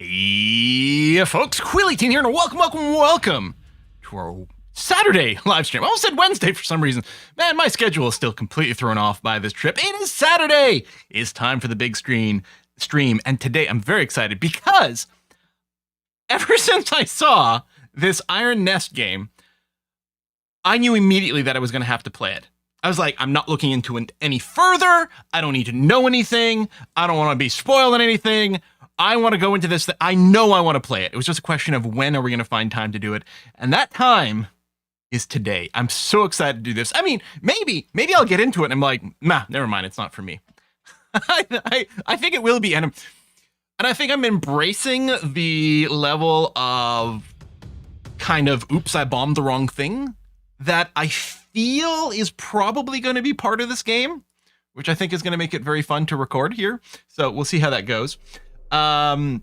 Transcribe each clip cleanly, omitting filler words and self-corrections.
Hey, folks, Quilly18 here, and welcome to our Saturday live stream. I almost said Wednesday for some reason. Man, my schedule is still completely thrown off by this trip. It is Saturday. It's time for the big screen stream, and today I'm very excited because ever since I saw this Iron Nest game, I knew immediately that I was going to have to play it. I was like, I'm not looking into it any further. I don't need to know anything. I don't want to be spoiled on anything. I want to go into this. I know I want to play it. It was just a question of when are we going to find time to do it. And that time is today. I'm so excited to do this. I mean, maybe I'll get into it and I'm like, nah, never mind. It's not for me. I think it will be. And I think I'm embracing the level of kind of, oops, I bombed the wrong thing that I feel is probably going to be part of this game, which I think is going to make it very fun to record here. So we'll see how that goes. Some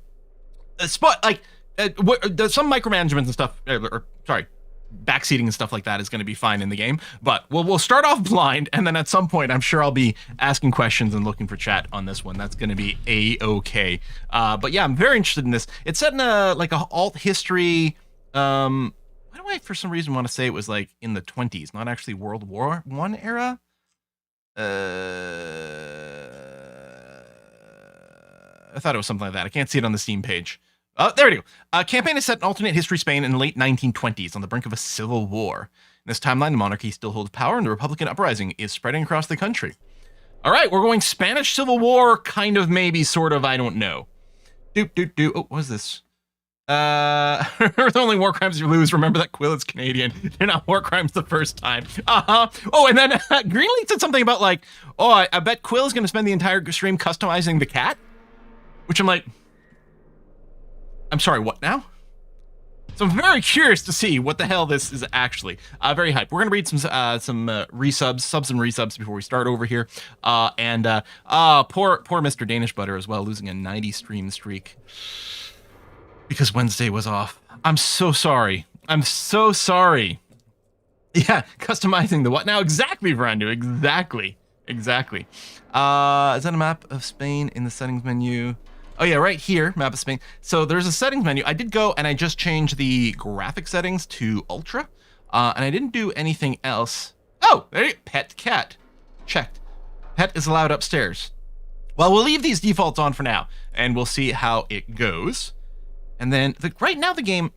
micromanagement and stuff, backseating and stuff like that is going to be fine in the game, but we'll start off blind, and then at some point I'm sure I'll be asking questions and looking for chat on this one. That's going to be a-okay. But yeah, I'm very interested in this. It's set in a alt history. Why do I for some reason want to say it was like in the 20s, not actually World War I era? I thought it was something like that. I can't see it on the Steam page. Oh, there we go. Campaign is set in alternate history Spain in the late 1920s on the brink of a civil war. In this timeline, the monarchy still holds power and the Republican uprising is spreading across the country. All right, we're going Spanish Civil War, kind of, maybe, sort of, I don't know. Oh, what was this? The only war crimes you lose. Remember that Quill is Canadian. They're not war crimes the first time. Oh, and then Greenleaf said something about like, oh, I bet Quill is going to spend the entire stream customizing the cat. Which I'm like, I'm sorry, what now? So I'm very curious to see what the hell this is actually. Very hyped. We're gonna read some subs and resubs before we start over here. Poor Mr. Danish Butter as well, losing a 90 stream streak because Wednesday was off. I'm so sorry. I'm so sorry. Yeah, customizing the what now? Exactly, Verandu. Exactly. Is that a map of Spain in the settings menu? Oh yeah, right here, map of Spain. So there's a settings menu. I did go and I just changed the graphic settings to ultra, and I didn't do anything else. Oh, there you go. Pet cat, checked. Pet is allowed upstairs. Well, we'll leave these defaults on for now, and we'll see how it goes. And then right now the game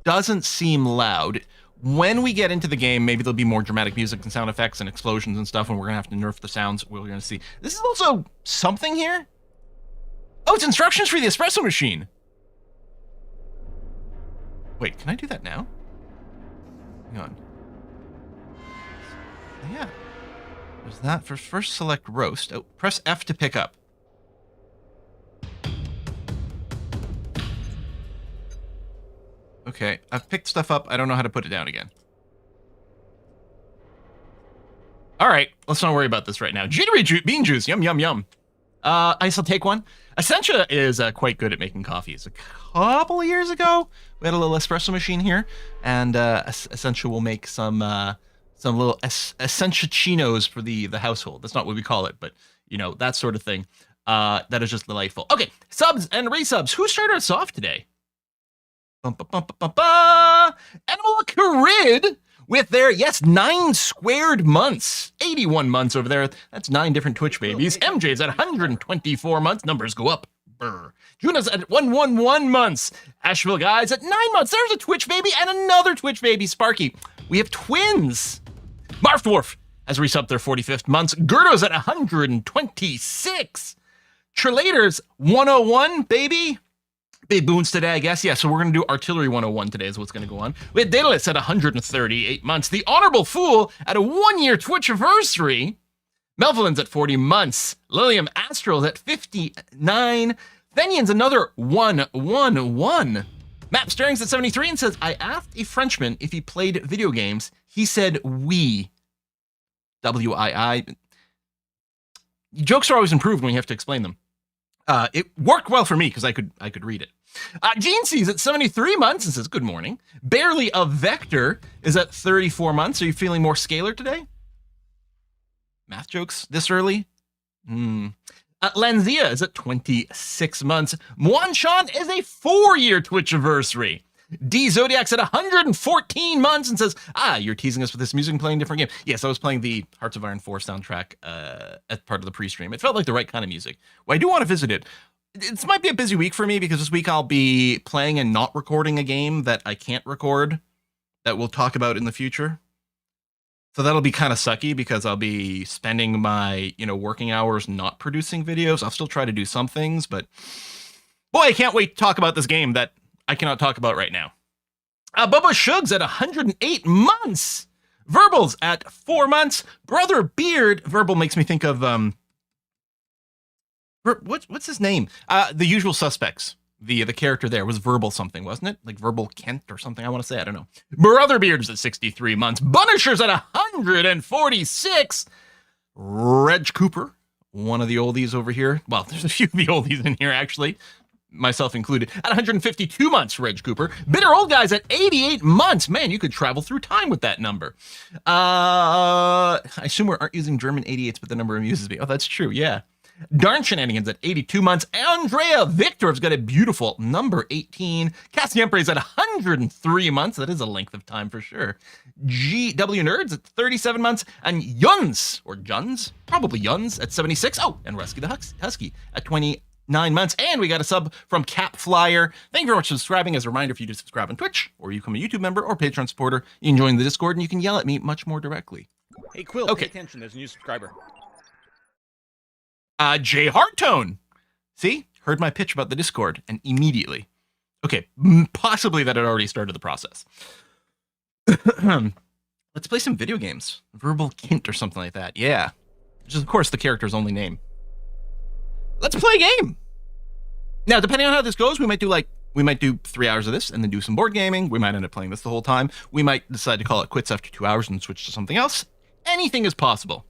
doesn't seem loud. When we get into the game, maybe there'll be more dramatic music and sound effects and explosions and stuff, and we're gonna have to nerf the sounds. We're gonna see. This is also something here. Oh, it's instructions for the espresso machine. Wait, can I do that now? Hang on. Yeah. There's that. First select roast. Oh, press F to pick up. Okay, I've picked stuff up. I don't know how to put it down again. All right, let's not worry about this right now. Jittery bean juice, yum, yum, yum. I shall take one. Essentia is quite good at making coffees. A couple of years ago, we had a little espresso machine here, and Essentia will make some little Essentiacinos for the household. That's not what we call it, but you know, that sort of thing. That is just delightful. Okay, subs and resubs. Who started us off today? Animal Carid with their, 9 squared months. 81 months over there. That's 9 different Twitch babies. MJ's at 124 months. Numbers go up. Brr. Juna's at 111 months. Asheville Guys at 9 months. There's a Twitch baby and another Twitch baby. Sparky. We have twins. Marf Dwarf has resubbed their 45th months. Gerdo's at 126. Trilators 101, baby. Big boons today, I guess. Yeah, so we're going to do Artillery 101 today is what's going to go on. We had Daedalus at 138 months. The Honorable Fool at a 1-year Twitch anniversary. Melvolin's at 40 months. Lilium Astral's at 59. Thenian's another 111. Map Staring's at 73 and says, I asked a Frenchman if he played video games. He said, oui. W-I-I. Jokes are always improved when you have to explain them. It worked well for me because I could read it. Gene C's at 73 months and says, good morning. Barely a Vector is at 34 months. Are you feeling more scalar today? Math jokes this early? Lanzia is at 26 months. Mwanchan is a 4-year Twitch anniversary. D Zodiac's at 114 months and says, you're teasing us with this music and playing a different game. Yes, I was playing the Hearts of Iron 4 soundtrack as part of the pre-stream. It felt like the right kind of music. Well, I do want to visit it. This might be a busy week for me because this week I'll be playing and not recording a game that I can't record that we'll talk about in the future. So that'll be kind of sucky because I'll be spending my, working hours not producing videos. I'll still try to do some things, but boy, I can't wait to talk about this game that I cannot talk about right now. Bubba Shug's at 108 months. Verbal's at 4 months. Brother Beard. Verbal makes me think of what's his name? The Usual Suspects. The character there was Verbal something, wasn't it? Like Verbal Kent or something. I want to say. I don't know. Brother Beard's at 63 months. Punisher's at 146. Reg Cooper, one of the oldies over here. Well, there's a few of the oldies in here actually. Myself included, at 152 months, Reg Cooper. Bitter Old Guy's at 88 months. Man, you could travel through time with that number. I assume we aren't using German 88s, but the number amuses me. Oh, that's true, yeah. Darn Shenanigans at 82 months. Andrea Victor's got a beautiful number 18. Cassie Empre's at 103 months. That is a length of time for sure. GW Nerds at 37 months. And Yuns, or Juns, probably Yuns at 76. Oh, and Rusky the Husky at 29 months. And we got a sub from Cap Flyer. Thank you very much for subscribing. As a reminder, if you do subscribe on Twitch, or you become a YouTube member or Patreon supporter, you can join the Discord and you can yell at me much more directly. Hey, Quill, okay. Pay attention. There's a new subscriber. Jay Hartone. See? Heard my pitch about the Discord, and immediately. Okay, possibly that had already started the process. Let's play some video games. Verbal Kint or something like that. Yeah. Which is, of course, the character's only name. Let's play a game. Now, depending on how this goes, we might do 3 hours of this and then do some board gaming. We might end up playing this the whole time. We might decide to call it quits after 2 hours and switch to something else. Anything is possible.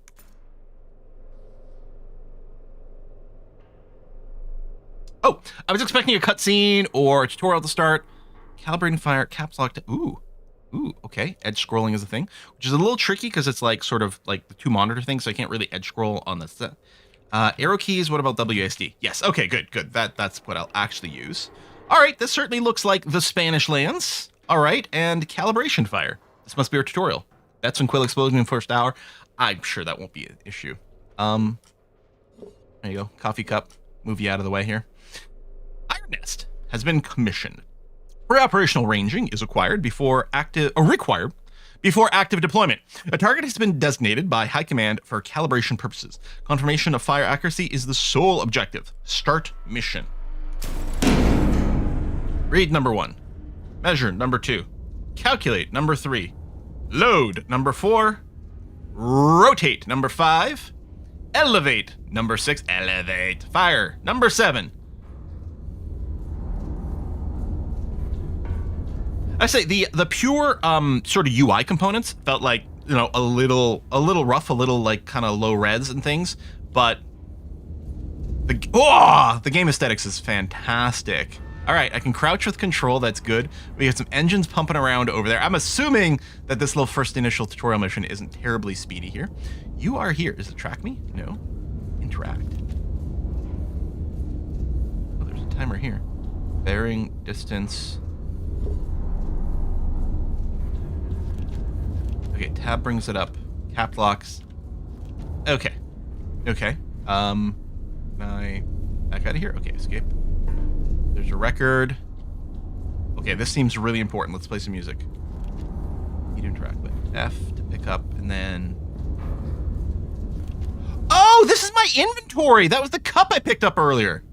Oh, I was expecting a cutscene or a tutorial to start. Calibrating fire, caps locked. Ooh, okay. Edge scrolling is a thing, which is a little tricky because it's like sort of like the two monitor thing, so I can't really edge scroll on this. Arrow keys, what about WASD? Yes, okay, good. That's what I'll actually use. All right, this certainly looks like the Spanish lands. All right, and calibration fire. This must be our tutorial. That's when Quill explosion in first hour. I'm sure that won't be an issue. There you go, coffee cup. Move you out of the way here. Iron Nest has been commissioned. Pre-operational ranging is required before active deployment. A target has been designated by High Command for calibration purposes. Confirmation of fire accuracy is the sole objective. Start mission. Read number 1. Measure number 2. Calculate number 3. Load number 4. Rotate number 5. Elevate number 6. Elevate. Fire number 7. I say the pure sort of UI components felt like, a little rough, a little like kind of low res and things, but the game aesthetics is fantastic. All right, I can crouch with control. That's good. We have some engines pumping around over there. I'm assuming that this little first initial tutorial mission isn't terribly speedy here. You are here. Does it track me? No. Interact. Oh, there's a timer here. Bearing, distance. Okay, tab brings it up. Cap locks. Okay. Can I back out of here? Okay, escape. There's a record. Okay, this seems really important. Let's play some music. You to interact with F to pick up, and then... Oh, this is my inventory! That was the cup I picked up earlier.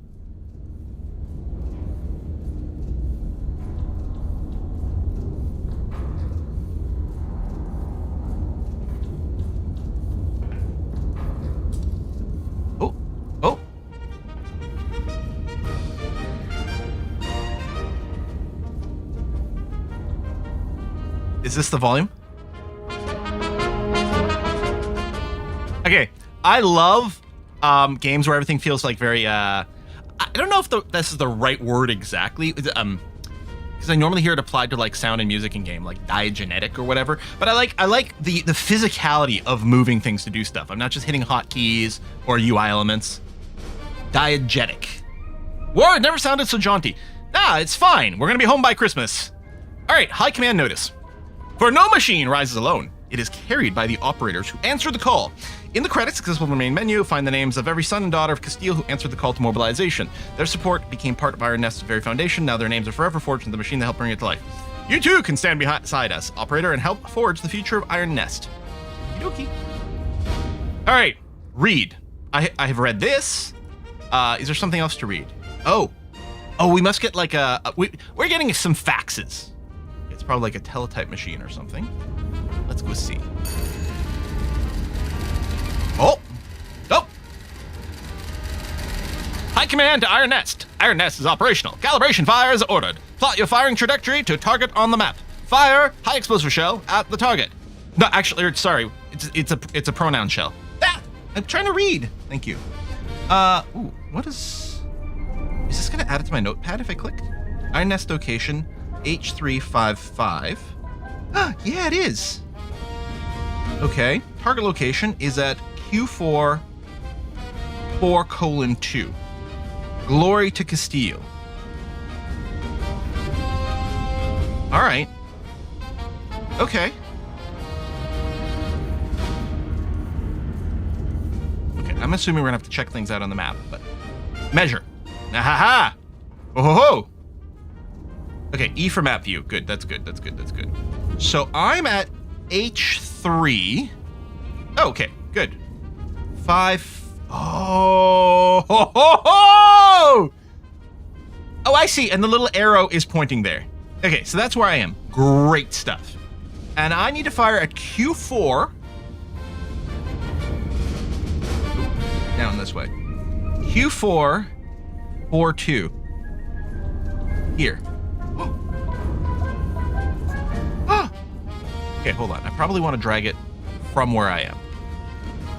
Oh. Is this the volume? Okay, I love games where everything feels like very I don't know if this is the right word exactly, because I normally hear it applied to like sound and music in game, like diagenetic or whatever, but I like the physicality of moving things to do stuff. I'm not just hitting hotkeys or UI elements. Diegetic. War never sounded so jaunty. Ah, it's fine. We're gonna be home by Christmas. All right, high command notice. For no machine rises alone. It is carried by the operators who answer the call. In the credits, accessible in the main menu, find the names of every son and daughter of Castile who answered the call to mobilization. Their support became part of Iron Nest's very foundation. Now their names are forever forged in the machine that helped bring it to life. You too can stand beside us, operator, and help forge the future of Iron Nest. Okie dokie. All right, read. I have read this. Is there something else to read? Oh, we must get like we're getting some faxes. It's probably like a teletype machine or something. Let's go see. Oh! High command to Iron Nest. Iron Nest is operational. Calibration fire is ordered. Plot your firing trajectory to target on the map. Fire high explosive shell at the target. No, actually, sorry. It's a pronoun shell. Ah! I'm trying to read. Thank you. Ooh, what is this gonna add it to my notepad if I click? Iron Nest location H355. Ah, yeah, it is. Okay, target location is at Q4 4:2. Glory to Castile. All right. Okay. Okay, I'm assuming we're gonna have to check things out on the map, but measure. Ahaha! Oh ho ho! Okay, E for map view. Good, that's good, that's good, that's good. So I'm at H3. Oh, okay, good. 5. Oh, ho, ho, ho! Oh, I see, and the little arrow is pointing there. Okay, so that's where I am. Great stuff. And I need to fire at Q4. Down this way. Q4 4:2. Here. Okay, hold on. I probably want to drag it from where I am.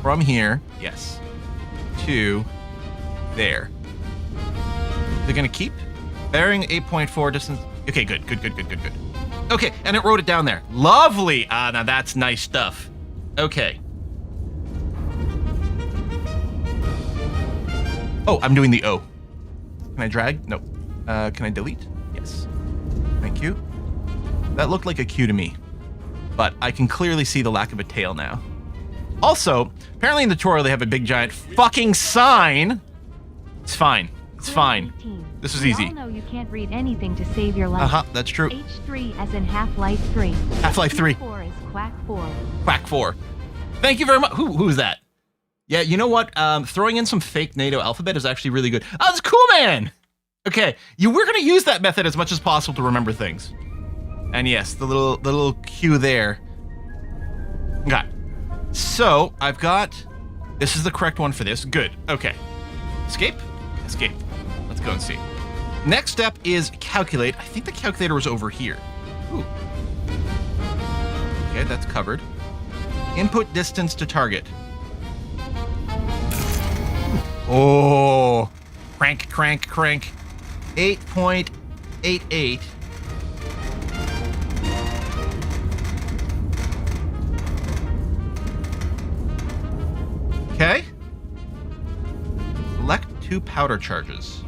From here, yes, to there. They're gonna keep bearing 8.4 distance. Okay, good. Okay, and it wrote it down there. Lovely. Now that's nice stuff. Okay. Oh, I'm doing the O. Can I drag? No. Can I delete? Yes. Thank you. That looked like a Q to me, but I can clearly see the lack of a tail now. Also, apparently in the tutorial they have a big giant fucking sign. It's fine. It's fine. This is easy. We all know you can't read anything to save your life. Uh-huh, that's true. H3 as in Half-Life 3. Half-Life 3. 4 is Quack 4. Quack 4. Thank you very much. Who's that? Yeah, you know what? Throwing in some fake NATO alphabet is actually really good. Oh, it's cool, man. Okay, we're gonna use that method as much as possible to remember things. And yes, the little Q there. Okay. So I've got. This is the correct one for this. Good. Okay. Escape. Let's go and see. Next step is calculate. I think the calculator was over here. Ooh. Okay, that's covered. Input distance to target. Oh. Crank. 8.88. Okay. Select 2 powder charges.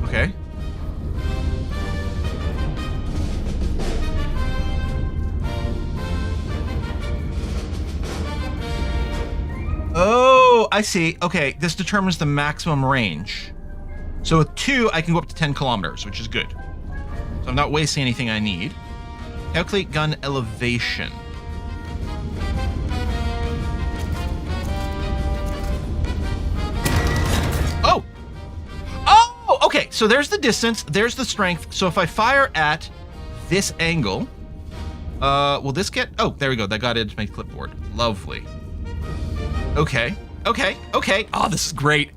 Okay. Oh, I see. Okay, this determines the maximum range. So with 2, I can go up to 10 kilometers, which is good. So I'm not wasting anything I need. Calculate gun elevation. Oh, okay. So there's the distance, there's the strength. So if I fire at this angle, will this get... Oh, there we go. That got into my clipboard. Lovely. Okay. Oh, this is great.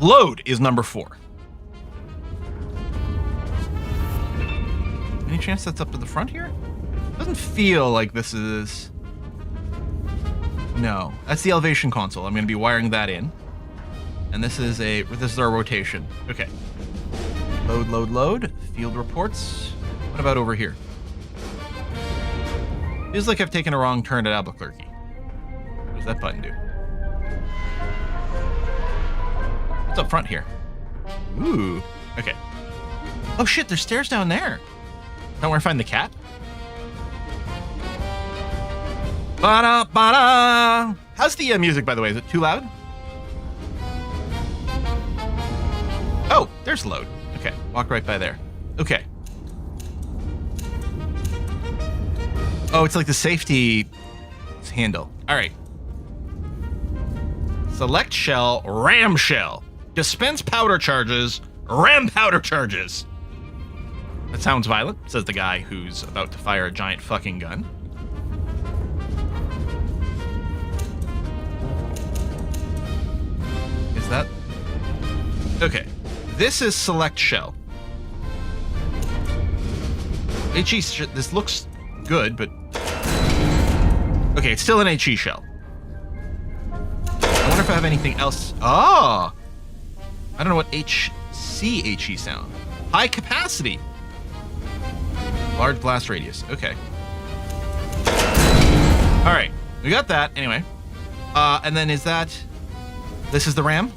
Load is number 4. Any chance that's up to the front here? Doesn't feel like this is... No, that's the elevation console. I'm going to be wiring that in. And this is our rotation. Okay. Load. field reports. What about over here? Feels like I've taken a wrong turn at Albuquerque. What does that button do? What's up front here? Ooh. Okay. Oh shit, there's stairs down there. Don't worry, find the cat. Ba-da, ba-da. How's the music, by the way? Is it too loud? Oh, there's load. Okay, walk right by there. Okay. Oh, it's like the safety handle. All right. Select shell, ram shell. Dispense powder charges, ram powder charges. That sounds violent, says the guy who's about to fire a giant fucking gun. Is that? Okay. This is select shell. HE, this looks good, but... Okay, it's still an HE shell. I wonder if I have anything else. Oh! I don't know what HE sound. High capacity. Large blast radius. Okay. All right. We got that. Anyway. And then is that... This is the ram?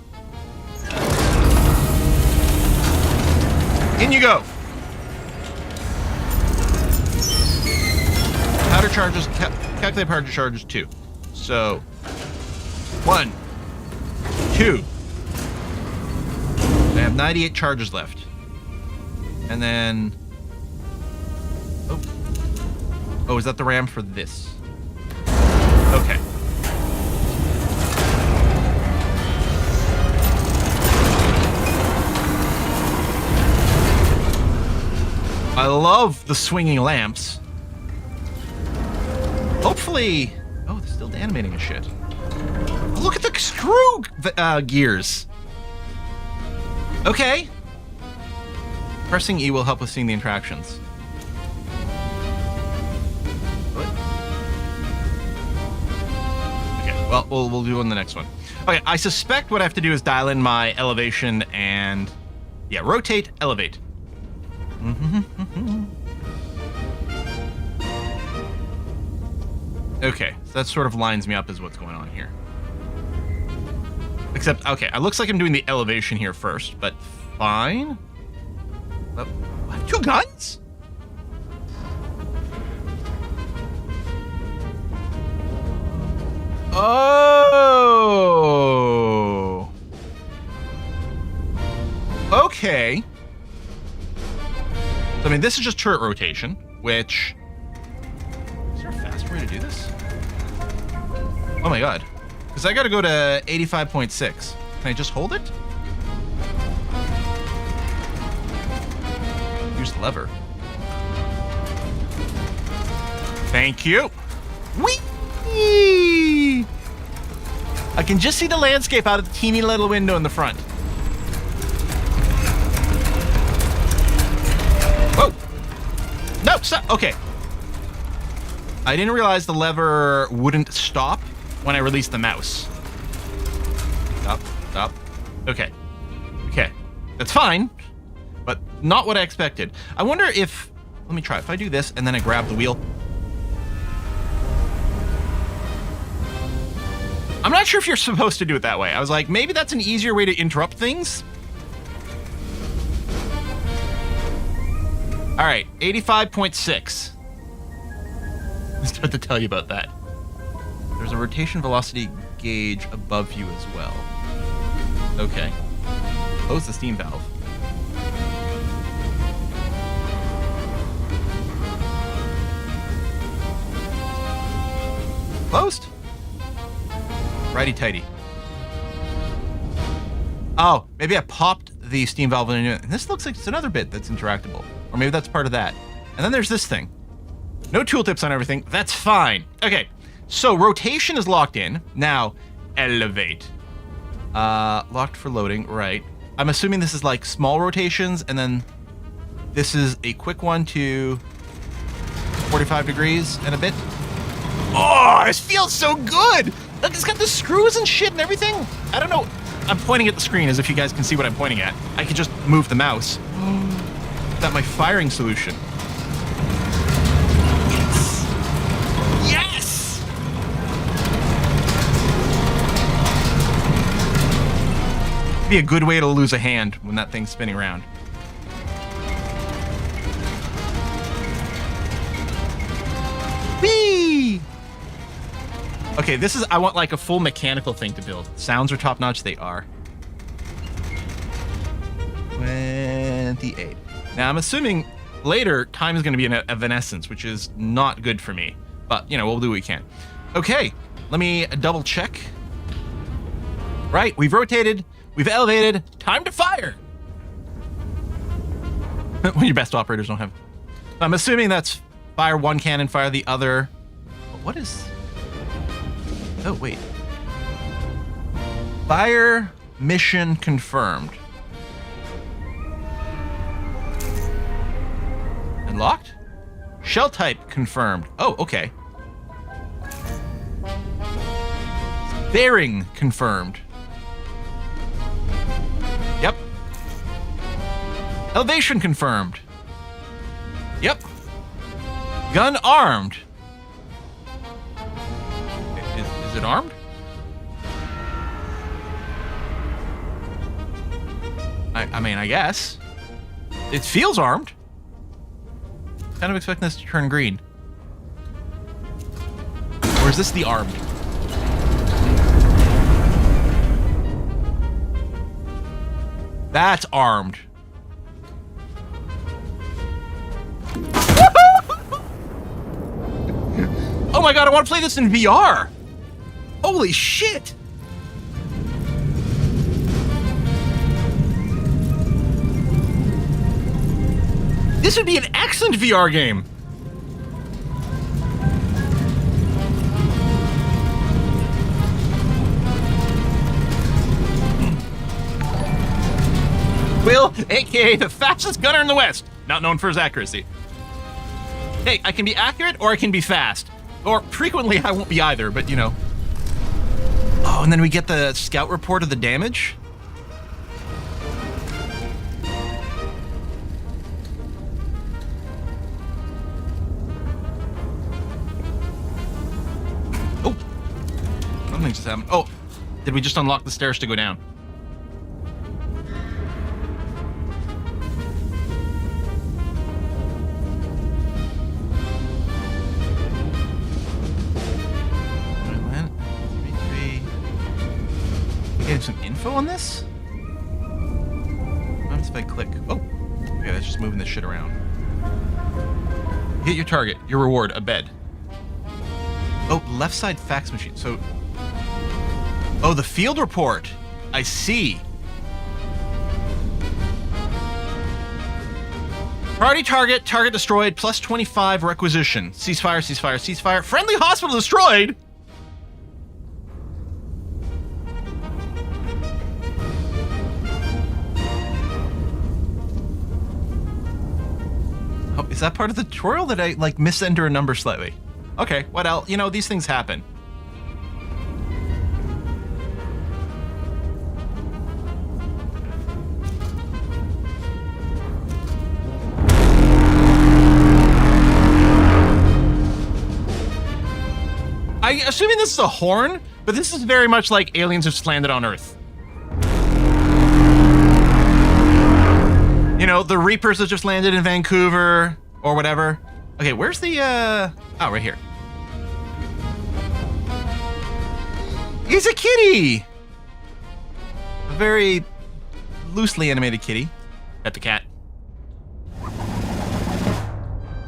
In you go. Powder charges... Calculate powder charges 2. So... 1. 2. I have 98 charges left. And then... Oh. Oh, is that the ram for this? Okay. I love the swinging lamps. Hopefully... Oh, they're still animating a shit. Look at the screw gears. Okay. Pressing E will help with seeing the interactions. What? Okay, well, we'll do on the next one. Okay, I suspect what I have to do is dial in my elevation and... Yeah, rotate, elevate. Okay, so that sort of lines me up as what's going on here. Except, okay, it looks like I'm doing the elevation here first, but fine. What? 2 guns? Oh. Okay. So, I mean, this is just turret rotation, which... Is there a faster way to do this? Oh my god. Because I gotta go to 85.6. Can I just hold it? Use the lever. Thank you. Whee! I can just see the landscape out of the teeny little window in the front. Whoa! No, stop. Okay. I didn't realize the lever wouldn't stop when I released the mouse. Stop, stop. Okay. Okay. That's fine, but not what I expected. I wonder if... Let me try. If I do this and then I grab the wheel. I'm not sure if you're supposed to do it that way. I was like, maybe that's an easier way to interrupt things. All right, 85.6. Let's start to tell you about that. There's a rotation velocity gauge above you as well. Okay. Close the steam valve. Closed? Righty-tighty. Oh, maybe I popped the steam valve in it. And this looks like it's another bit that's interactable. Or maybe that's part of that. And then there's this thing. No tooltips on everything. That's fine. Okay. So rotation is locked in. Now, elevate. Locked for loading. Right. I'm assuming this is like small rotations. And then this is a quick one to 45 degrees and a bit. Oh, this feels so good. Look, it's got the screws and shit and everything. I don't know. I'm pointing at the screen as if you guys can see what I'm pointing at. I could just move the mouse. Is that my firing solution? Yes! Yes! Be a good way to lose a hand when that thing's spinning around. Whee! Okay, this is, I want like a full mechanical thing to build. Sounds are top notch, they are. 28. Now I'm assuming later time is going to be an evanescence, which is not good for me. But, you know, we'll do what we can. Okay, let me double check. Right, we've rotated, we've elevated, time to fire! When your best operators don't have. I'm assuming that's fire one cannon, fire the other. What is... Oh, wait. Fire mission confirmed. Unlocked? Shell type confirmed. Oh, okay. Bearing confirmed. Yep. Elevation confirmed. Yep. Gun armed. Is it armed? I mean, I guess. It feels armed. Kind of expecting this to turn green. Or is this the armed? That's armed. Oh my god, I want to play this in VR! Holy shit! This would be an excellent VR game! Will, aka the fastest gunner in the West, not known for his accuracy. Hey, I can be accurate or I can be fast. Or frequently I won't be either, but you know. Oh, and then we get the scout report of the damage. Oh, something just happened. Oh, did we just unlock the stairs to go down? Getting some info on this? What happens if I click? Oh, okay, that's just moving this shit around. Hit your target. Your reward, a bed. Oh, left side fax machine. So, oh, the field report. I see. Priority target, target destroyed, plus 25 requisition. Ceasefire, ceasefire, ceasefire. Friendly hospital destroyed. Is that part of the tutorial that I, like, misenter a number slightly? Okay, what else? You know, these things happen. I'm assuming this is a horn, but this is very much like aliens have just landed on Earth. You know, the Reapers have just landed in Vancouver, or whatever. Okay, where's the, oh, right here. He's a kitty! A very loosely animated kitty. Pet the cat.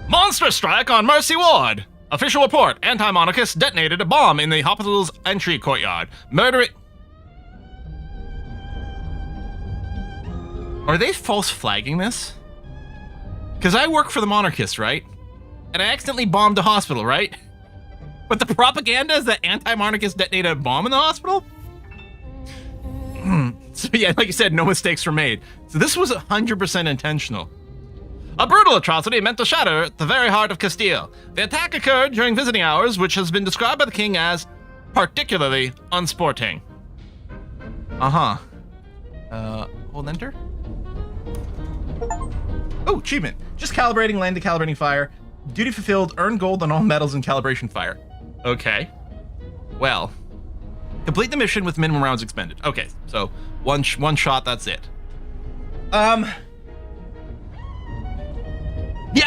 Monster strike on Mercy Ward! Official report, anti-monarchists detonated a bomb in the hospital's entry courtyard. Murder it. Are they false flagging this? Because I work for the monarchists, right? And I accidentally bombed a hospital, right? But the propaganda is that anti-monarchists detonated a bomb in the hospital? So yeah, like you said, no mistakes were made. So this was 100% intentional. A brutal atrocity meant to shatter the very heart of Castile. The attack occurred during visiting hours, which has been described by the king as particularly unsporting. Hold enter. Oh, achievement. Just calibrating, land to calibrating fire. Duty fulfilled, earn gold on all medals in calibration fire. Okay. Well, complete the mission with minimum rounds expended. Okay, so one shot, that's it. Yeah,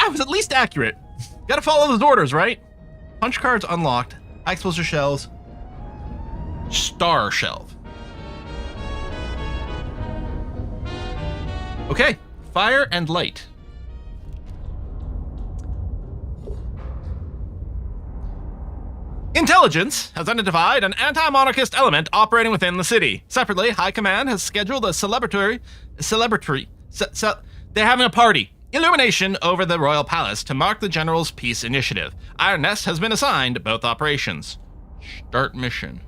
I was at least accurate. Gotta follow those orders, right? Punch cards unlocked. High explosive shells. Star shelf. Okay, fire and light. Intelligence has identified an anti-monarchist element operating within the city. Separately, High Command has scheduled a they're having a party. Illumination over the Royal Palace to mark the General's peace initiative. Iron Nest has been assigned both operations. Start mission.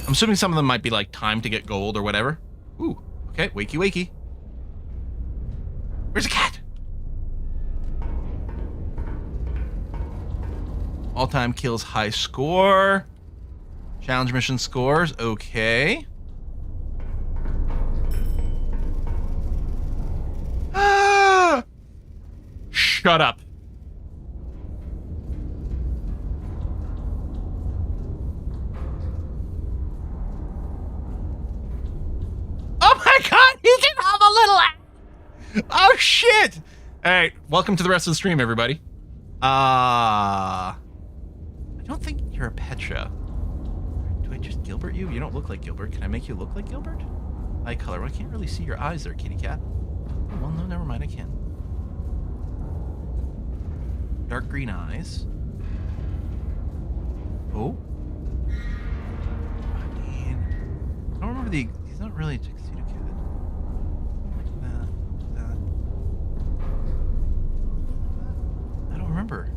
I'm assuming some of them might be like time to get gold or whatever. Ooh, okay, wakey wakey. Where's the cat? All-time kills high score. Challenge mission scores, okay. Ah! Shut up. Oh my god, he can have a little... Oh shit! Alright, welcome to the rest of the stream, everybody. I don't think you're a Petra. Do I just Gilbert you? You don't look like Gilbert. Can I make you look like Gilbert? Eye color. Well, I can't really see your eyes there, kitty cat. Oh, well, no, never mind. I can. Dark green eyes. Oh. I mean, I don't remember the... He's not really a tuxedo kid. Like that. I don't remember.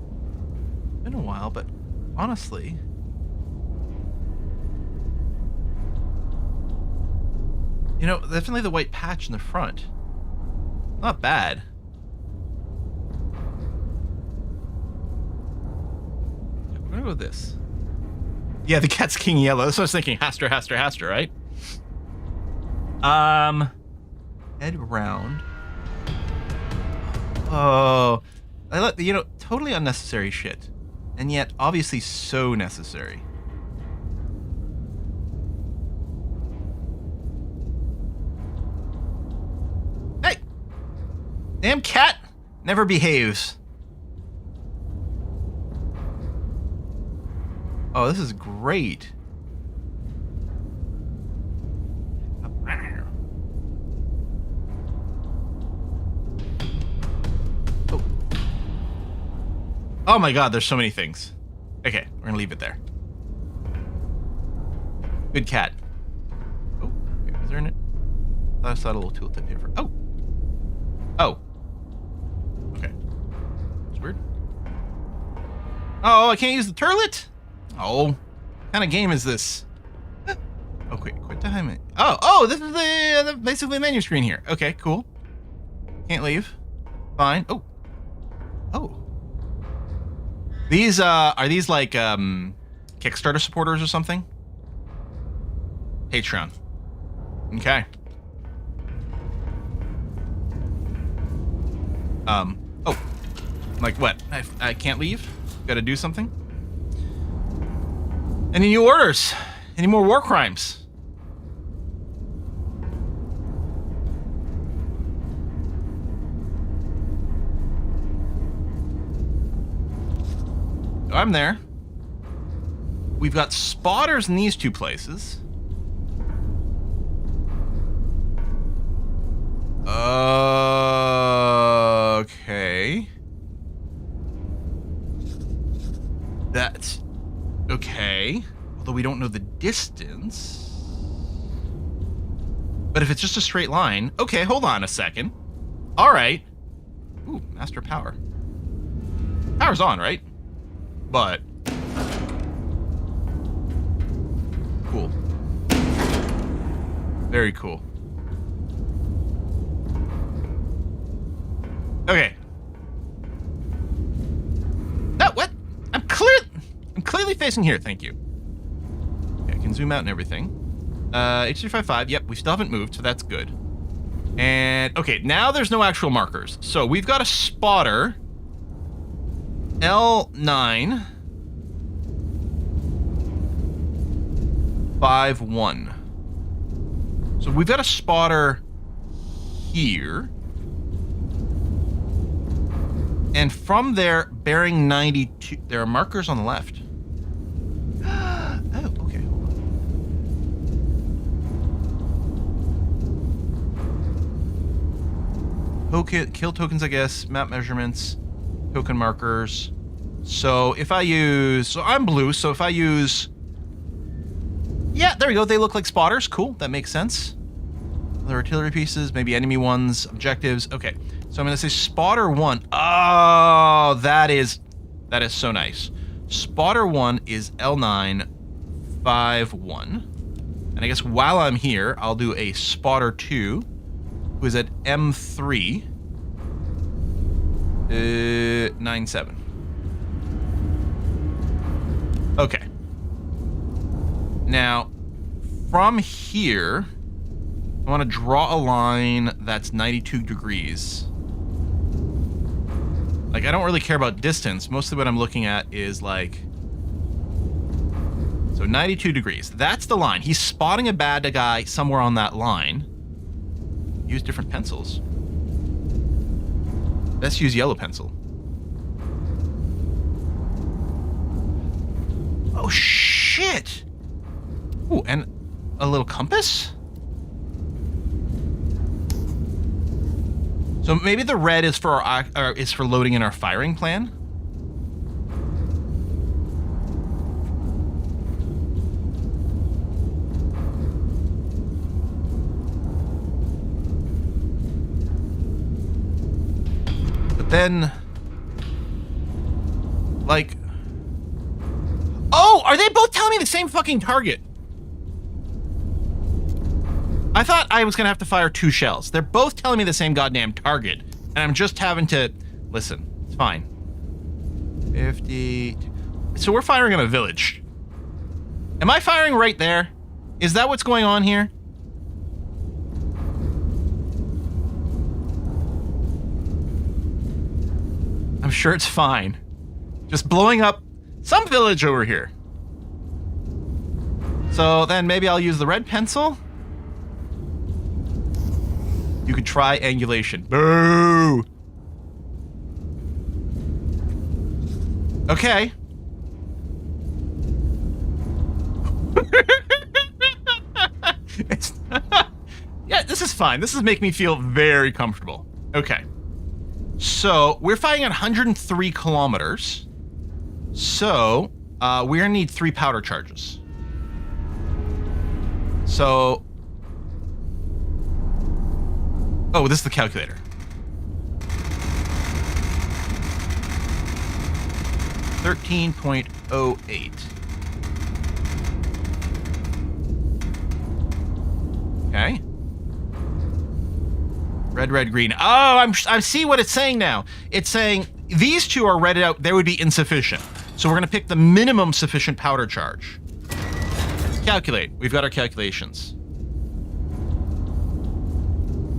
It's been a while, but honestly... You know, definitely the white patch in the front. Not bad. We're gonna go with this. Yeah, the cat's king yellow. That's what I was thinking. Haster, right? Head round. Oh, you know, totally unnecessary shit, and yet obviously so necessary. Hey, damn cat never behaves. Oh, this is great. Oh my god, there's so many things. Okay, we're gonna leave it there. Good cat. Oh, wait, is there in it? I saw a little tooltip here for... Oh! Oh. Okay. It's weird. Oh, I can't use the turlet? Oh. What kind of game is this? Oh, quit time it. Oh, this is the basically menu screen here. Okay, cool. Can't leave. Fine. Oh. These, are these like, Kickstarter supporters or something? Patreon. Okay. Oh. Like what? I can't leave? Gotta do something? Any new orders? Any more war crimes? I'm there. We've got spotters in these two places. Okay. That's okay. Although we don't know the distance. But if it's just a straight line, okay, hold on a second. All right. Ooh, master power. Power's on, right? But cool. Very cool. Okay. No, what? I'm clearly facing here, thank you. Okay, I can zoom out and everything. H355, yep, we still haven't moved, so that's good. And, okay, now there's no actual markers. So we've got a spotter. L9. 5-1. So we've got a spotter here. And from there, bearing 92, there are markers on the left. Oh, okay, hold on. Kill tokens, I guess, map measurements, token markers. So if I use, so I'm blue, so if I use, yeah, there we go, they look like spotters, cool, that makes sense. Other artillery pieces, maybe enemy ones, objectives, okay. So I'm gonna say spotter 1. Oh, that is so nice. Spotter 1 is L9 5-1. And I guess while I'm here, I'll do a spotter 2, who is at M3 9-7. Okay. Now, from here, I want to draw a line that's 92 degrees. Like, I don't really care about distance. Mostly what I'm looking at is, like... So, 92 degrees. That's the line. He's spotting a bad guy somewhere on that line. Use different pencils. Let's use yellow pencil. Oh, shit! Ooh, and a little compass? So maybe the red is for loading in our firing plan. But then, like, oh, are they both telling me the same fucking target? I thought I was gonna have to fire 2 shells. They're both telling me the same goddamn target, and I'm just having to listen. It's fine. 50. So we're firing on a village. Am I firing right there? Is that what's going on here? I'm sure it's fine. Just blowing up some village over here. So then maybe I'll use the red pencil. You could try angulation. Boo! Okay. Yeah, this is fine. This is making me feel very comfortable. Okay. So, we're firing at 103 kilometers. So, we're gonna need 3 powder charges. So... Oh, this is the calculator. 13.08. Okay. Red, red, green. Oh, I see what it's saying now. It's saying these 2 are read out. They would be insufficient. So we're going to pick the minimum sufficient powder charge. Calculate. We've got our calculations.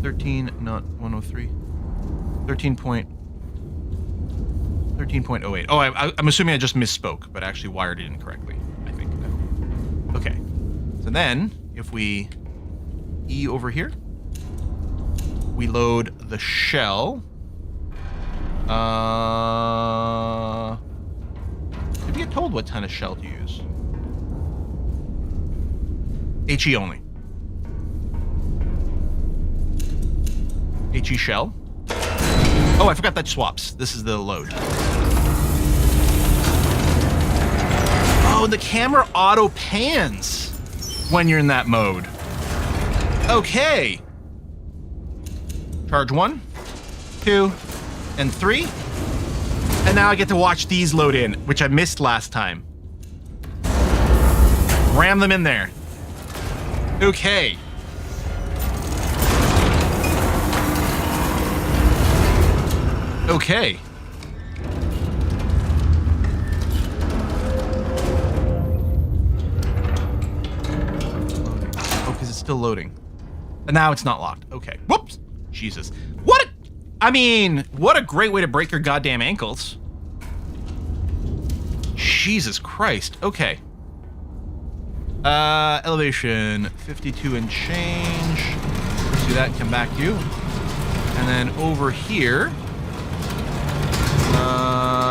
13, not 103. 13.08. Oh, I'm assuming I just misspoke, but actually wired it incorrectly, I think. Okay. So then, if we E over here, we load the shell. Did we get told what kind of shell to use? HE only. HE shell. Oh, I forgot that swaps. This is the load. Oh, the camera auto pans when you're in that mode. Okay. Charge 1, 2, and 3. And now I get to watch these load in, which I missed last time. Ram them in there. Okay. Okay. Oh, because it's still loading. And now it's not locked. Okay. Whoops. Jesus. What a great way to break your goddamn ankles. Jesus Christ. Okay. Elevation 52 and change. Let's do that and come back to you. And then over here,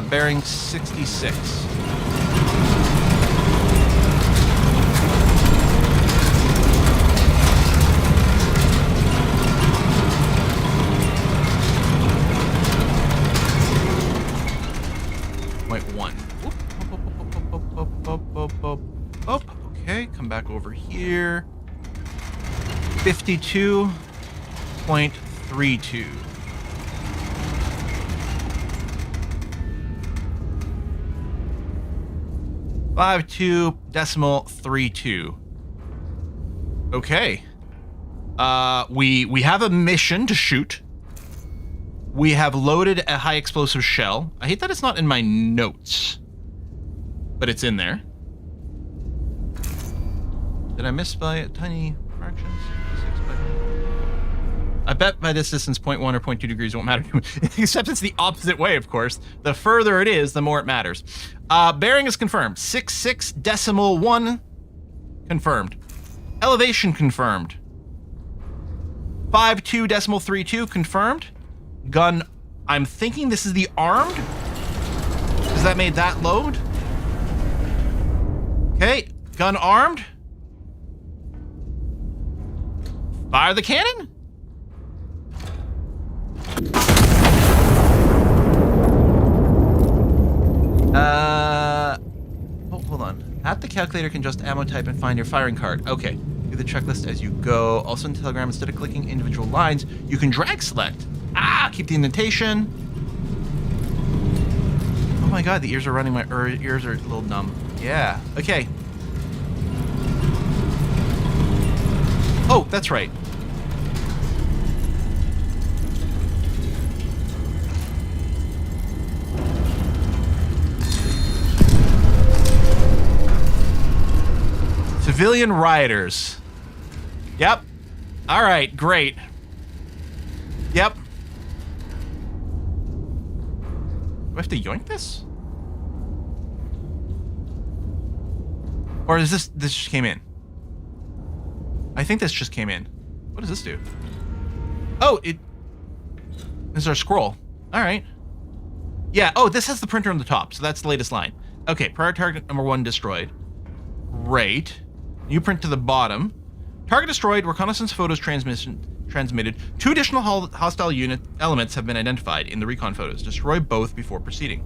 bearing 66. Okay, come back over here. 52.32. 52.32. Okay. We have a mission to shoot. We have loaded a high explosive shell. I hate that it's not in my notes, but it's in there. Did I miss by a tiny fraction? I bet by this distance 0.1 or 0.2 degrees won't matter to me, except it's the opposite way, of course. The further it is, the more it matters. Bearing is confirmed. 66.1 confirmed. Elevation confirmed. 52.32 confirmed. Gun, I'm thinking this is the armed, because that made that load. Okay, gun armed. Fire the cannon. Oh, hold on. At the calculator, can just ammo type and find your firing card. Okay. Do the checklist as you go. Also in Telegram, instead of clicking individual lines, you can drag select. Keep the indentation. Oh my god, the ears are running. My ears are a little numb. Yeah. Okay. Oh, that's right. Civilian rioters. Yep. All right, great. Yep. Do I have to yoink this? Or is this just came in? I think this just came in. What does this do? Oh, this is our scroll. All right. Yeah, oh, this has the printer on the top, so that's the latest line. Okay, prior target number 1 destroyed. Great. New print to the bottom. Target destroyed, reconnaissance photos transmitted. 2 additional hostile unit elements have been identified in the recon photos. Destroy both before proceeding.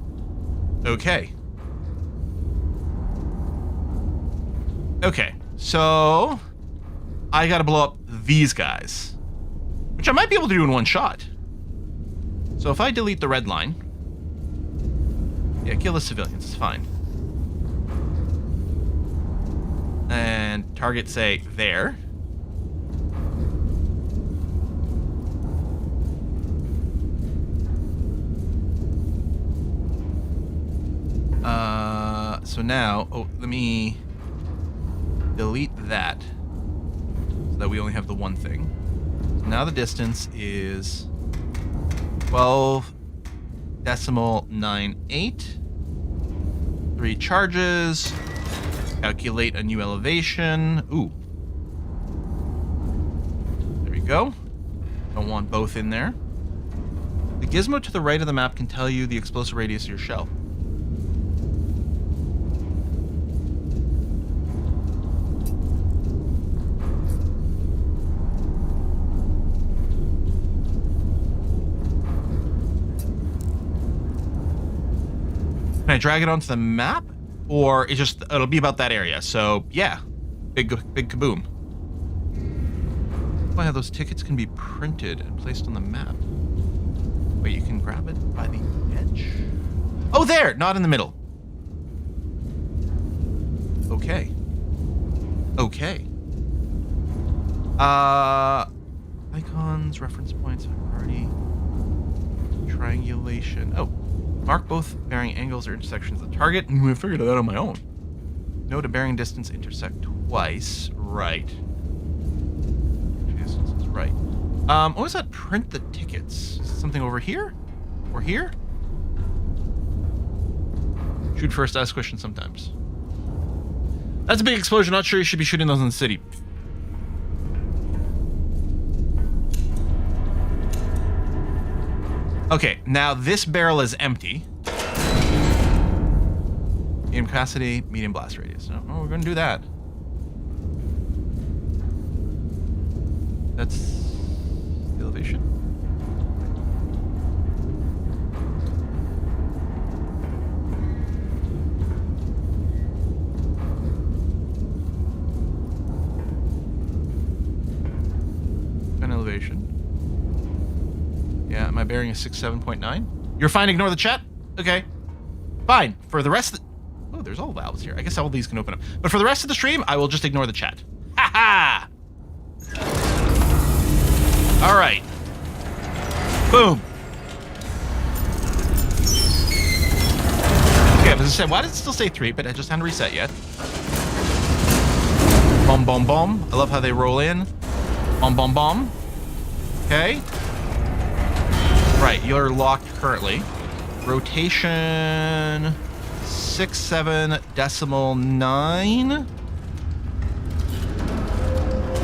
Okay. Okay, so I gotta blow up these guys, which I might be able to do in one shot. So if I delete the red line, yeah, kill the civilians, it's fine. And target, say, there. So now, let me delete that so that we only have the one thing. So now the distance is 12.98. 3 charges. Calculate a new elevation. Ooh. There we go. Don't want both in there. The gizmo to the right of the map can tell you the explosive radius of your shell. Can I drag it onto the map? Or it'll be about that area. So yeah, big kaboom. Oh yeah, those tickets can be printed and placed on the map. Wait, you can grab it by the edge? Oh, there, not in the middle. Okay. Okay. Icons, reference points, priority, triangulation. Oh. Mark both bearing angles or intersections of the target. I figured that on my own. Note a bearing distance intersect twice. Right. Distance is right. What was that? Print the tickets. Something over here? Or here? Shoot first, ask questions sometimes. That's a big explosion. Not sure you should be shooting those in the city. Okay, now this barrel is empty. Medium capacity, medium blast radius. Oh, we're gonna do that. That's the elevation. Gun elevation. Yeah, my bearing is 67.9. You're fine, ignore the chat? Okay. Fine. For the rest of the... Oh, there's all valves here. I guess all these can open up. But for the rest of the stream, I will just ignore the chat. Ha ha! All right. Boom. Okay, as I said, why does it still say 3? But I just haven't reset yet. Bomb, bomb, bomb. I love how they roll in. Bomb, bomb, bomb. Okay. Right, you're locked currently. Rotation 67.9.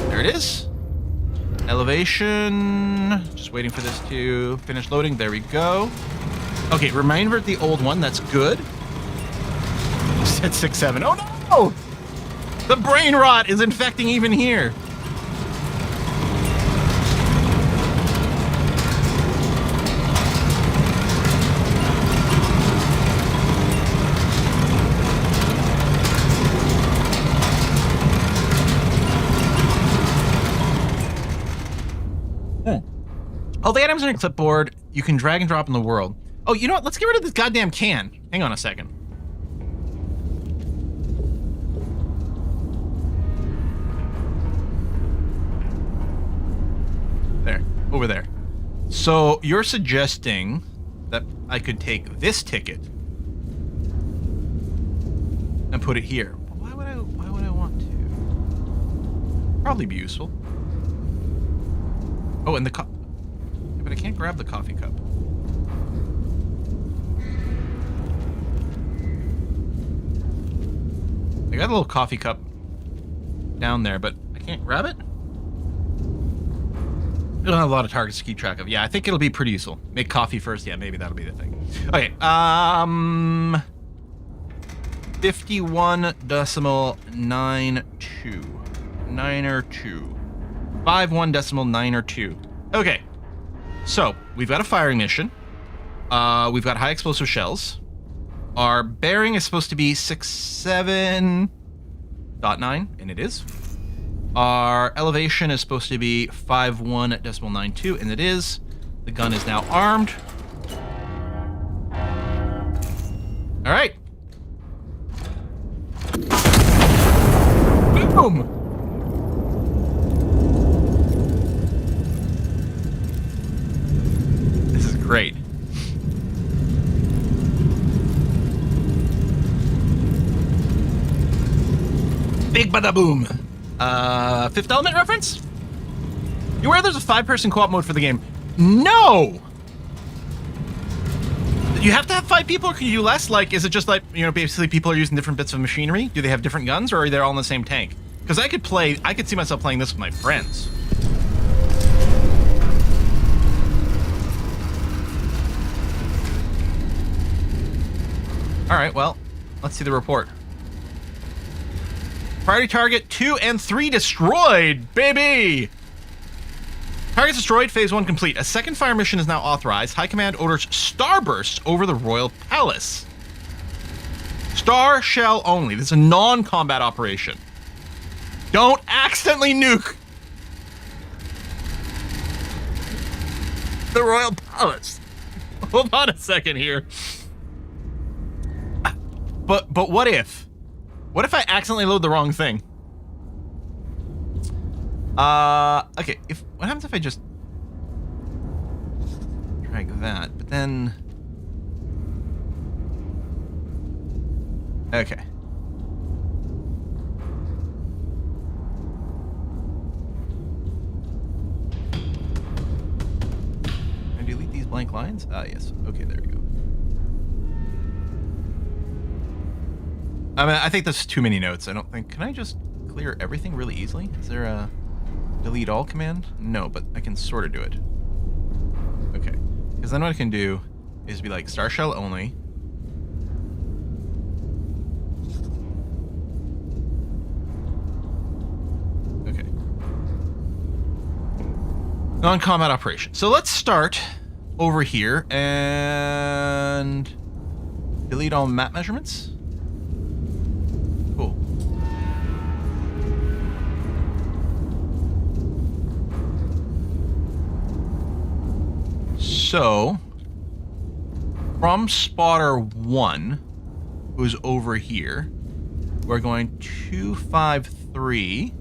There it is. Elevation. Just waiting for this to finish loading. There we go. Okay, reminder of the old one. That's good. Said 6.7. Oh no! The brain rot is infecting even here. All the items on your clipboard, you can drag and drop in the world. Oh, you know what? Let's get rid of this goddamn can. Hang on a second. There. Over there. So, you're suggesting that I could take this ticket and put it here. Why would I want to? Probably be useful. Oh, and the but I can't grab the coffee cup. I got a little coffee cup down there, but I can't grab it. We don't have a lot of targets to keep track of. Yeah, I think it'll be pretty useful. Make coffee first. Yeah, maybe that'll be the thing. Okay. 51.92. 9 51.92. Okay. So, we've got a firing mission. We've got high explosive shells. Our bearing is supposed to be 67.9, and it is. Our elevation is supposed to be 51.92, and it is. The gun is now armed. All right. Boom! Great. Big bada boom. Fifth Element reference? You aware there's a 5-person co-op mode for the game? No! You have to have 5 people, or can you do less? Like, is it just like, you know, basically people are using different bits of machinery? Do they have different guns, or are they all in the same tank? Because I could see myself playing this with my friends. All right, well, let's see the report. Priority target 2 and 3 destroyed, baby! Targets destroyed, phase 1 complete. A second fire mission is now authorized. High Command orders starbursts over the Royal Palace. Star shell only. This is a non-combat operation. Don't accidentally nuke the Royal Palace. Hold on a second here. But what if? What if I accidentally load the wrong thing? Okay, what happens if I just drag that, but then... Okay. commands? Ah, yes. Okay, there we go. I mean, I think that's too many notes. I don't think... Can I just clear everything really easily? Is there a delete all command? No, but I can sort of do it. Okay. Because then what I can do is be like star shell only. Okay. Non-combat operation. So let's start over here and delete all map measurements. Cool. So, from spotter 1, who's over here, we're going 253,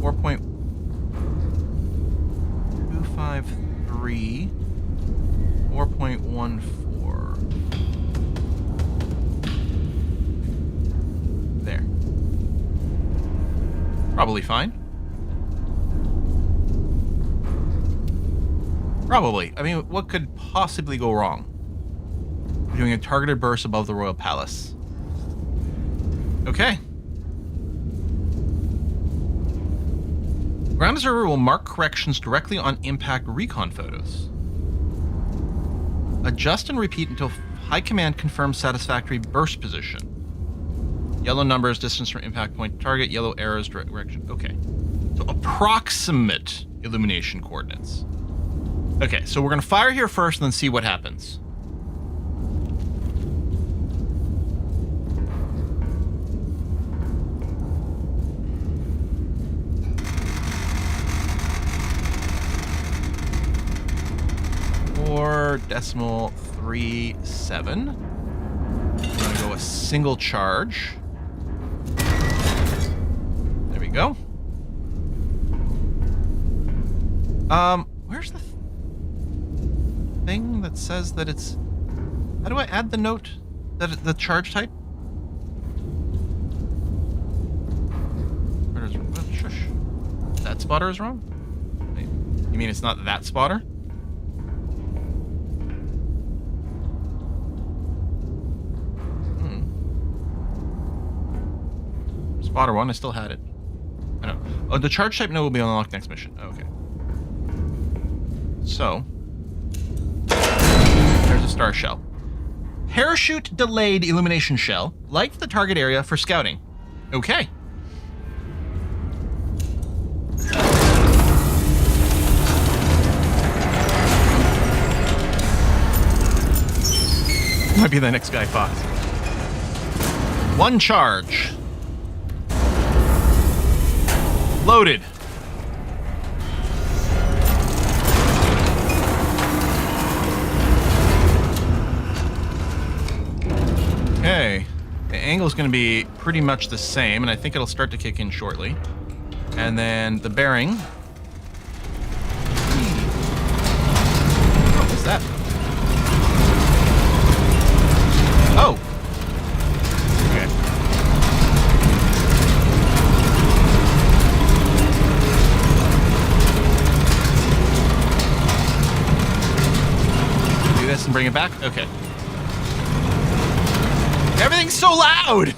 4.253, 4.14. There. Probably fine. Probably. I mean, what could possibly go wrong? We're doing a targeted burst above the Royal Palace. Okay. Ground observer will mark corrections directly on impact recon photos. Adjust and repeat until High Command confirms satisfactory burst position. Yellow numbers, distance from impact point to target. Yellow arrows, direction. Okay. So approximate illumination coordinates. Okay, so we're going to fire here first and then see what happens. Or 4.37. We're going to go a single charge. There we go. Where's the thing that says that it's... How do I add the note that the charge type? Where is... Shush. That spotter is wrong? Wait, you mean it's not that spotter? Spotter 1, I still had it. I know. Oh, the charge type note will be unlocked next mission. Oh, okay. So, there's a star shell. Parachute delayed illumination shell. Light the target area for scouting. Okay. Might be the next Guy Fawkes. One charge. Loaded. Okay. The angle is going to be pretty much the same, and I think it'll start to kick in shortly. And then the bearing. What was that? Oh. Okay. Do this and bring it back? Okay. Everything's so loud!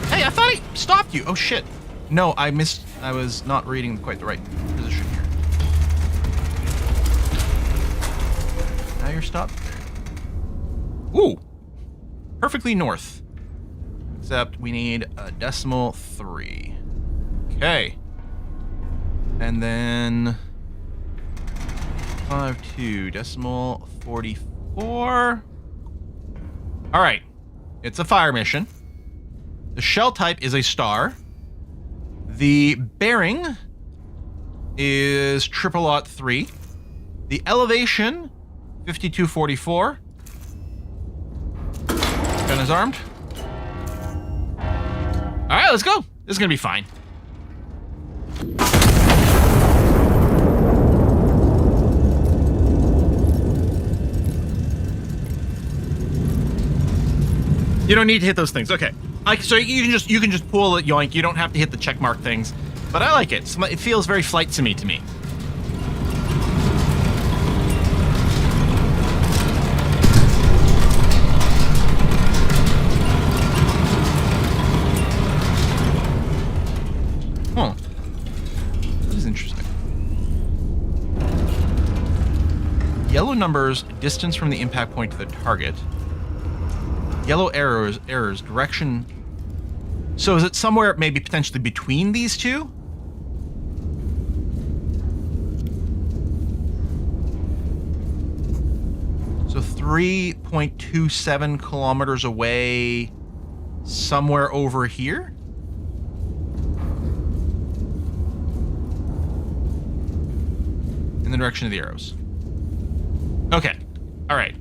Hey, I thought I stopped you. Oh, shit. No, I missed. I was not reading quite the right position here. Now you're stopped. Ooh. Perfectly north. Except we need a 0.3. Okay. And then 52.44. All right. It's a fire mission. The shell type is a star. The bearing is 0.3. The elevation, 52.44. Gun is armed. All right, let's go. This is going to be fine. You don't need to hit those things. Okay. So you can just pull it, yoink. You don't have to hit the check mark things. But I like it. It feels very flight sim-y to me. numbers, distance from the impact point to the target. Yellow errors, direction. So is it somewhere maybe potentially between these two? So 3.27 kilometers away, somewhere over here? In the direction of the arrows. Okay. All right.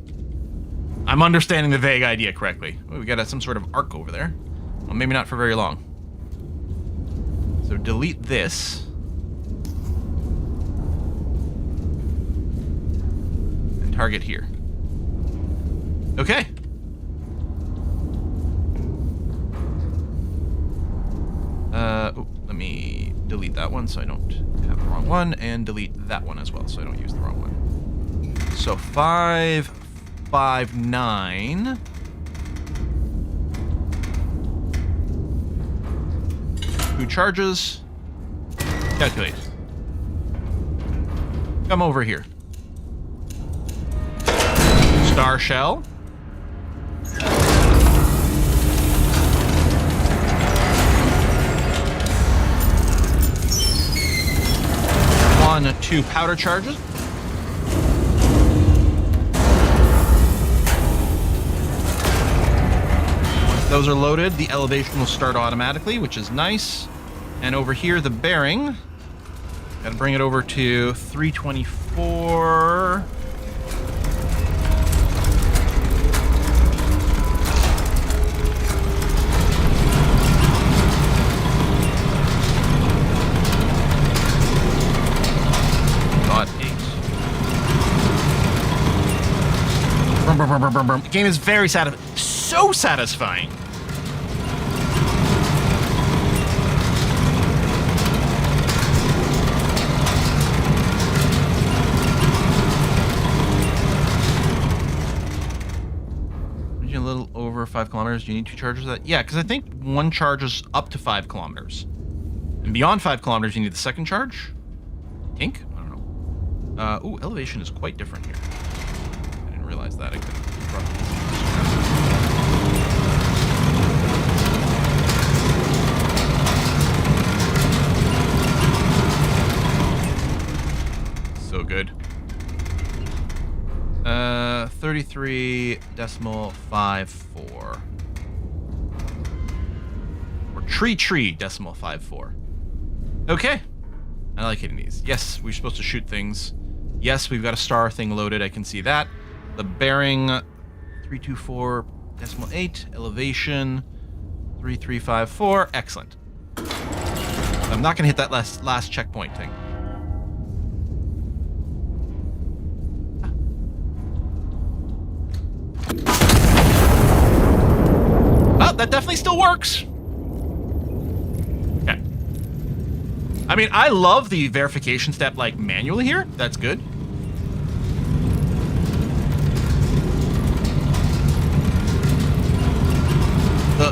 I'm understanding the vague idea correctly. Oh, we got some sort of arc over there. Well, maybe not for very long. So delete this. And target here. Okay. Let me delete that one so I don't have the wrong one, and delete that one as well so I don't use the wrong one. So 559. Two charges. Calculate. Come over here. Star shell. On 2 powder charges. Once those are loaded, the elevation will start automatically, which is nice. And over here, the bearing. Gotta bring it over to 324. The game is very so satisfying. A little over 5 kilometers. Do you need 2 charges of that? Yeah, because I think 1 charge is up to 5 kilometers. And beyond 5 kilometers, you need the second charge? I think? I don't know. Ooh, elevation is quite different here. I didn't realize that. I couldn't. So good. 33.54. Or tree.54. Okay. I like hitting these. Yes, we're supposed to shoot things. Yes, we've got a star thing loaded. I can see that. The bearing 324.8. Elevation 3354. Excellent. I'm not going to hit that last checkpoint thing. Oh, that definitely still works. Okay. I mean, I love the verification step, like, manually here. That's good.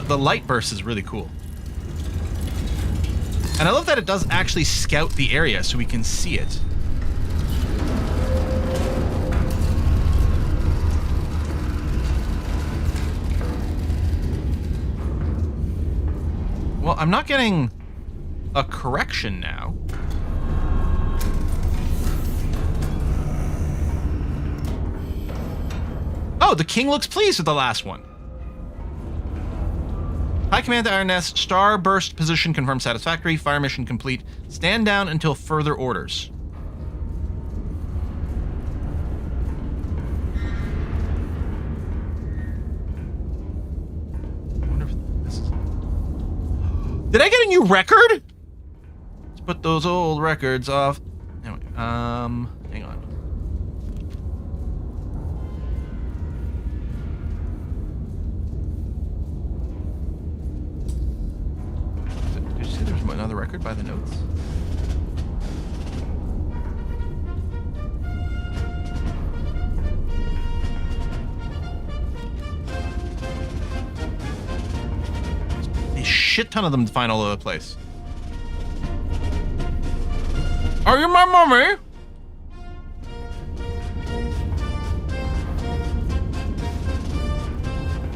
The light burst is really cool. And I love that it does actually scout the area so we can see it. Well, I'm not getting a correction now. Oh, the king looks pleased with the last one. High command to Iron Nest. Star burst position confirmed satisfactory. Fire mission complete. Stand down until further orders. I wonder if this is... Did I get a new record? Let's put those old records off. Anyway, hang on. Did you see there's another record by the notes? A shit ton of them to find all over the place. Are you my mommy?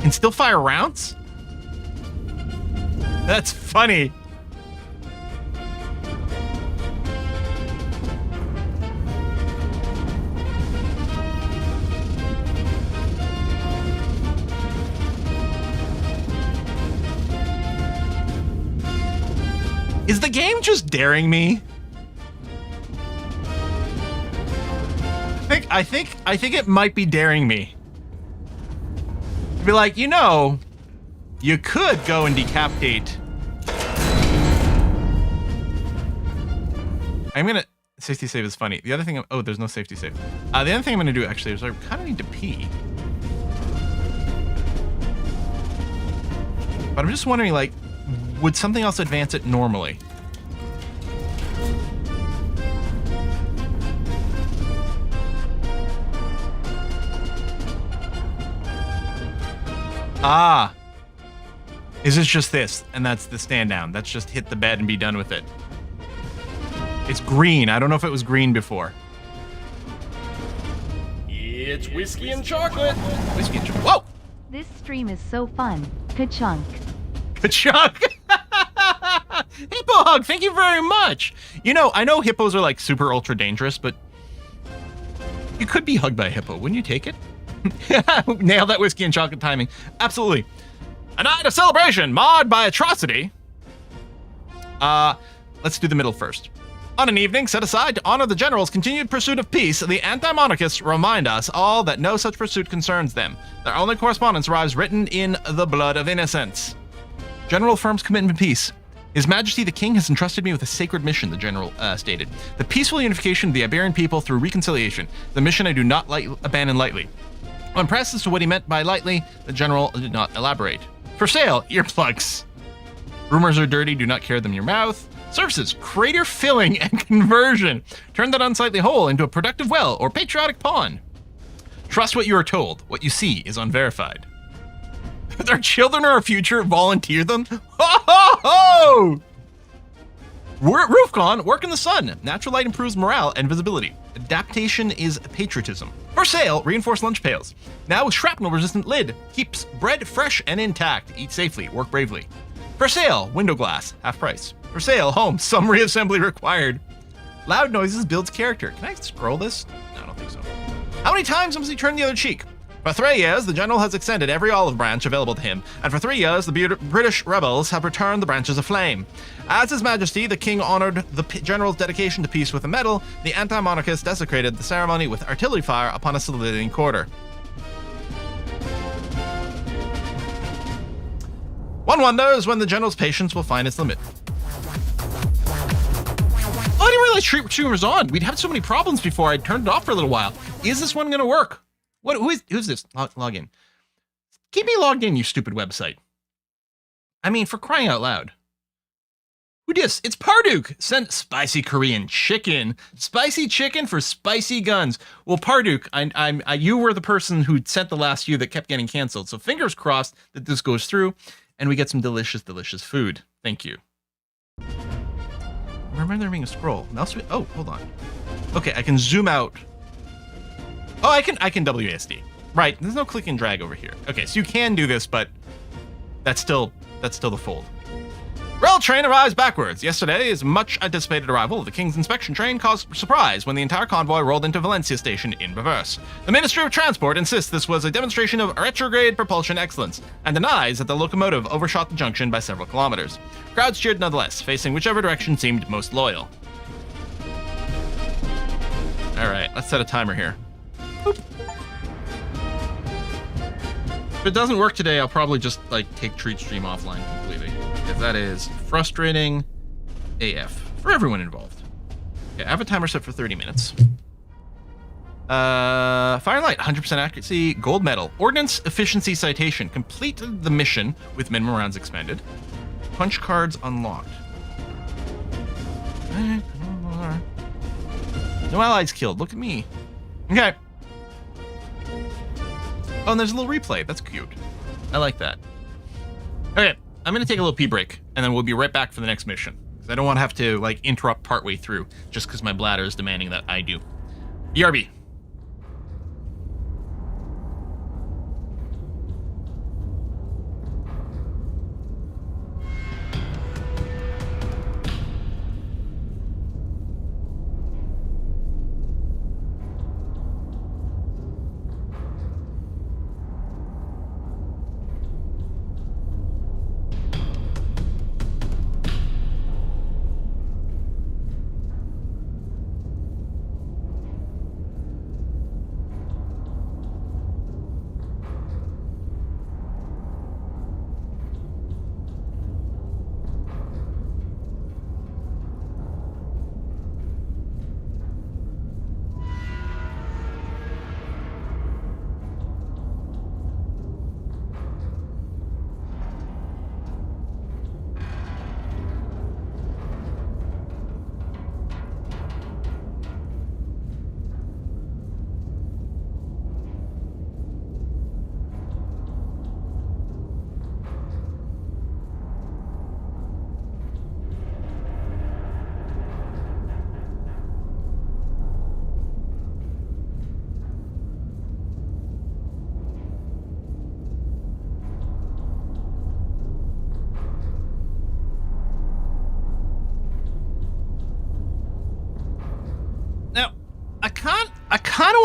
Can still fire rounds? That's funny. Is the game just daring me? I think it might be daring me. To be like, you know, you could go and decapitate. I'm gonna safety save is funny. The other thing, oh, there's no safety save. The other thing I'm gonna do actually is I kind of need to pee. But I'm just wondering, like, would something else advance it normally? Ah. Is this just this? And that's the stand down. That's just hit the bed and be done with it. It's green. I don't know if it was green before. It's whiskey and chocolate. Whiskey and chocolate. Whoa! This stream is so fun. Ka-chunk. Ka-chunk! Hippo hug, thank you very much. You know, I know hippos are like super ultra dangerous, but you could be hugged by a hippo. Wouldn't you take it? Nail that whiskey and chocolate timing. Absolutely. A night of celebration marred by atrocity. Let's do the middle first. On an evening set aside to honor the general's continued pursuit of peace, the anti-monarchists remind us all that no such pursuit concerns them. Their only correspondence arrives written in the blood of innocence. General affirms commitment to peace. His Majesty the King has entrusted me with a sacred mission, the general stated. The peaceful unification of the Iberian people through reconciliation. The mission I do not abandon lightly. When pressed as to what he meant by lightly, the general did not elaborate. For sale, earplugs. Rumors are dirty, do not carry them in your mouth. Services, crater filling and conversion. Turn that unsightly hole into a productive well or patriotic pond. Trust what you are told. What you see is unverified. Their children are our future. Volunteer them. Ho ho ho! Roofcon, work in the sun. Natural light improves morale and visibility. Adaptation is patriotism. For sale, reinforced lunch pails. Now with shrapnel-resistant lid. Keeps bread fresh and intact. Eat safely, work bravely. For sale, window glass, half price. For sale, home, some reassembly required. Loud noises builds character. Can I scroll this? No, I don't think so. How many times must he turn the other cheek? For 3 years, the general has extended every olive branch available to him, and for 3 years, the British rebels have returned the branches aflame. As His Majesty, the King honored the general's dedication to peace with a medal, the anti-monarchists desecrated the ceremony with artillery fire upon a civilian quarter. One wonders when the general's patience will find its limit. Oh, I didn't realize stream was on. We'd had so many problems before I turned it off for a little while. Is this one gonna work? Who's this? Log in. Keep me logged in, you stupid website. I mean, for crying out loud. Who dis? It's Parduk. Sent spicy Korean chicken. Spicy chicken for spicy guns. Well, Parduk, you were the person who sent the last few that kept getting canceled. So fingers crossed that this goes through and we get some delicious, delicious food. Thank you. I remember there being a scroll. Oh, hold on. Okay, I can zoom out. Oh, I can WASD. Right, there's no click and drag over here. Okay, so you can do this, but that's still the fold. Rail train arrives backwards. Yesterday's much anticipated arrival of the King's inspection train caused surprise when the entire convoy rolled into Valencia station in reverse. The Ministry of Transport insists this was a demonstration of retrograde propulsion excellence and denies that the locomotive overshot the junction by several kilometers. Crowds cheered nonetheless, facing whichever direction seemed most loyal. All right, let's set a timer here. Boop. If it doesn't work today, I'll probably just take Treat Stream offline completely, because that is frustrating AF for everyone involved. Okay, I have a timer set for 30 minutes. Fire and Light, 100% accuracy, gold medal, ordnance efficiency citation, completed the mission with minimum rounds expended, punch cards unlocked. No allies killed. Look at me. Okay. Oh, and there's a little replay. That's cute. I like that. Okay, I'm going to take a little pee break, and then we'll be right back for the next mission. Because I don't want to have to, interrupt partway through, just because my bladder is demanding that I do. BRB.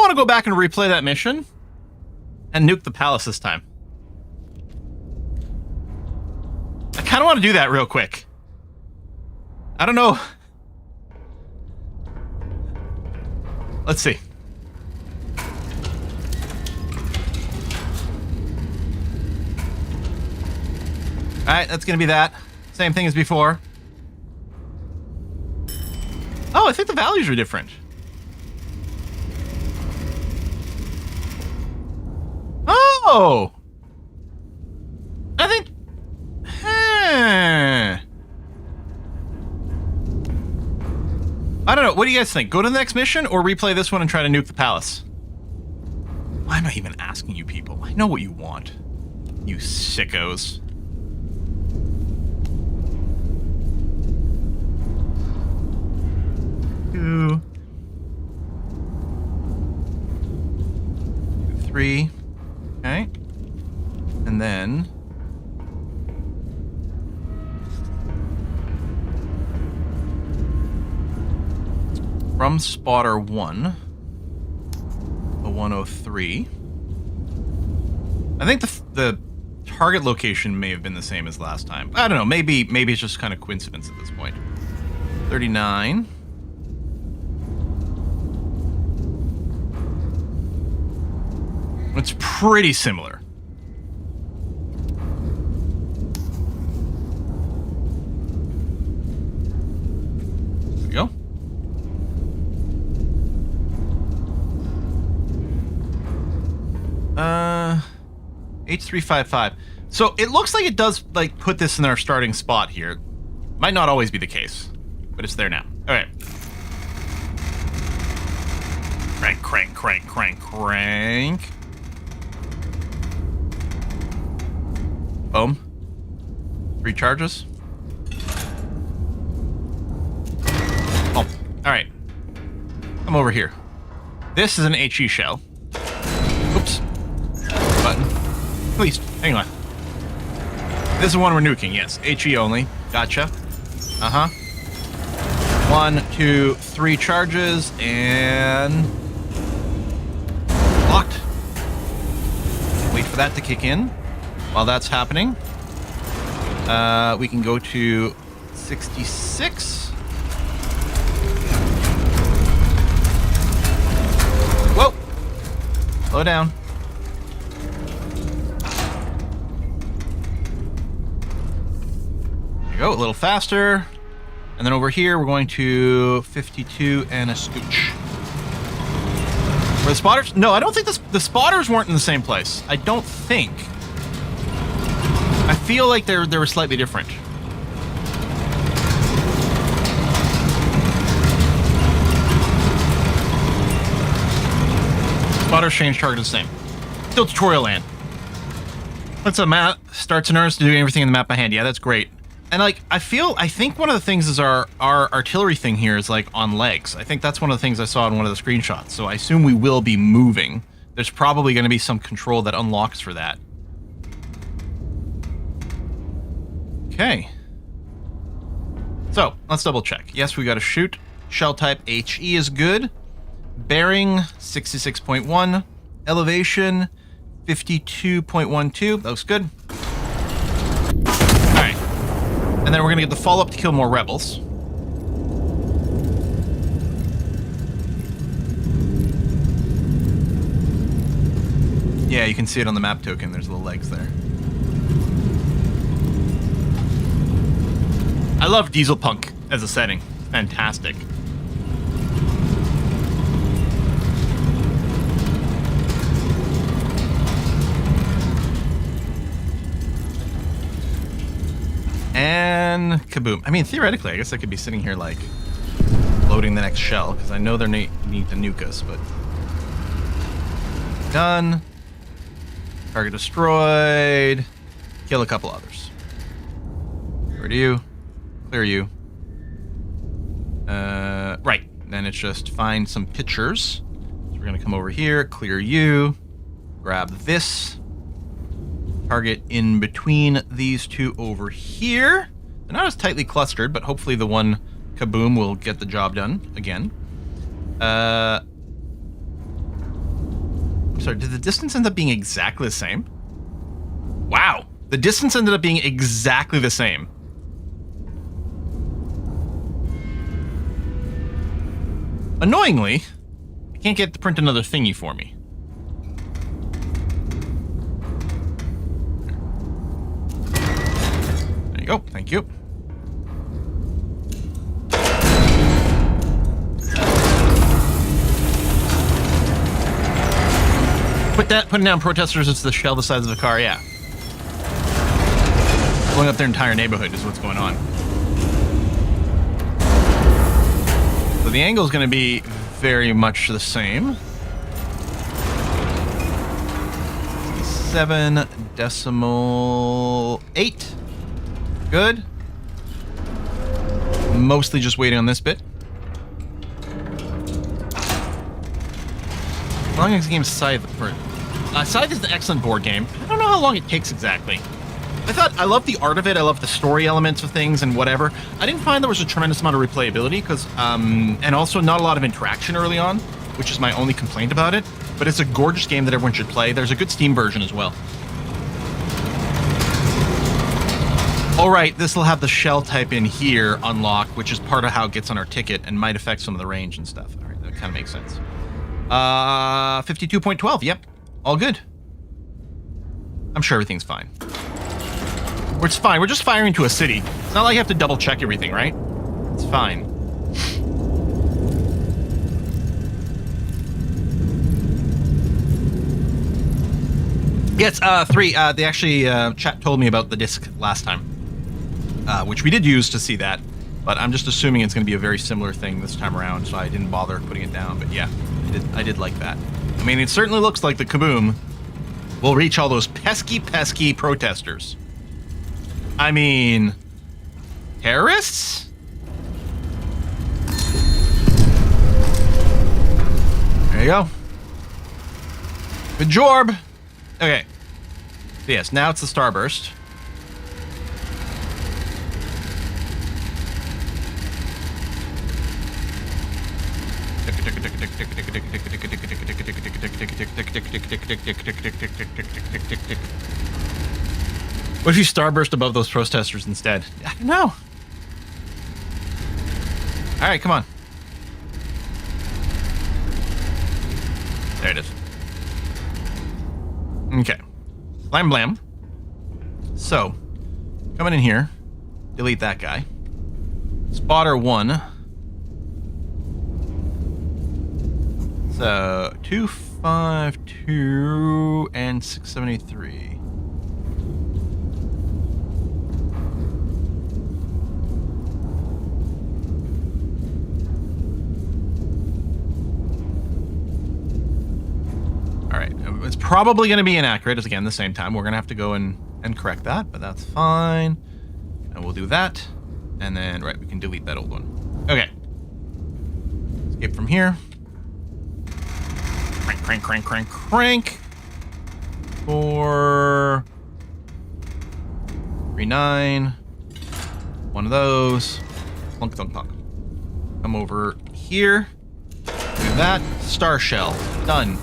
want to go back and replay that mission and nuke the palace this time. I kind of want to do that real quick. I don't know. Let's see. Alright, that's going to be that. Same thing as before. Oh, I think the values are different. Oh! I think... I don't know. What do you guys think? Go to the next mission or replay this one and try to nuke the palace? Why am I even asking you people? I know what you want. You sickos. Two, 3. Okay. And then... from spotter 1, the 103. I think the target location may have been the same as last time. I don't know. Maybe it's just kind of coincidence at this point. 39. It's pretty similar. There we go. H355. So it looks like it does like put this in our starting spot here. Might not always be the case, but it's there now. All right. Crank, crank, crank, crank, crank. Boom. 3 charges. Oh, all right. Come over here. This is an HE shell. Oops. Button. Please, hang on. This is the one we're nuking, yes. HE only. Gotcha. Uh-huh. 1, 2, 3 charges, and... locked. Wait for that to kick in. While that's happening, we can go to 66. Whoa! Slow down. There you go, a little faster. And then over here, we're going to 52 and a scooch. Were the spotters? No, I don't think the spotters weren't in the same place. I don't think. I feel like they were slightly different. Spotters change target the same. Still tutorial land. Once a map starts in earnest to do everything in the map by hand. Yeah, that's great. And like, I think one of the things is our artillery thing here is like on legs. I think that's one of the things I saw in one of the screenshots. So I assume we will be moving. There's probably going to be some control that unlocks for that. Okay. So, let's double check. Yes, we got to shoot. Shell type HE is good. Bearing 66.1. Elevation 52.12. That looks good. Alright. And then we're going to get the follow-up to kill more rebels. Yeah, you can see it on the map token. There's little legs there. I love dieselpunk as a setting. Fantastic. And kaboom. I mean, theoretically, I guess I could be sitting here like loading the next shell because I know they need to nuke us, but done. Target destroyed. Kill a couple others. Where do you? Clear you. Right. Then it's just find some pictures. So we're gonna come over here, clear you, grab this. Target in between these two over here. They're not as tightly clustered, but hopefully the one kaboom will get the job done again. Sorry, did the distance end up being exactly the same? Wow. The distance ended up being exactly the same. Annoyingly, I can't get to print another thingy for me. There you go. Thank you. Putting down protesters into the shell the size of the car, yeah. Blowing up their entire neighborhood is what's going on. So the angle is going to be very much the same. 7.8. Good. Mostly just waiting on this bit. How long is the game Scythe for? Scythe is an excellent board game. I don't know how long it takes exactly. I love the art of it. I love the story elements of things and whatever. I didn't find there was a tremendous amount of replayability because, and also not a lot of interaction early on, which is my only complaint about it. But it's a gorgeous game that everyone should play. There's a good Steam version as well. All right, this will have the shell type in here unlocked, which is part of how it gets on our ticket and might affect some of the range and stuff. All right, that kind of makes sense. 52.12. Yep, all good. I'm sure everything's fine. It's fine. We're just firing to a city. It's not like you have to double check everything, right? It's fine. Yes, 3. They actually, chat told me about the disc last time, which we did use to see that, but I'm just assuming it's going to be a very similar thing this time around, so I didn't bother putting it down, but yeah, I did like that. I mean, it certainly looks like the Kaboom will reach all those pesky protesters. I mean, terrorists? There you go. Good job. Okay. So yes, now it's the starburst. What if you starburst above those protesters instead? I don't know. All right, come on. There it is. Okay. Blam blam. So, coming in here, delete that guy. Spotter 1. So, 252 and 673. It's probably going to be inaccurate, as again, the same time. We're going to have to go and correct that, but that's fine. And we'll do that. And then, right, we can delete that old one. Okay. Escape from here. Crank. 4. 3, 9. One of those. Plunk. Come over here. Do that. Star shell. Done.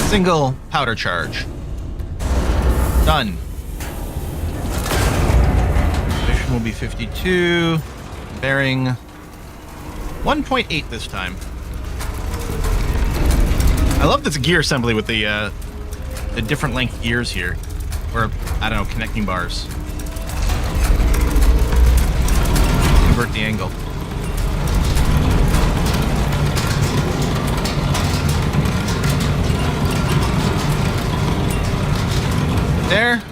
Single powder charge. Done. Position will be 52. Bearing 1.8 this time. I love this gear assembly with the different length gears here. Or, I don't know, connecting bars. Convert the angle. There.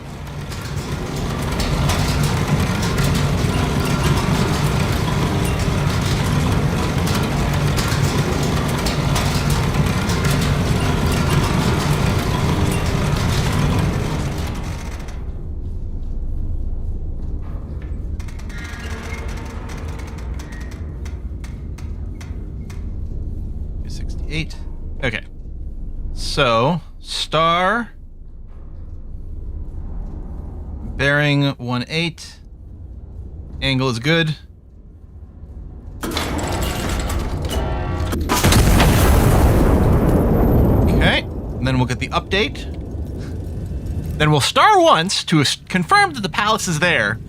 $68. Okay. So, star. Bearing 1.8. Angle is good. Okay, and then we'll get the update. Then we'll star once to confirm that the palace is there.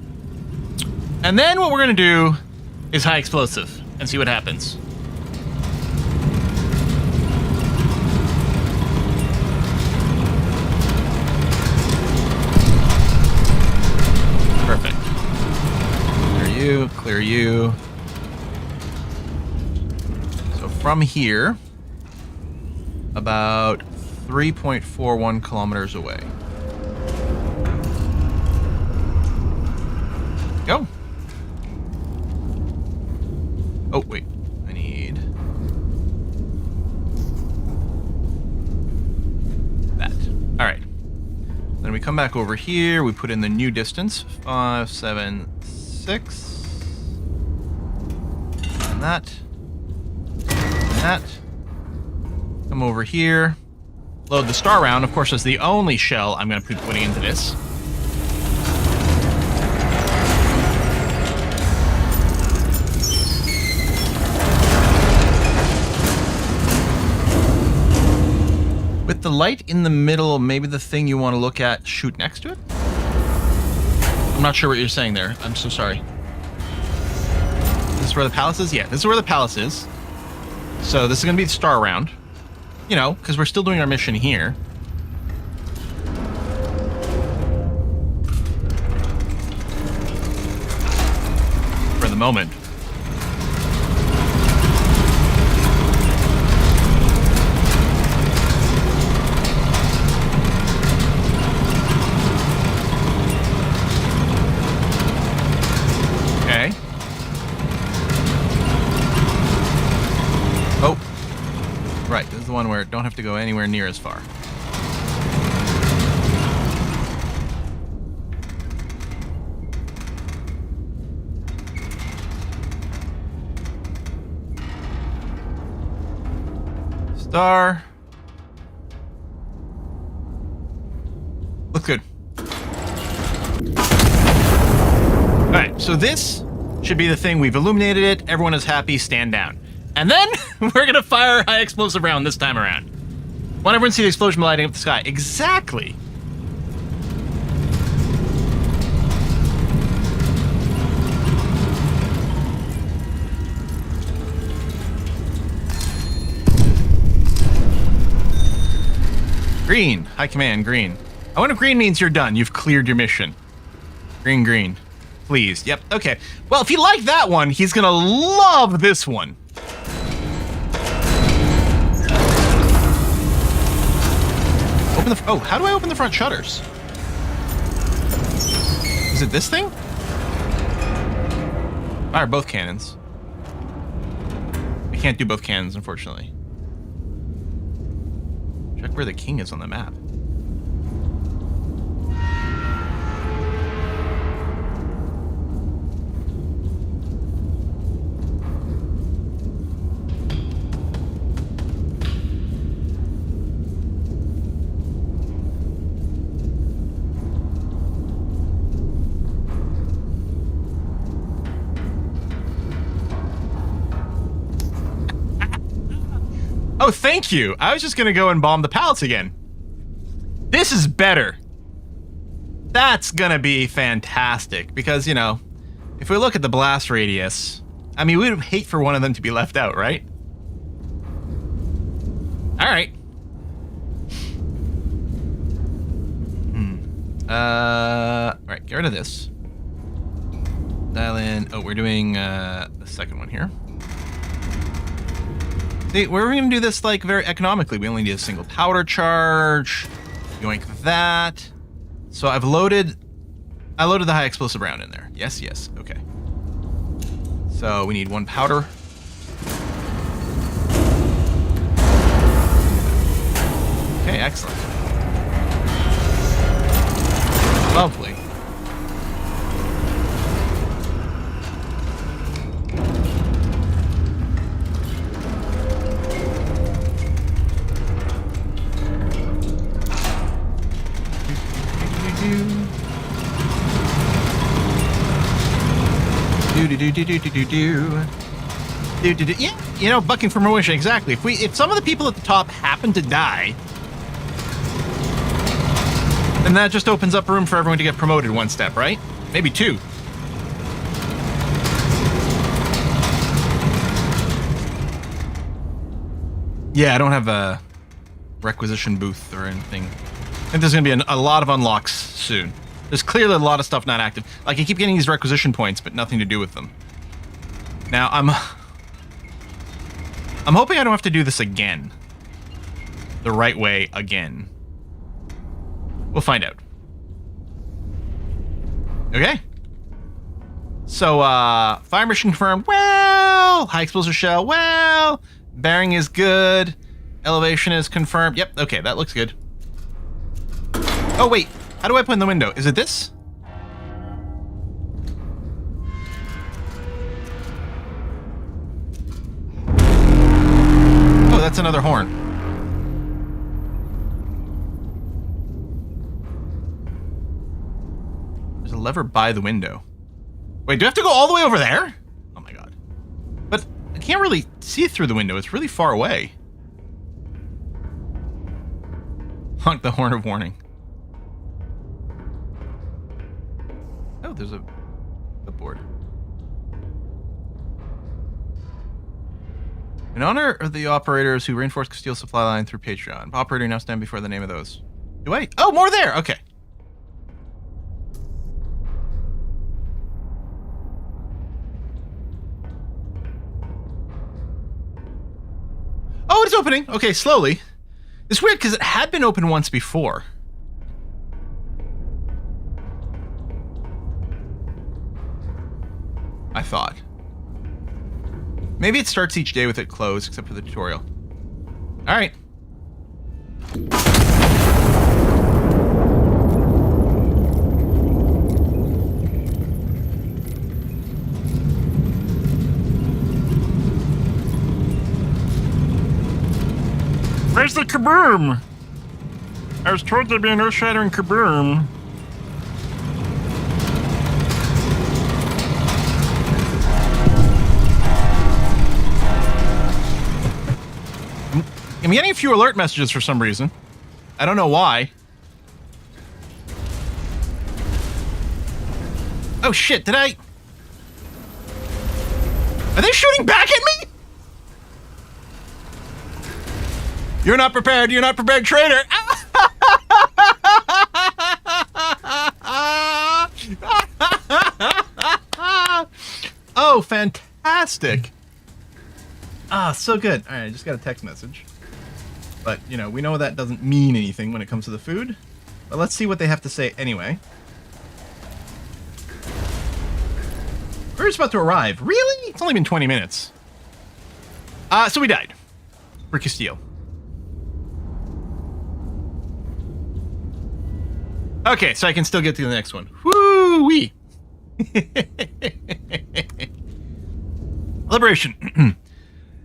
And then what we're going to do is high explosive and see what happens. Perfect. Clear you. So from here, about 3.41 kilometers away. Go. Oh, wait. I need that. All right. Then we come back over here. We put in the new distance. 576. And that. And that. Come over here. Load the star round. Of course, that's the only shell I'm going to be putting into this. With the light in the middle, maybe the thing you want to look at, shoot next to it? I'm not sure what you're saying there. I'm so sorry. This is where the palace is? Yeah, this is where the palace is. So this is going to be the star round. You know, because we're still doing our mission here. For the moment. Okay. Oh. Right, this is the one where I don't have to go anywhere near as far. Star. Looks good. Alright, so this should be the thing. We've illuminated it. Everyone is happy. Stand down. And then we're going to fire a high explosive round this time around. Want everyone to see the explosion lighting up the sky. Exactly. Green. High command, green. I wonder if green means you're done. You've cleared your mission. Green, green. Please. Yep. Okay. Well, if you like that one, he's going to love this one. Open the... Oh, how do I open the front shutters? Is it this thing? Fire both cannons. I can't do both cannons, unfortunately. Check where the king is on the map. Oh, thank you. I was just going to go and bomb the palace again. This is better. That's going to be fantastic because, you know, if we look at the blast radius, I mean, we would hate for one of them to be left out, right? All right. All right, get rid of this. Dial in. Oh, we're doing the second one here. See, we're going to do this like very economically. We only need a single powder charge. Yoink that. So I loaded the high explosive round in there. Yes, yes. Okay. So we need one powder. Okay, excellent. Lovely. Yeah, you know, bucking for promotion, exactly. If some of the people at the top happen to die, then that just opens up room for everyone to get promoted one step, right? Maybe two. Yeah, I don't have a requisition booth or anything. I think there's going to be a lot of unlocks soon. There's clearly a lot of stuff not active. Like, I keep getting these requisition points, but nothing to do with them. Now, I'm hoping I don't have to do this again. The right way again. We'll find out. Okay. So, fire mission confirmed. Well, high explosive shell. Well, bearing is good. Elevation is confirmed. Yep. Okay, that looks good. Oh, wait. How do I put in the window? Is it this? Oh, that's another horn. There's a lever by the window. Wait, do I have to go all the way over there? Oh my god. But I can't really see through the window. It's really far away. Honk the horn of warning. Oh, there's a board. In honor of the operators who reinforced Castile supply line through Patreon, operator now stand before the name of those. Do I? Oh, more there. Okay. Oh, it's opening. Okay, slowly. It's weird because it had been open once before. I thought. Maybe it starts each day with it closed, except for the tutorial. All right. Where's the kaboom? I was told there'd be an earth-shattering kaboom. I'm getting a few alert messages for some reason. I don't know why. Oh shit, did I... Are they shooting back at me? You're not prepared, traitor! Oh, fantastic. Ah, so good. Alright, I just got a text message. But, you know, we know that doesn't mean anything when it comes to the food. But let's see what they have to say anyway. We're just about to arrive. Really? It's only been 20 minutes. So we died. For Castile. Okay, so I can still get to the next one. Woo-wee! Liberation.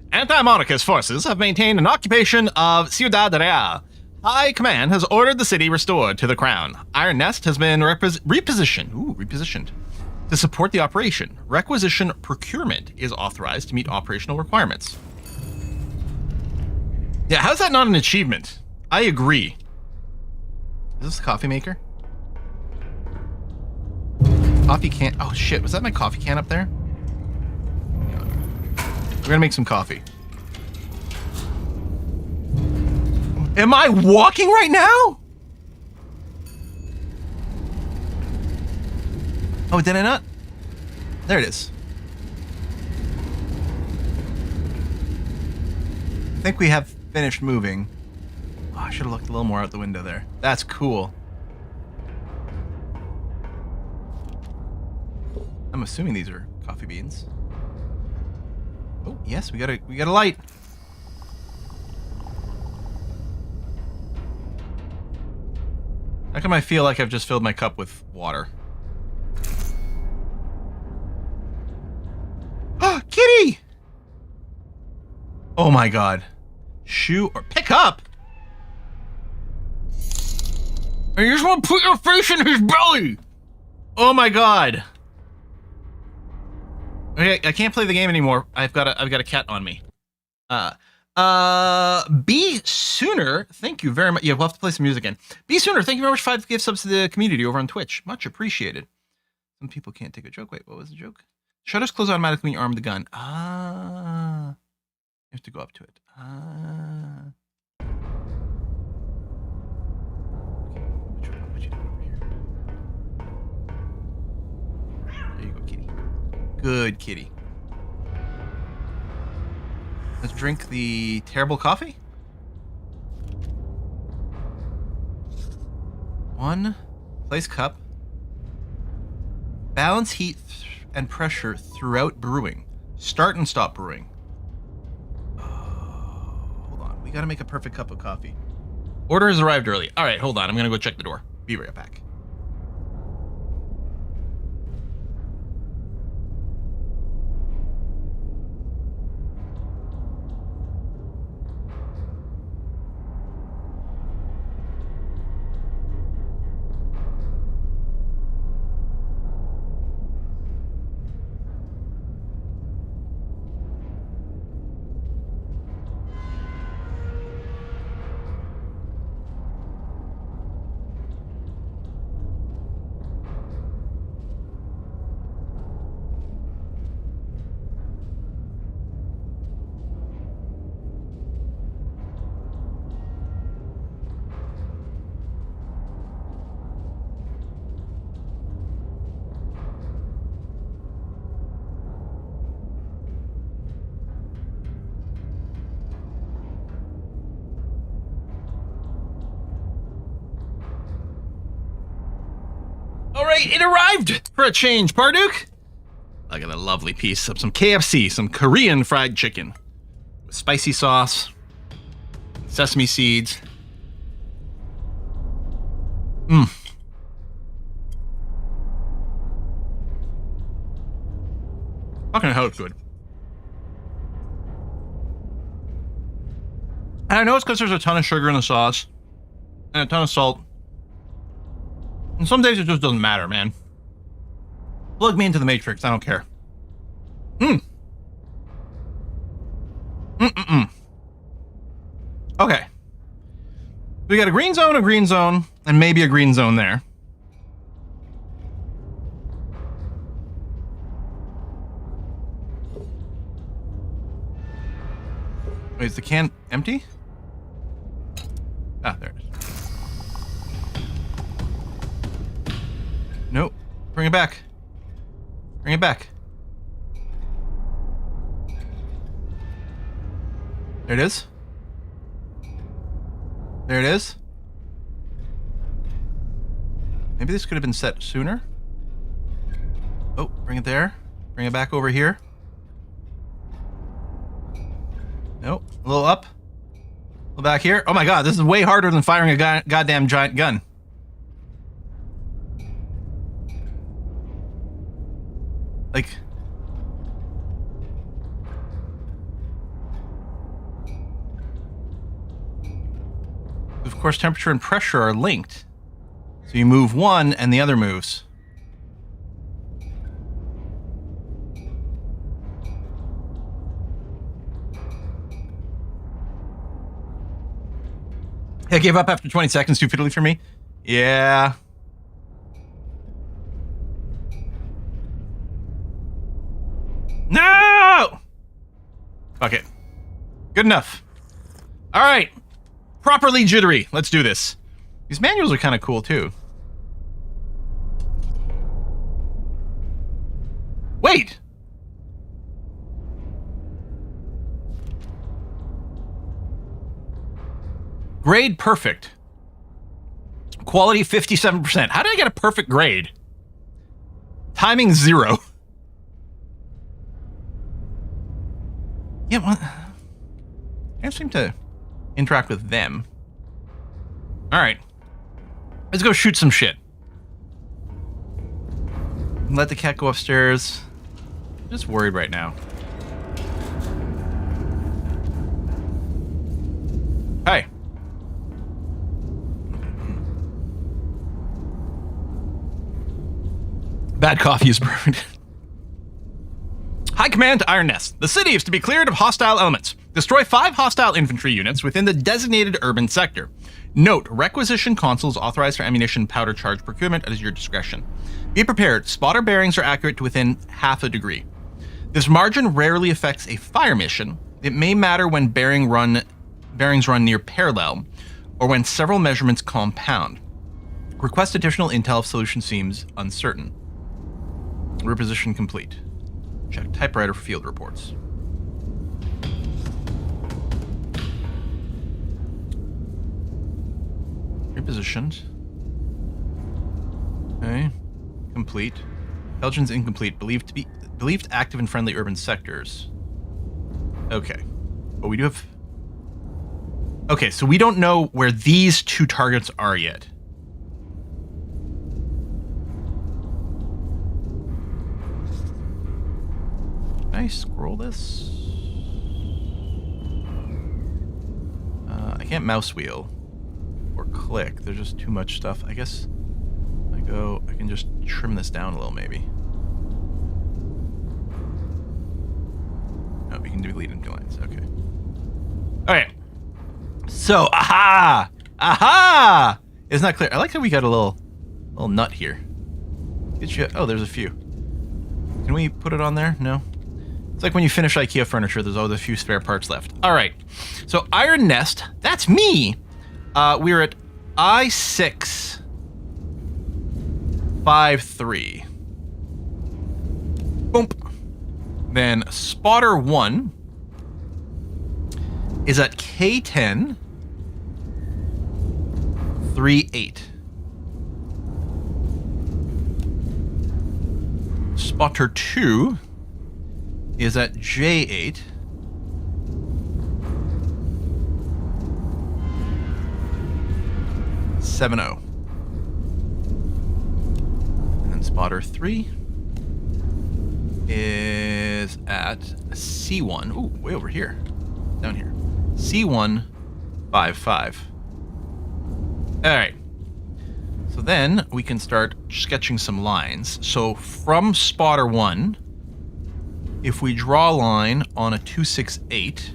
Anti-monarchist forces have maintained an occupation of Ciudad Real. High Command has ordered the city restored to the crown. Iron Nest has been repositioned to support the operation. Requisition procurement is authorized to meet operational requirements. Yeah, how's that not an achievement? I agree. Is this a coffee maker? Coffee can. Oh shit, was that my coffee can up there? We're gonna make some coffee. Am I walking right now? Oh, did I not? There it is. I think we have finished moving. Oh, I should have looked a little more out the window there. That's cool. I'm assuming these are coffee beans. Oh, yes, we got a light. How come I feel like I've just filled my cup with water? Oh, kitty! Oh my god. Shoe or pick up? I just want to put your face in his belly! Oh my god. Okay, I can't play the game anymore. I've got a cat on me. B Sooner, thank you very much. Yeah, we'll have to play some music again. B Sooner, thank you very much for 5 gift subs to the community over on Twitch. Much appreciated. Some people can't take a joke. Wait, what was the joke? Shutters close automatically when you arm the gun. Ah. You have to go up to it. Ah. What you doing over here? There you go, kitty. Good kitty. Let's drink the terrible coffee. 1. Place cup. Balance heat and pressure throughout brewing. Start and stop brewing. Hold on. We got to make a perfect cup of coffee. Order has arrived early. All right, hold on. I'm going to go check the door. Be right back. It arrived for a change, Parduk. Look at a lovely piece of some KFC, some Korean fried chicken with spicy sauce, sesame seeds. Mmm. Fucking hell, it's good. And I know it's because there's a ton of sugar in the sauce and a ton of salt. And some days it just doesn't matter, man. Plug me into the Matrix. I don't care. Okay. We got a green zone, and maybe a green zone there. Wait, is the can empty? Ah, there it is. Nope. Bring it back. Bring it back. There it is. There it is. Maybe this could have been set sooner. Oh, bring it there. Bring it back over here. Nope. A little up. A little back here. Oh my god, this is way harder than firing a goddamn giant gun. Like, of course, temperature and pressure are linked. So you move one and the other moves. I gave up after 20 seconds too fiddly for me. Yeah. No! Fuck it. Good enough. All right. Properly jittery. Let's do this. These manuals are kind of cool, too. Wait! Grade perfect. Quality 57%. How did I get a perfect grade? Timing 0. Yeah, well, I can't seem to interact with them. All right, let's go shoot some shit. Let the cat go upstairs. I'm just worried right now. Hey. Bad coffee is perfect. High Command to Iron Nest. The city is to be cleared of hostile elements. Destroy 5 hostile infantry units within the designated urban sector. Note, requisition consoles authorized for ammunition powder charge procurement at your discretion. Be prepared. Spotter bearings are accurate to within half a degree. This margin rarely affects a fire mission. It may matter when bearings run near parallel or when several measurements compound. Request additional intel if solution seems uncertain. Reposition complete. Check typewriter for field reports. Repositioned. Okay. Complete. Intelligence incomplete. Believed active in friendly urban sectors. Okay. But we do have... Okay, so we don't know where these 2 targets are yet. Can I scroll this? I can't mouse wheel or click. There's just too much stuff. I guess I can just trim this down a little maybe. No, we can delete empty lines. Okay. Okay. So, aha! Aha! It's not clear. I like how we got a little nut here. Oh, there's a few. Can we put it on there? No. It's like when you finish IKEA furniture, there's always a few spare parts left. All right. So, Iron Nest, that's me. We're at I-653. Boom. Then Spotter 1 is at K10 38. Spotter 2 is at J8 70. And then Spotter 3 is at C1. Ooh, way over here. Down here. C155. Alright. So then we can start sketching some lines. So from Spotter 1, if we draw a line on a 268,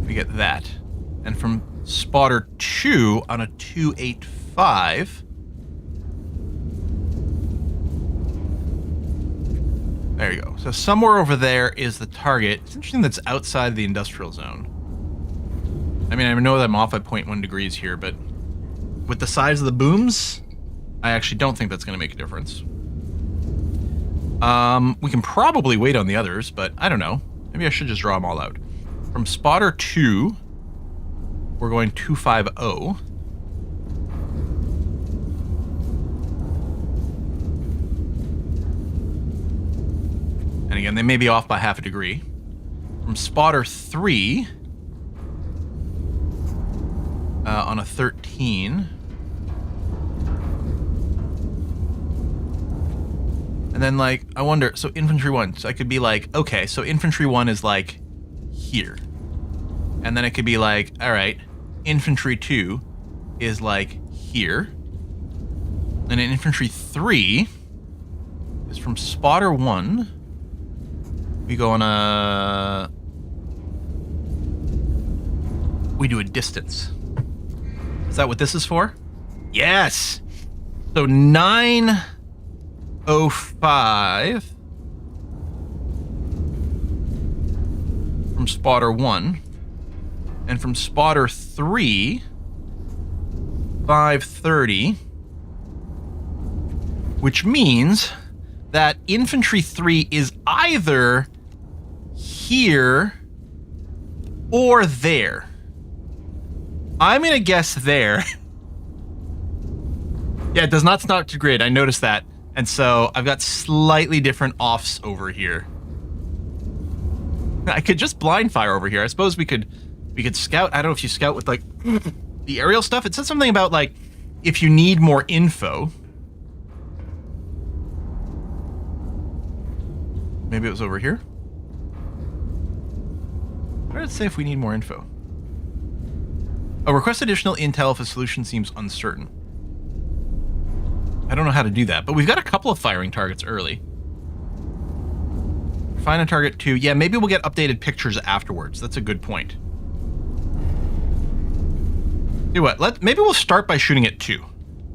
we get that. And from Spotter 2 on a 285, there you go. So somewhere over there is the target. It's interesting that's outside the industrial zone. I mean, I know that I'm off by 0.1 degrees here, but with the size of the booms, I actually don't think that's going to make a difference. We can probably wait on the others, but I don't know. Maybe I should just draw them all out. From Spotter 2, we're going 250. And again, they may be off by half a degree. From Spotter 3, on a 13. And then, like, I wonder, so Infantry 1, so I could be like, okay, so Infantry 1 is, like, here. And then it could be like, all right, Infantry 2 is, like, here. And then Infantry 3 is from Spotter 1. We go on a... We do a distance. Is that what this is for? Yes! So 905 from Spotter 1. And from Spotter 3, 530. Which means that Infantry 3 is either here or there. I'm going to guess there. Yeah, it does not start to grid. I noticed that. And so I've got slightly different offs over here. I could just blind fire over here. I suppose we could scout. I don't know if you scout with, like, the aerial stuff. It says something about, like, if you need more info. Maybe it was over here. Where did it say if we need more info? Oh, request additional intel if a solution seems uncertain. I don't know how to do that, but we've got a couple of firing targets early. Find a target 2. Yeah, maybe we'll get updated pictures afterwards. That's a good point. Do what? Maybe we'll start by shooting at 2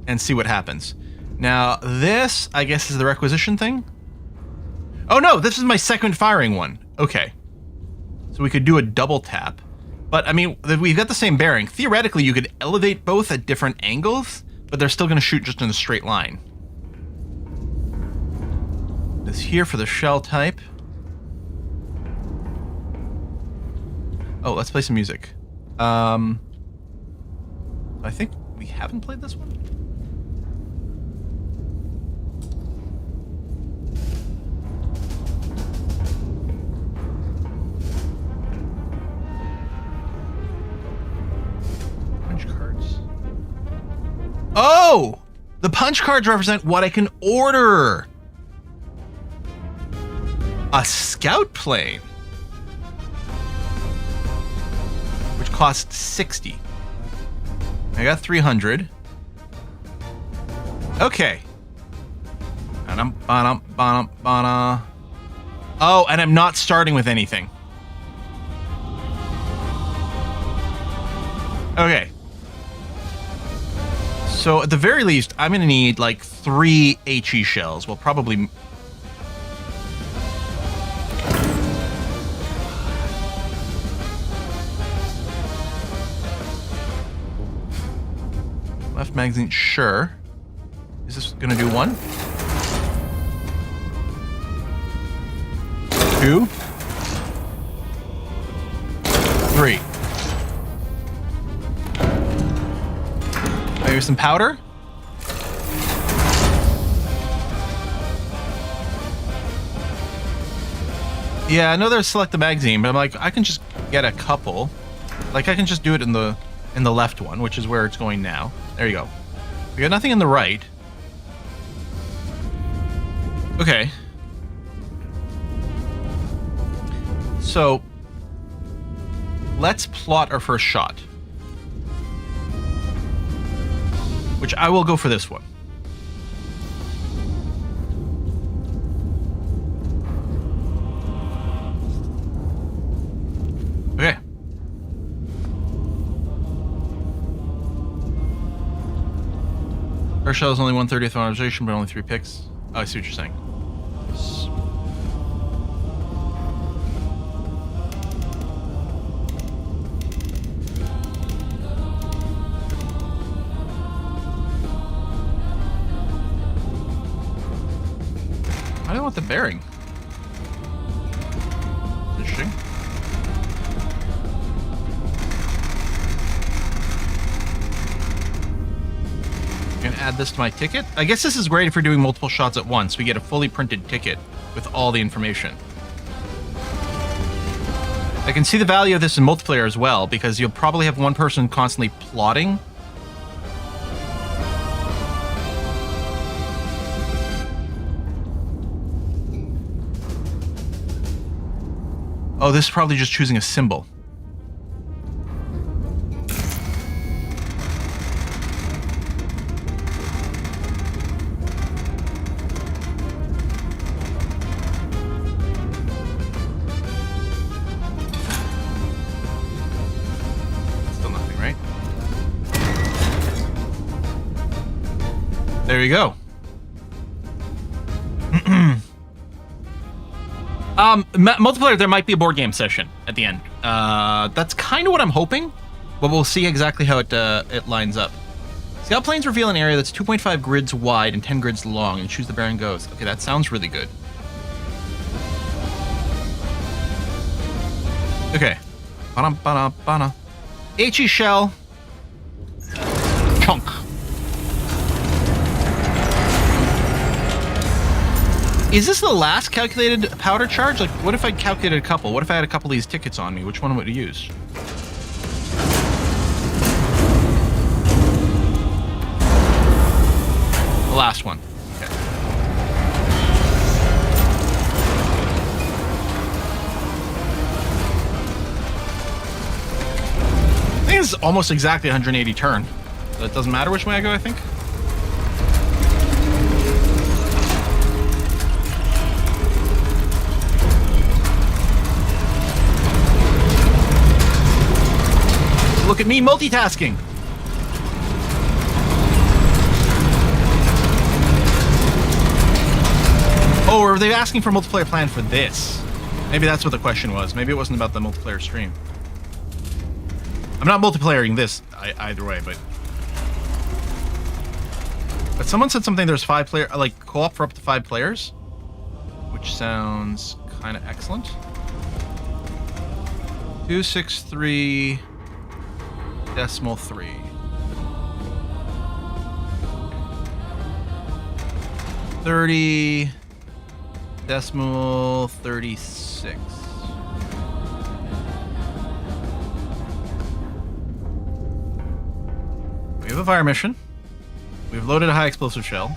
and see what happens. Now, this, I guess, is the requisition thing. Oh, no, this is my second firing one. Okay. So we could do a double tap. But, I mean, we've got the same bearing. Theoretically, you could elevate both at different angles, but they're still going to shoot just in a straight line. This here for the shell type. Oh, let's play some music. I think we haven't played this one. Punch cards. Oh! The punch cards represent what I can order. A scout plane. Which costs 60. I got 300. Okay. Oh, and I'm not starting with anything. Okay. So at the very least, I'm gonna need like 3 HE shells. Well, probably. Left magazine, sure. Is this gonna do 1? 2? 3. Maybe some powder? Yeah, I know there's select the magazine, but I'm like, I can just get a couple. Like, I can just do it in the left one, which is where it's going now. There you go. We got nothing in the right. Okay. So, let's plot our first shot. Which I will go for this one. Okay. Our shell is only 1/30th organization, but only 3 picks. Oh, I see what you're saying. I don't want the bearing. Interesting. Add this to my ticket. I guess this is great if you're doing multiple shots at once. We get a fully printed ticket with all the information. I can see the value of this in multiplayer as well, because you'll probably have one person constantly plotting. Oh, this is probably just choosing a symbol. There you go. Multiplayer, there might be a board game session at the end. That's kind of what I'm hoping, but we'll see exactly how it lines up. Scout planes reveal an area that's 2.5 grids wide and 10 grids long, and choose the bearing goes. Okay, that sounds really good. Okay. Ba-dum-ba-dum-ba-dum. HE shell. Chunk. Is this the last calculated powder charge? Like, what if I calculated a couple? What if I had a couple of these tickets on me? Which one would I use? The last one. Okay. I think it's almost exactly 180 turn. So it doesn't matter which way I go, I think. Look at me multitasking. Oh, or are they asking for a multiplayer plan for this? Maybe that's what the question was. Maybe it wasn't about the multiplayer stream. I'm not multiplayering this either way, but someone said something. There's 5 player, like co-op for up to 5 players, which sounds kind of excellent. 263 decimal 3. 30 decimal 36. We have a fire mission. We've loaded a high explosive shell.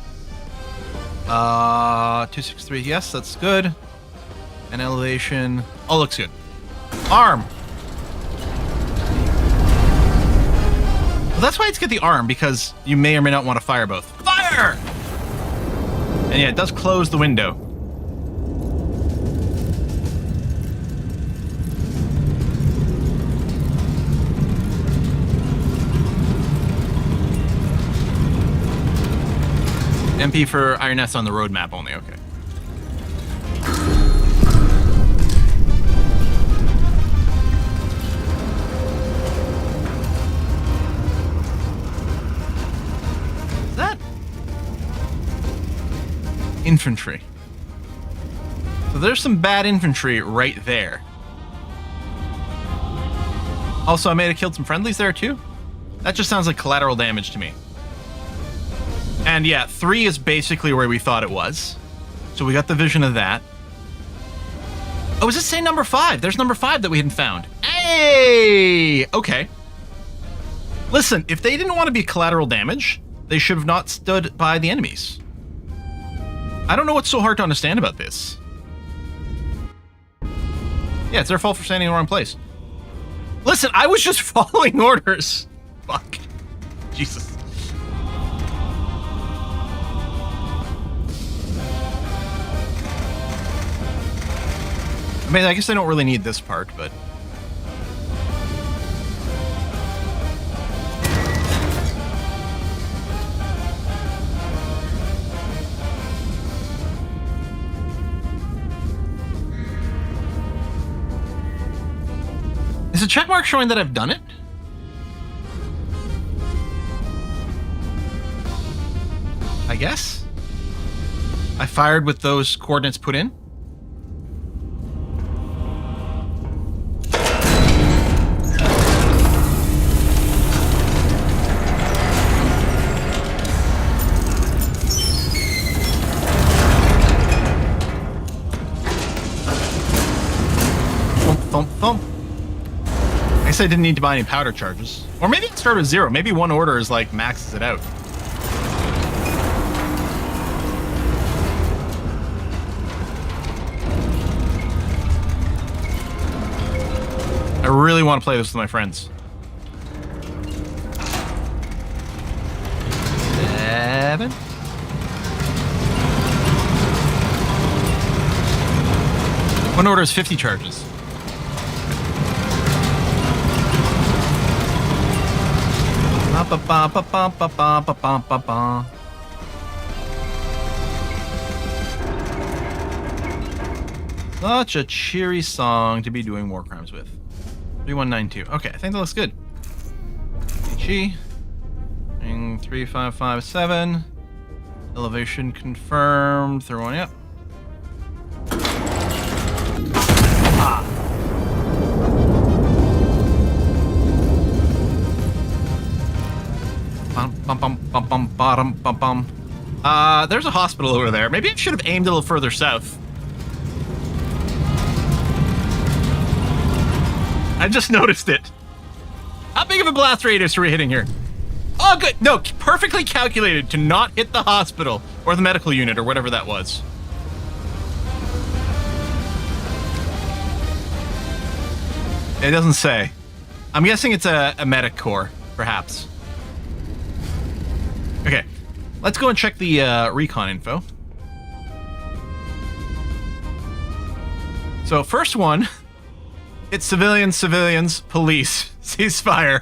263, yes, that's good. And elevation, all looks good. Arm. Well, that's why it's get the arm, because you may or may not want to fire both. Fire! And yeah, it does close the window. MP for Iron S on the roadmap only, okay. Is that infantry? So there's some bad infantry right there. Also, I may have killed some friendlies there too. That just sounds like collateral damage to me. And yeah, 3 is basically where we thought it was. So we got the vision of that. Oh, does it say number 5? There's number 5 that we hadn't found. Hey! Okay. Listen, if they didn't want to be collateral damage, they should have not stood by the enemies. I don't know what's so hard to understand about this. Yeah, it's their fault for standing in the wrong place. Listen, I was just following orders. Fuck. Jesus. I mean, I guess I don't really need this part, but... Is a check mark showing that I've done it? I guess? I fired with those coordinates put in? Thump, thump. I guess I didn't need to buy any powder charges. Or maybe it started with 0. Maybe one order is like maxes it out. I really want to play this with my friends. 7. One order is 50 charges. Such a cheery song to be doing war crimes with. 3192. Okay, I think that looks good. HE. 3557. Elevation confirmed. Throw one, yep. There's a hospital over there. Maybe I should have aimed a little further south. I just noticed it. How big of a blast radius are we hitting here? Oh, good. No, perfectly calculated to not hit the hospital or the medical unit or whatever that was. It doesn't say. I'm guessing it's a medic core, perhaps. Okay, let's go and check the recon info. So first one, it's civilians, police, ceasefire.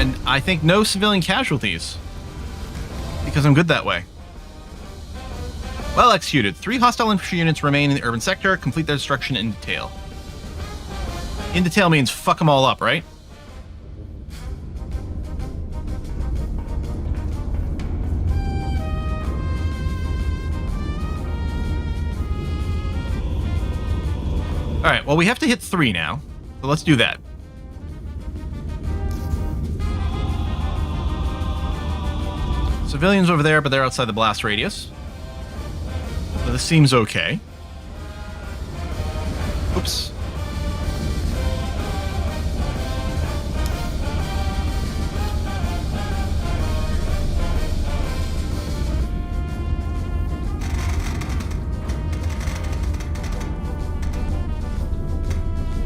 And I think no civilian casualties. Because I'm good that way. Well executed. 3 hostile infantry units remain in the urban sector. Complete their destruction in detail. In detail means fuck them all up, right? Alright, well we have to hit 3 now. So let's do that. Civilians over there, but they're outside the blast radius. So this seems okay. Oops.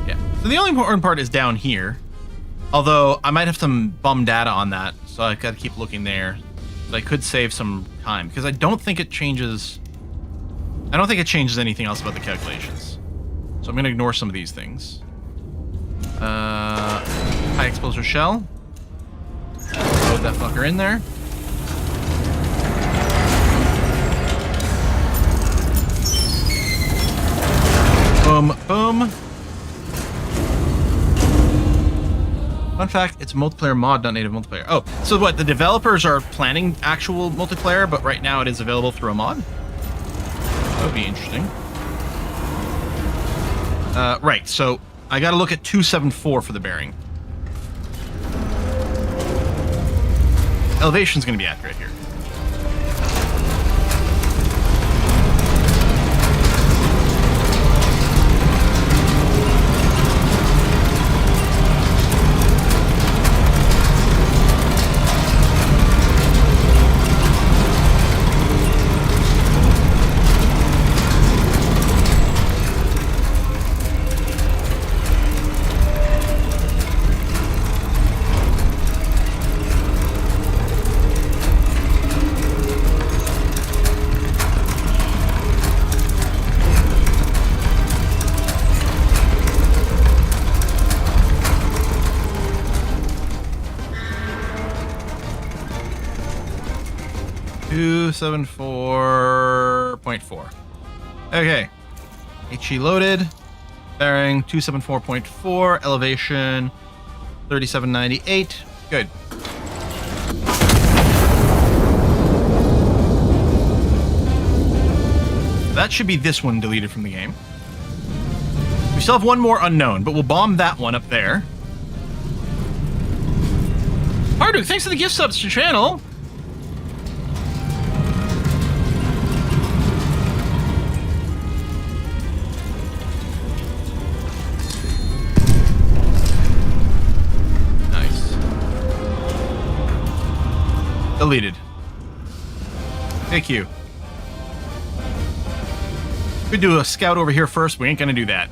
Yeah. So the only important part is down here. Although I might have some bum data on that, so I've got to keep looking there. But I could save some time because I don't think it changes. I don't think it changes anything else about the calculations. So I'm going to ignore some of these things. High explosive shell. Load that fucker in there. Boom, boom. Fun fact, it's a multiplayer mod, not native multiplayer. Oh, so what, the developers are planning actual multiplayer, but right now it is available through a mod? That would be interesting. Right, so I gotta look at 274 for the bearing. Elevation's gonna be accurate here. Two 274.4. Okay. HE loaded. Bearing 274.4. Elevation 3798. Good. That should be this one deleted from the game. We still have one more unknown, but we'll bomb that one up there. Hardwick, thanks for the gift subs to the channel. Deleted. Thank you. Could do a scout over here first. We ain't gonna do that.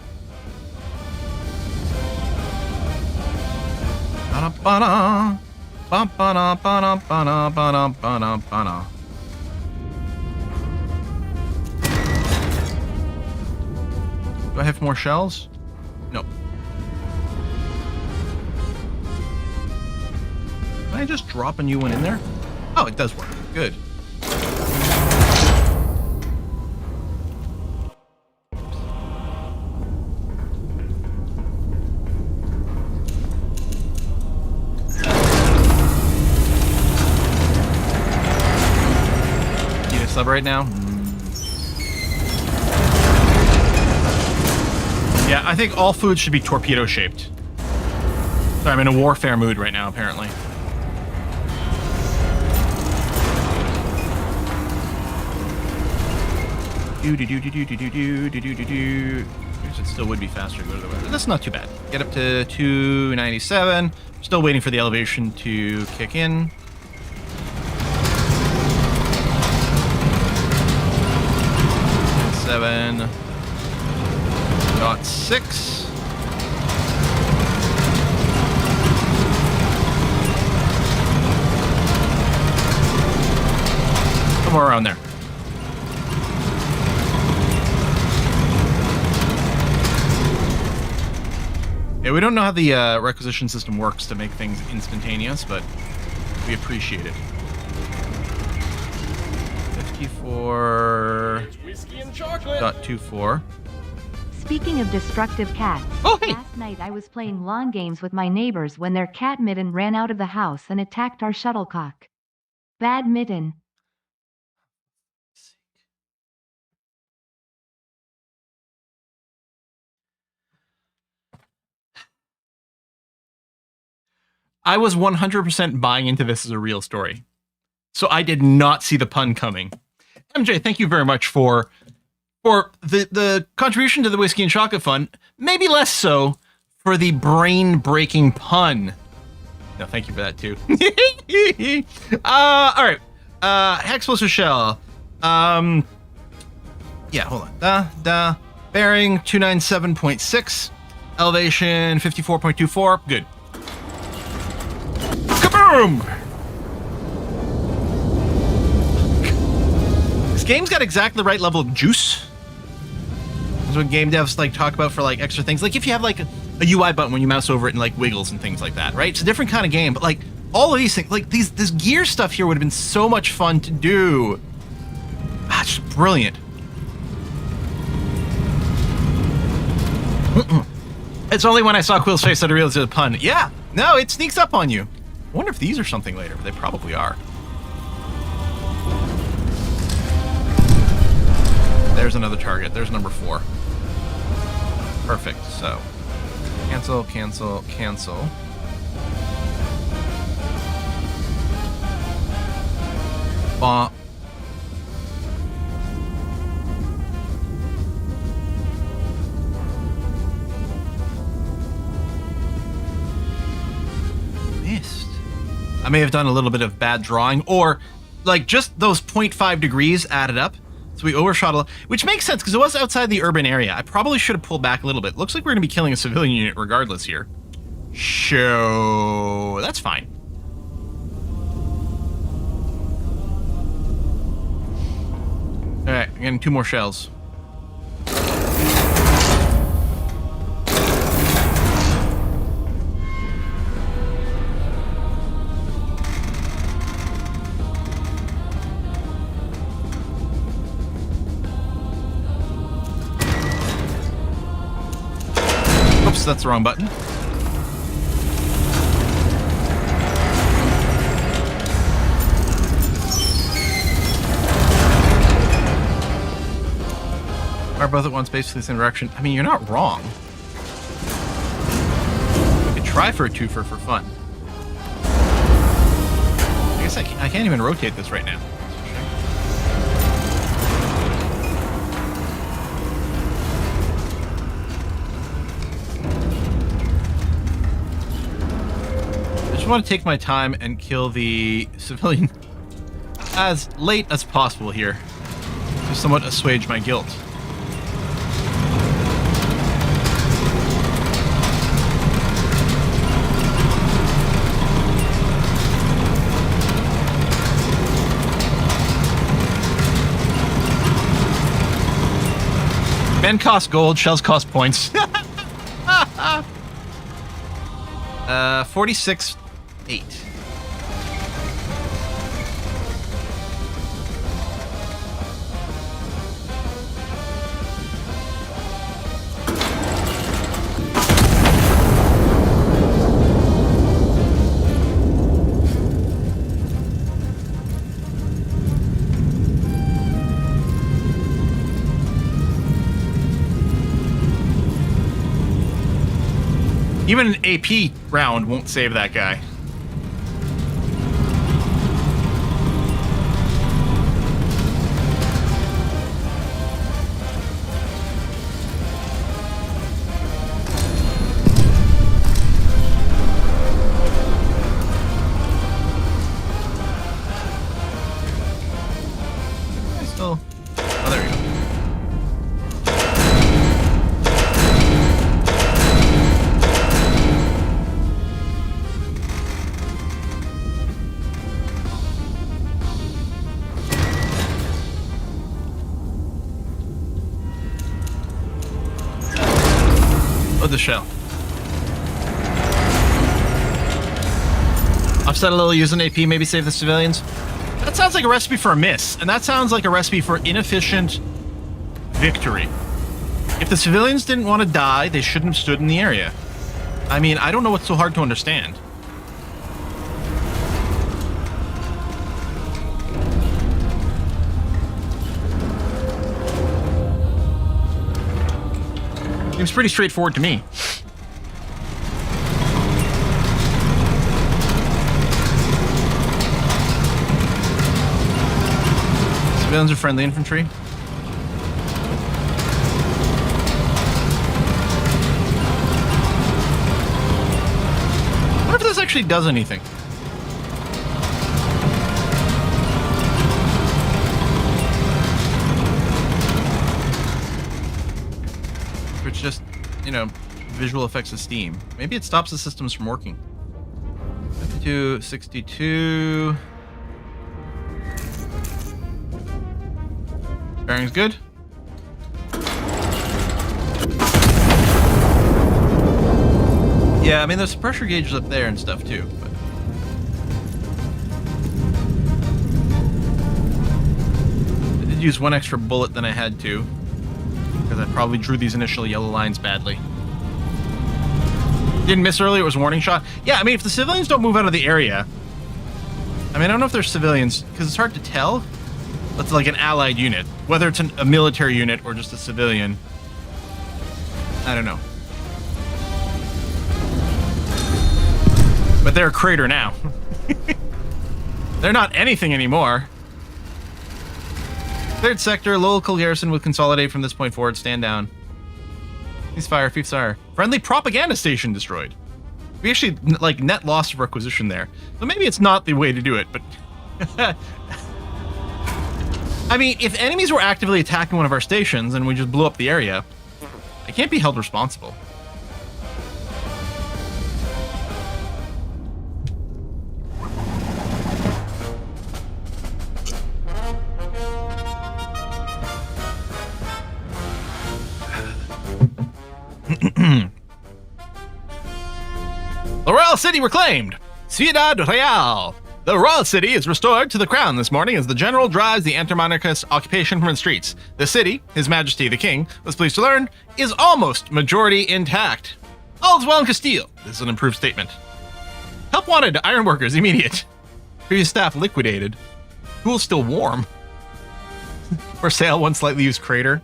Do I have more shells? No. Can I just drop a new one in there? Oh, it does work. Good. Need a sub right now? Yeah, I think all food should be torpedo shaped. Sorry, I'm in a warfare mood right now, apparently. It still would be faster to go to the west. That's not too bad. Get up to 297. Still waiting for the elevation to kick in. Seven. Dot 6. Somewhere around there. Yeah, we don't know how the requisition system works to make things instantaneous, but we appreciate it. 54.24. It's whiskey and chocolate. Speaking of destructive cats, Oh, hey! last night I was playing lawn games with my neighbors when their cat Mitten ran out of the house and attacked our shuttlecock. Bad Mitten. I was 100% buying into this as a real story. So I did not see the pun coming. MJ, thank you very much for the contribution to the Whiskey and Chocolate Fund. Maybe less so for the brain-breaking pun. No, thank you for that too. All right. Explosive shell. Yeah, hold on. Bearing 297.6. Elevation 54.24. Good. Kaboom! This game's got exactly the right level of juice. That's what game devs like talk about for like extra things. Like if you have like a UI button when you mouse over it and like wiggles and things like that, right? It's a different kind of game, but like all of these things, like this gear stuff here would have been so much fun to do. Ah, it's just brilliant. It's only when I saw Quill's face that I realized it was a pun. Yeah, no, it sneaks up on you. I wonder if these are something later, but they probably are. There's another target. There's number 4. Perfect. So, cancel, cancel, cancel. Bomb. Missed. I may have done a little bit of bad drawing, or like just those 0.5 degrees added up. So we overshot a lot, which makes sense because it was outside the urban area. I probably should have pulled back a little bit. Looks like we're going to be killing a civilian unit regardless here. So that's fine. All right, getting 2 more shells. Oops, that's the wrong button. Are both at once basically the same direction? I mean, you're not wrong. You could try for a twofer for fun. I guess I can't even rotate this right now. I just want to take my time and kill the civilian as late as possible here to somewhat assuage my guilt. Men cost gold, shells cost points. 46.8. Even an AP round won't save that guy. Still. Oh, there we go. The shell. Upset a little, use an AP, maybe save the civilians. That sounds like a recipe for a miss, and that sounds like a recipe for inefficient victory. If the civilians didn't want to die, they shouldn't have stood in the area. I mean, I don't know what's so hard to understand. Seems pretty straightforward to me. Civilians are friendly infantry. I wonder if this actually does anything. It's just, you know, visual effects of Steam. Maybe it stops the systems from working. 52, 62. Bearing's good. Yeah, I mean, there's pressure gauges up there and stuff too. But I did use one extra bullet than I had to, because I probably drew these initial yellow lines badly. Didn't miss earlier, it was a warning shot. Yeah, I mean, if the civilians don't move out of the area... I mean, I don't know if they're civilians, because it's hard to tell. That's like an allied unit. Whether it's a military unit or just a civilian. I don't know. But they're a crater now. They're not anything anymore. Third sector, local garrison will consolidate from this point forward. Stand down. Ceasefire, ceasefire. Friendly propaganda station destroyed. We actually, like, net loss of requisition there. So maybe it's not the way to do it, but... I mean, if enemies were actively attacking one of our stations and we just blew up the area, I can't be held responsible. The Royal City reclaimed! Ciudad Real! The Royal City is restored to the crown this morning as the general drives the anti-monarchist occupation from the streets. The city, His Majesty the King, was pleased to learn, is almost majority intact. All's well in Castile. This is an improved statement. Help wanted to ironworkers immediate. Previous staff liquidated. Pool still warm. For sale, one slightly used crater.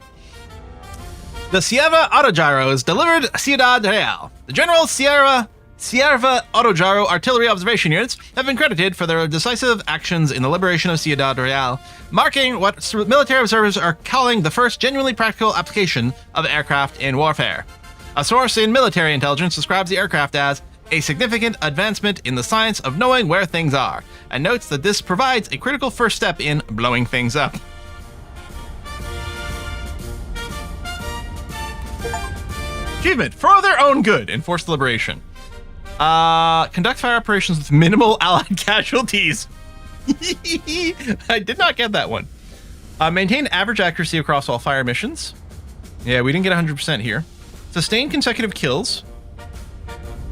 The Sierra Autogyros delivered Ciudad Real. The General Sierra Autogyro artillery observation units have been credited for their decisive actions in the liberation of Ciudad Real, marking what military observers are calling the first genuinely practical application of aircraft in warfare. A source in military intelligence describes the aircraft as a significant advancement in the science of knowing where things are, and notes that this provides a critical first step in blowing things up. Achievement for their own good, enforce liberation. Conduct fire operations with minimal allied casualties. I did not get that one. Maintain average accuracy across all fire missions. Yeah, we didn't get 100% here. Sustain consecutive kills.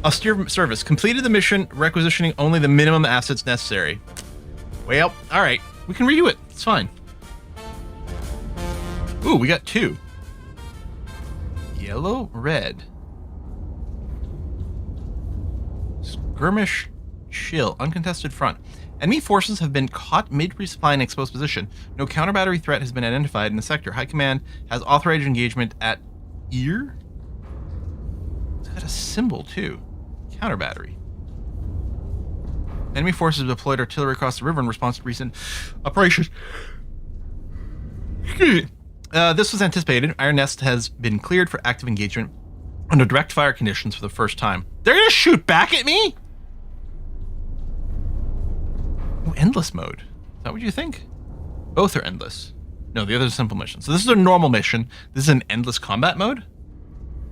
Austere service. Completed the mission requisitioning only the minimum assets necessary. Well, alright. We can redo it. It's fine. Ooh, we got 2. Yellow, red. Skirmish, chill, uncontested front. Enemy forces have been caught mid-resupply and exposed position. No counter-battery threat has been identified in the sector. High Command has authorized engagement at ear? It's got a symbol, too. Counter-battery. Enemy forces have deployed artillery across the river in response to recent operations. This was anticipated. Iron Nest has been cleared for active engagement under direct fire conditions for the first time. They're gonna shoot back at me? Oh, endless mode. Is that what you think? Both are endless. No, the other is a simple mission. So this is a normal mission. This is an endless combat mode.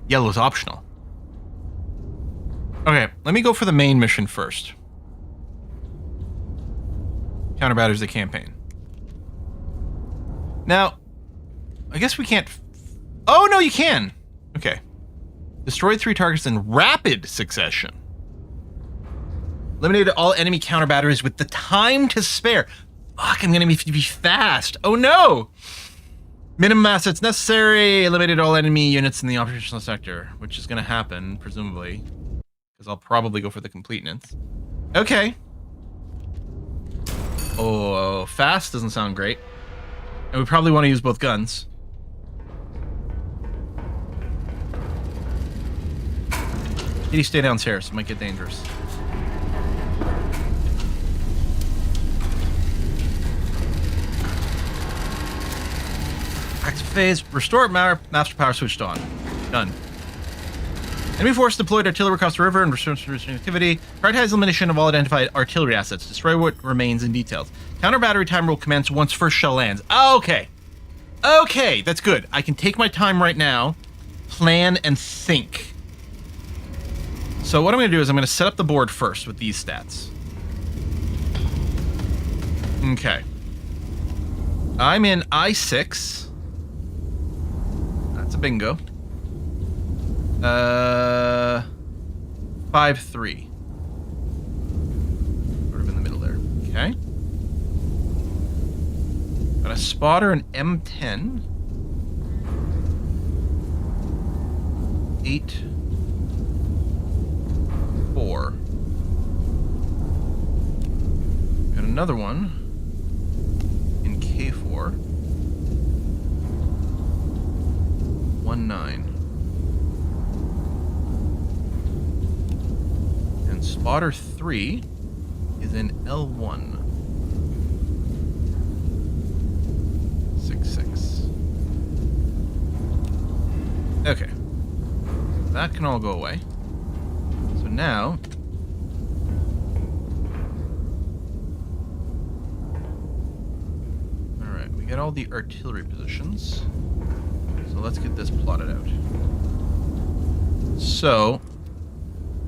Yellow is optional. Okay, let me go for the main mission first. Counterbatters the campaign. Now, I guess we can't... Oh, no, you can. Okay. Destroyed 3 targets in rapid succession. Eliminated all enemy counter batteries with the time to spare. Fuck, I'm gonna be fast. Oh no! Minimum assets necessary. Eliminated all enemy units in the operational sector, which is gonna happen, presumably. Because I'll probably go for the completeness. Okay. Oh, fast doesn't sound great. And we probably want to use both guns. Kitty, stay downstairs. It might get dangerous. Active phase. Restore master power switched on. Done. Enemy force deployed artillery across the river and restore activity. Prioritize elimination of all identified artillery assets. Destroy what remains in details. Counter battery timer will commence once first shell lands. Okay. Okay, that's good. I can take my time right now, plan, and think. So what I'm going to do is I'm going to set up the board first with these stats. Okay. I'm in I6. That's a bingo. 5-3. Sort of in the middle there. Okay. Got a spotter, an M10. 8-4. Got another one in K4. 1-9. And spotter 3 is in L1. 6-6. Okay. That can all go away. So now... Alright, we got all the artillery positions. So let's get this plotted out. So,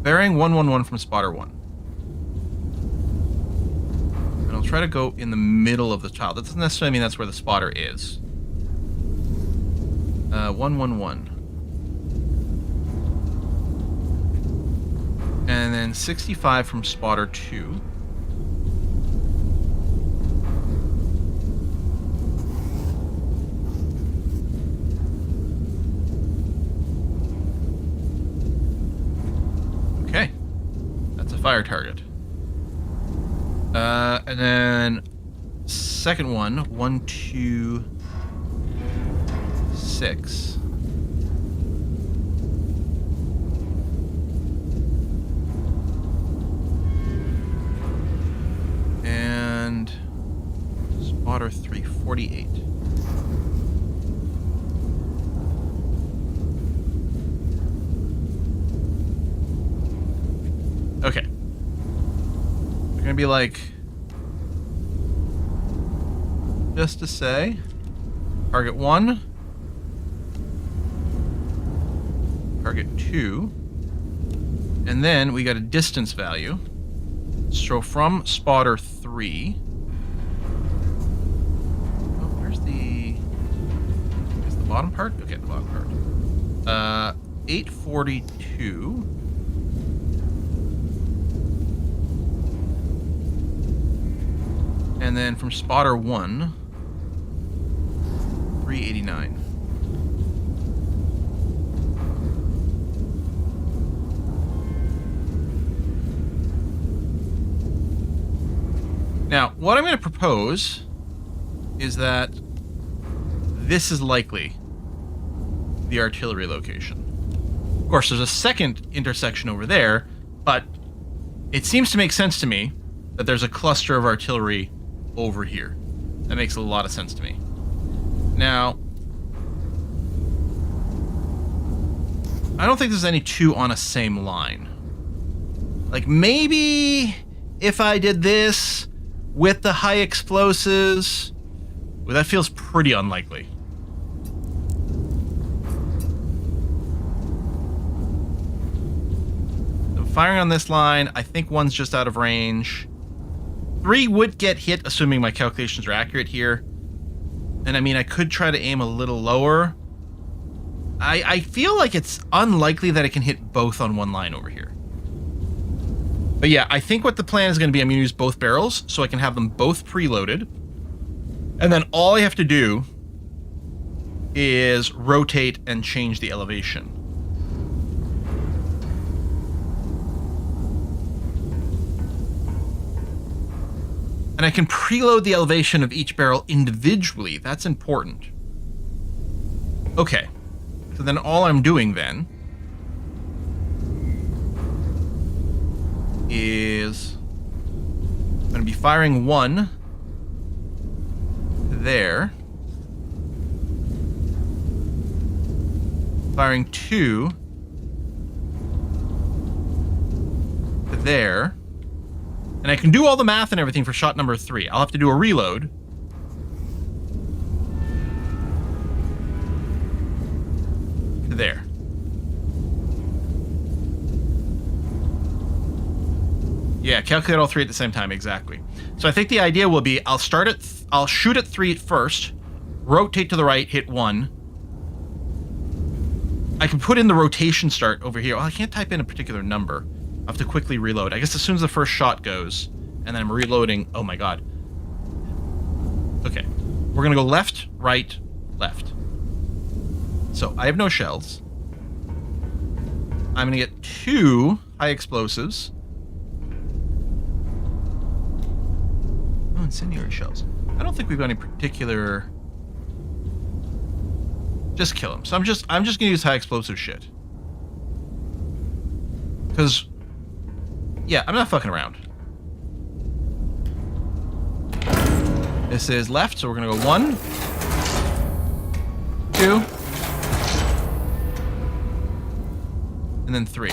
bearing 111 from spotter 1. And I'll try to go in the middle of the tile. That doesn't necessarily mean that's where the spotter is. 111. And then 65 from spotter 2. Okay. That's a fire target. And then second one, 1, 2, 6. And spotter 3, 48. Okay. They're gonna be like, just to say, target 1, target 2, and then we got a distance value. So from spotter 3. Oh, where's the bottom part? Okay, the bottom part. 842. And then from spotter 1, 389. Now, what I'm going to propose is that this is likely the artillery location. Of course, there's a second intersection over there, but it seems to make sense to me that there's a cluster of artillery over here. That makes a lot of sense to me. Now, I don't think there's any two on a same line. Like, maybe if I did this with the high explosives, well, that feels pretty unlikely. So firing on this line, I think one's just out of range. 3 would get hit, assuming my calculations are accurate here. And I mean, I could try to aim a little lower. I feel like it's unlikely that it can hit both on one line over here. But yeah, I think what the plan is going to be, I'm going to use both barrels so I can have them both preloaded. And then all I have to do is rotate and change the elevation. And I can preload the elevation of each barrel individually. That's important. Okay. So then all I'm doing then is I'm going to be firing one there. Firing two there. And I can do all the math and everything for shot number 3. I'll have to do a reload. There. Yeah, calculate all 3 at the same time, exactly. So I think the idea will be I'll shoot at 3 first, rotate to the right, hit 1. I can put in the rotation start over here. Oh, I can't type in a particular number. I'll have to quickly reload. I guess as soon as the first shot goes, and then I'm reloading. Oh my god. Okay. We're going to go left, right, left. So I have no shells. I'm going to get 2 high explosives. Oh, incendiary shells. I don't think we've got any particular... Just kill him. So I'm just going to use high explosive shit. Because... Yeah, I'm not fucking around. This is left, so we're gonna go 1, 2, and then 3.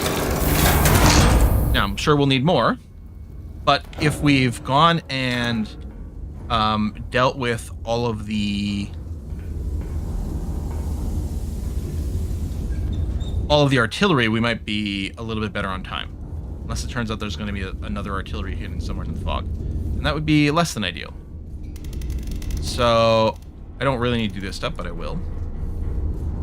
Now, I'm sure we'll need more, but if we've gone and dealt with all of the artillery, we might be a little bit better on time. Unless it turns out there's going to be another artillery hidden somewhere in the fog. And that would be less than ideal. So, I don't really need to do this stuff, but I will.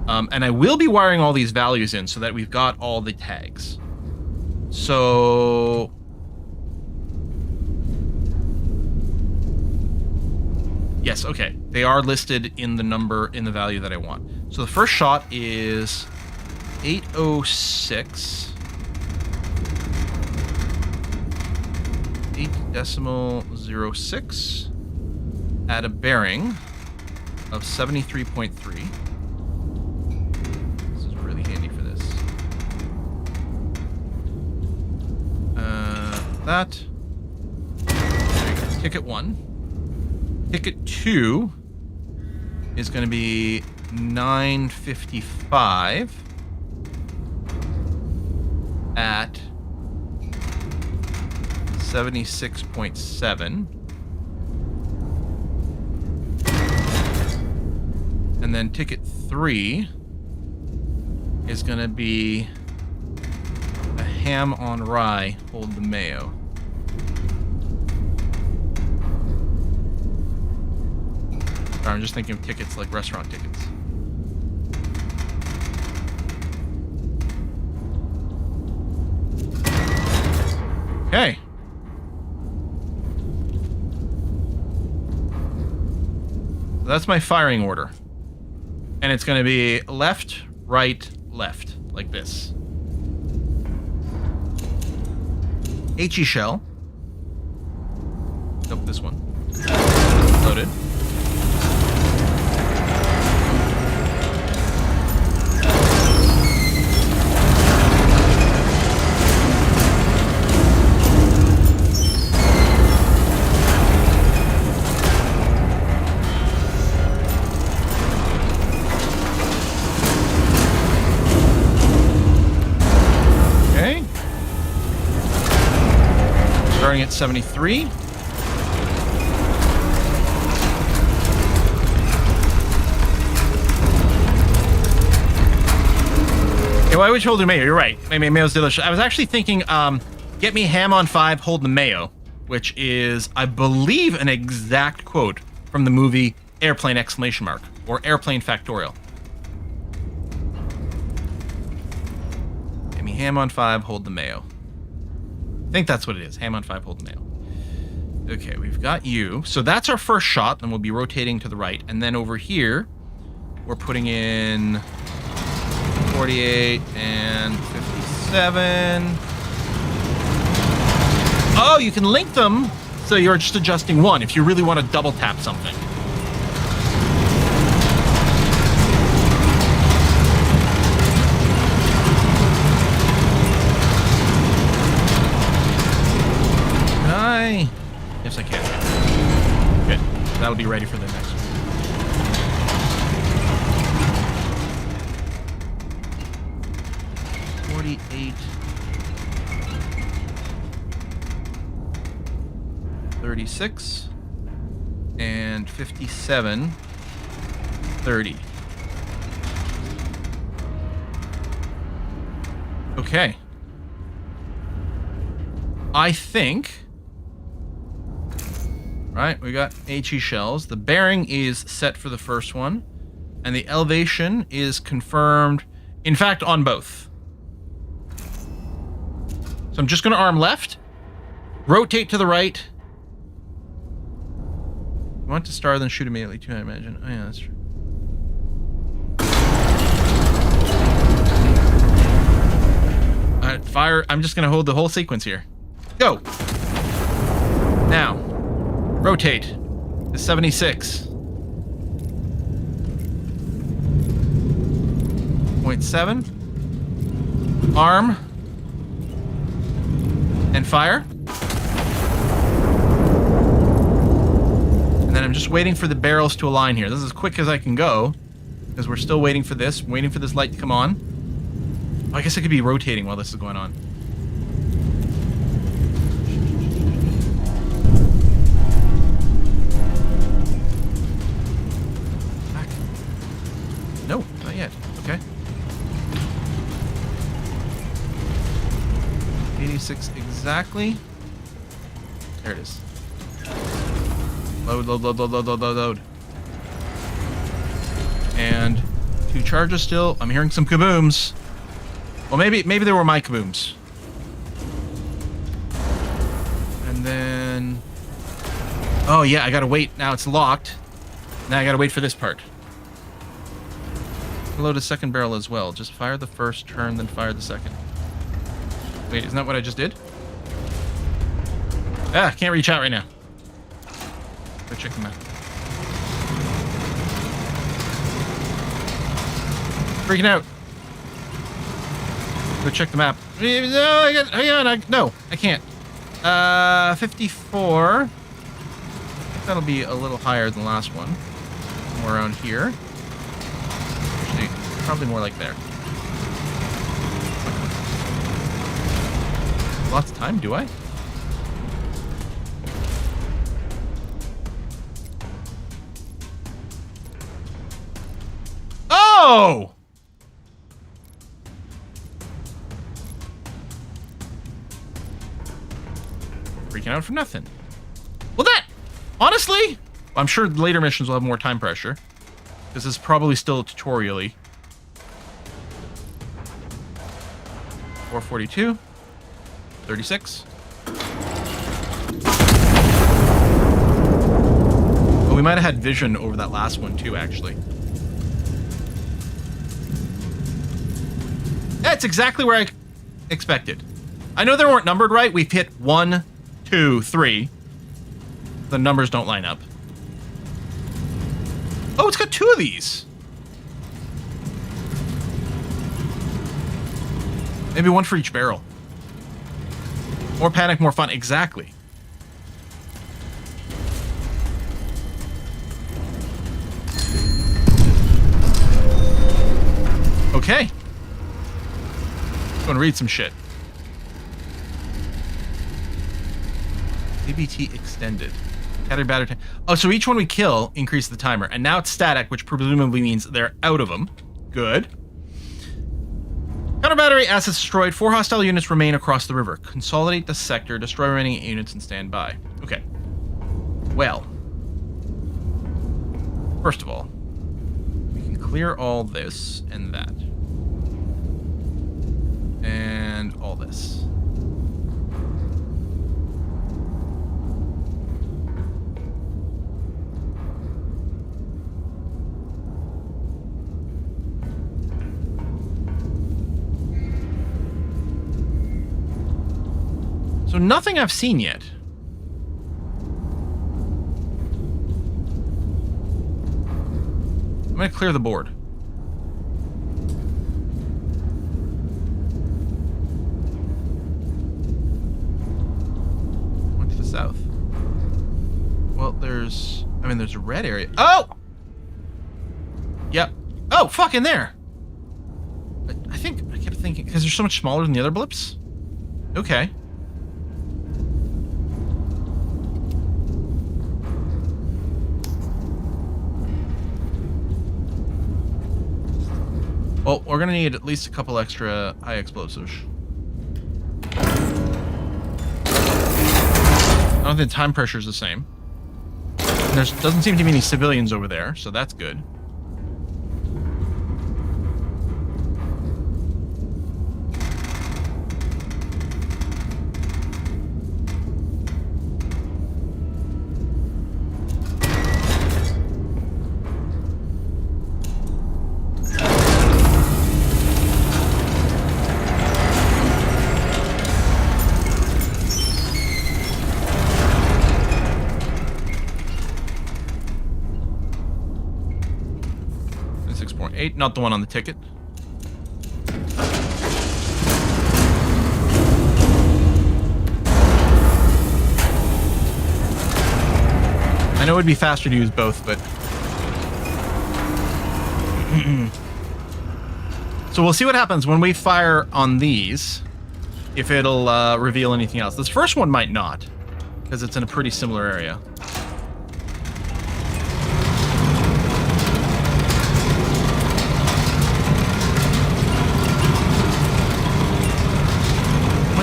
And I will be wiring all these values in so that we've got all the tags. So... Yes, okay. They are listed in the number, in the value that I want. So the first shot is 806... 8.06 at a bearing of 73.3. This is really handy for this. That. Ticket 1. Ticket 2 is going to be 955 at 76.7. And then ticket 3 is going to be a ham on rye, hold the mayo. Sorry, I'm just thinking of tickets like restaurant tickets. Okay. That's my firing order. And it's going to be left, right, left, like this. HE shell. Nope, this one. Loaded. Starting at 73. Okay, why would you hold the mayo? You're right. Mayo's delicious. I was actually thinking, get me ham on 5, hold the mayo, which is, I believe, an exact quote from the movie Airplane! Or Airplane Factorial. Get me ham on 5, hold the mayo. think that's what it is. Ham on 5, hold nail. Okay, we've got you. So that's our first shot. Then we'll be rotating to the right. And then over here, we're putting in 48 and 57. Oh, you can link them. So you're just adjusting one if you really want to double tap something. Yes, I can. Good. That'll be ready for the next one. 48. 36. And 57. 30. Okay. I think... Right, we got HE shells. The bearing is set for the first one. And the elevation is confirmed, in fact, on both. So I'm just going to arm left. Rotate to the right. You want to star, then shoot immediately, too, I imagine. Oh, yeah, that's true. Alright, fire. I'm just going to hold the whole sequence here. Go! Now. Rotate to 76. 0.7. Arm. And fire. And then I'm just waiting for the barrels to align here. This is as quick as I can go, because we're still waiting for this. I'm waiting for this light to come on. I guess I could be rotating while this is going on. No, not yet. Okay. 86 exactly. There it is. Load, load, load, load, load, load, load, load. And 2 charges still. I'm hearing some kabooms. Well, maybe they were my kabooms. And then... Oh, yeah, I gotta wait. Now it's locked. Now I gotta wait for this part. Load a second barrel as well. Just fire the first, turn, then fire the second. Wait, isn't that what I just did? Ah, can't reach out right now. Go check them out. Freaking out. Go check the map. No, no, I can't. 54. I think that'll be a little higher than the last one. More around here. Probably more like there. Lots of time, do I? Oh! Freaking out for nothing. Well, that... Honestly, I'm sure later missions will have more time pressure. This is probably still tutorial-y. 442. 36. Oh, we might have had vision over that last one too, actually. That's exactly where I expected. I know they weren't numbered right. We've hit 1, 2, 3. The numbers don't line up. Oh, it's got 2 of these. Maybe 1 for each barrel. More panic, more fun. Exactly. Okay. Just want to read some shit. ABT extended. Battery battery. Oh, so each one we kill increases the timer. And now it's static, which presumably means they're out of them. Good. Counter battery assets destroyed. 4 hostile units remain across the river. Consolidate the sector, destroy remaining units, and stand by. Okay. Well. First of all, we can clear all this and that. And all this. nothing I've seen yet. I'm gonna clear the board. Went to the south. Well, there's a red area. Oh! Yep. Oh, fuck, in there! I kept thinking, because they're so much smaller than the other blips? Okay. Well, we're gonna need at least a couple extra high explosives. I don't think the time pressure is the same. And there doesn't seem to be any civilians over there, so that's good. Not the one on the ticket. I know it'd be faster to use both, but... So we'll see what happens when we fire on these, if it'll reveal anything else. This first one might not, because it's in a pretty similar area.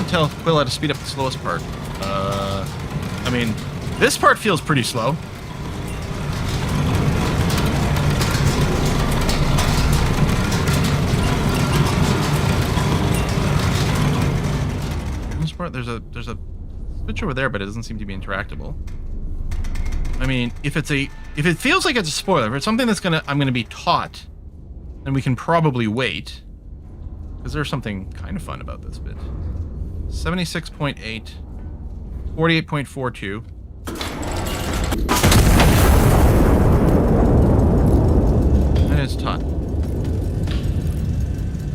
Tell Quill how to speed up the slowest part. I mean, this part feels pretty slow. This part, there's a switch over there, but it doesn't seem to be interactable. I mean, if it feels like it's a spoiler, if it's something that's I'm gonna be taught, then we can probably wait, because there's something kind of fun about this bit. 76.8, 48.42. And it's taught.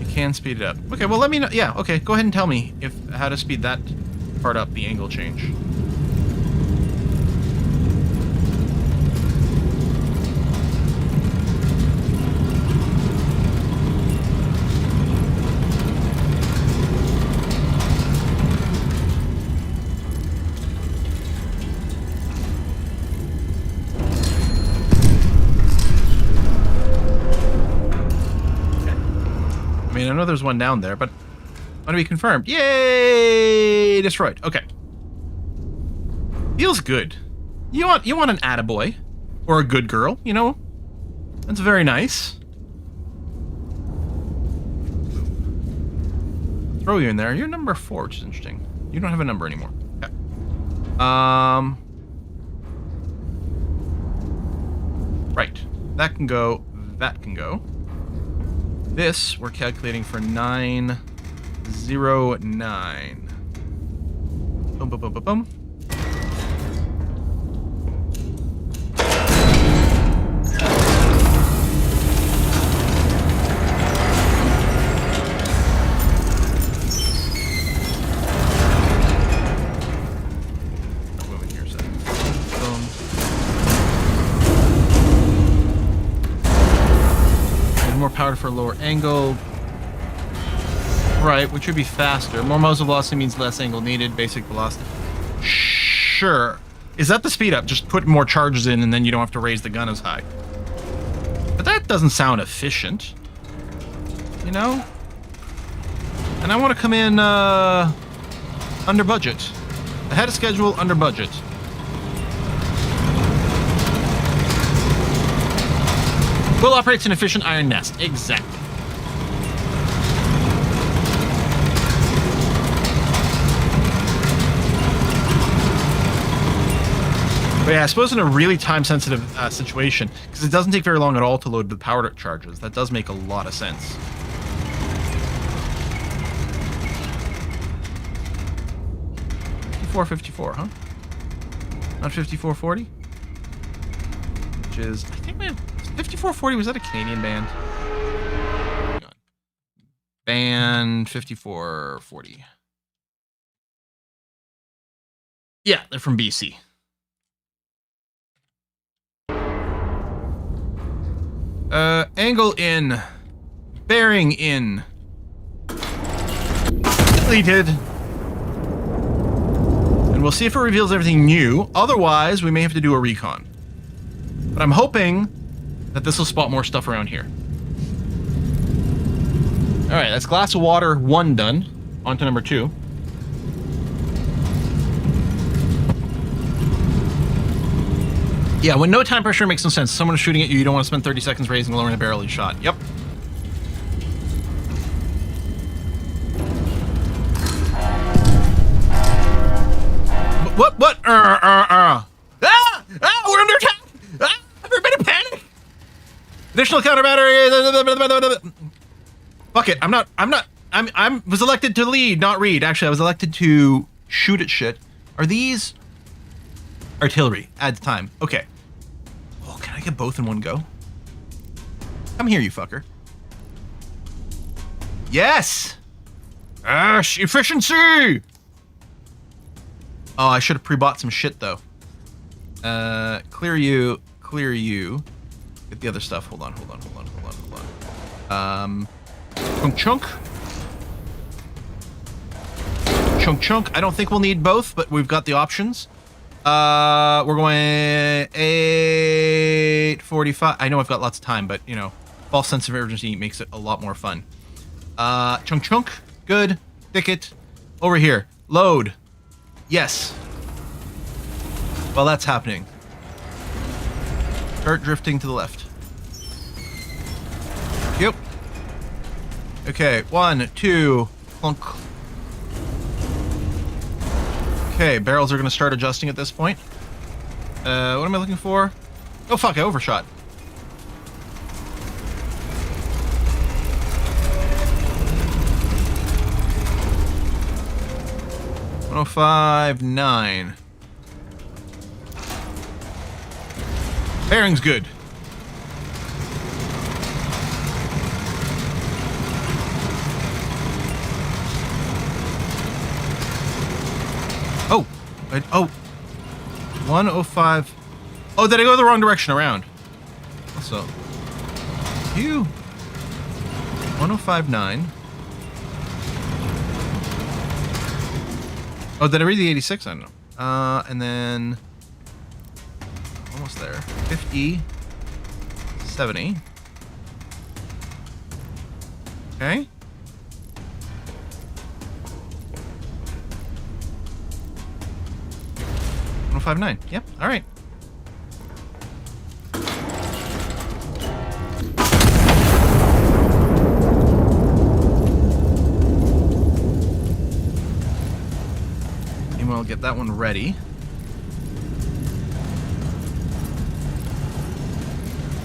You can speed it up. Okay, well let me know. Yeah, okay, go ahead and tell me how to speed that part up, the angle change. I know there's one down there, but want to be confirmed. Yay! Destroyed. Okay. Feels good. You want an attaboy or a good girl, you know? That's very nice. Throw you in there. You're number 4, which is interesting. You don't have a number anymore. Okay. Right. That can go. That can go. This, we're calculating for 909. Boom, boom, boom, boom, boom. Move in here a second. Boom. More power for a lower angle. Right, which would be faster. More muzzle velocity means less angle needed. Basic velocity. Sure. Is that the speed up? Just put more charges in and then you don't have to raise the gun as high. But that doesn't sound efficient. You know? And I want to come in under budget. Ahead of schedule, under budget. Quill operates an efficient iron nest. Exactly. But yeah, I suppose in a really time-sensitive situation, because it doesn't take very long at all to load the power charges, that does make a lot of sense. 54-54, huh? Not 54-40? Which is, I think, man, 54-40, was that a Canadian band? Hang on. Band 54-40. Yeah, they're from BC. Angle in. Bearing in. Deleted. And we'll see if it reveals everything new. Otherwise, we may have to do a recon. But I'm hoping that this will spot more stuff around here. Alright, that's glass of water 1 done. On to number 2. Yeah, when no time pressure makes no sense. Someone is shooting at you, you don't want to spend 30 seconds raising and lowering the barrel of your shot. Yep. What? Ah! We're under attack! Ah! Everybody panic! Additional counter battery! Fuck it, I was elected to lead, not read. Actually, I was elected to shoot at shit. Are these artillery? Adds time. Okay. Oh, can I get both in one go? Come here, you fucker. Yes! Ash, efficiency! Oh, I should have pre-bought some shit, though. Clear you. Get the other stuff. Hold on. Chunk. I don't think we'll need both, but we've got the options. We're going 8:45. I know I've got lots of time, but, you know, false sense of urgency makes it a lot more fun. Chunk. Good. Thicket. Over here. Load. Yes. Well, that's happening. Start drifting to the left. Yep. Okay, 1, 2, clunk. Okay, barrels are going to start adjusting at this point. What am I looking for? Oh, fuck, I overshot. $105.9. Bearing's good. Oh, 105. Oh, did I go the wrong direction around? Also, 105.9. Oh, did I read the 86? I don't know. And then almost there. 50, 70. Okay. $105.9. Yep. All right. Meanwhile, get that one ready.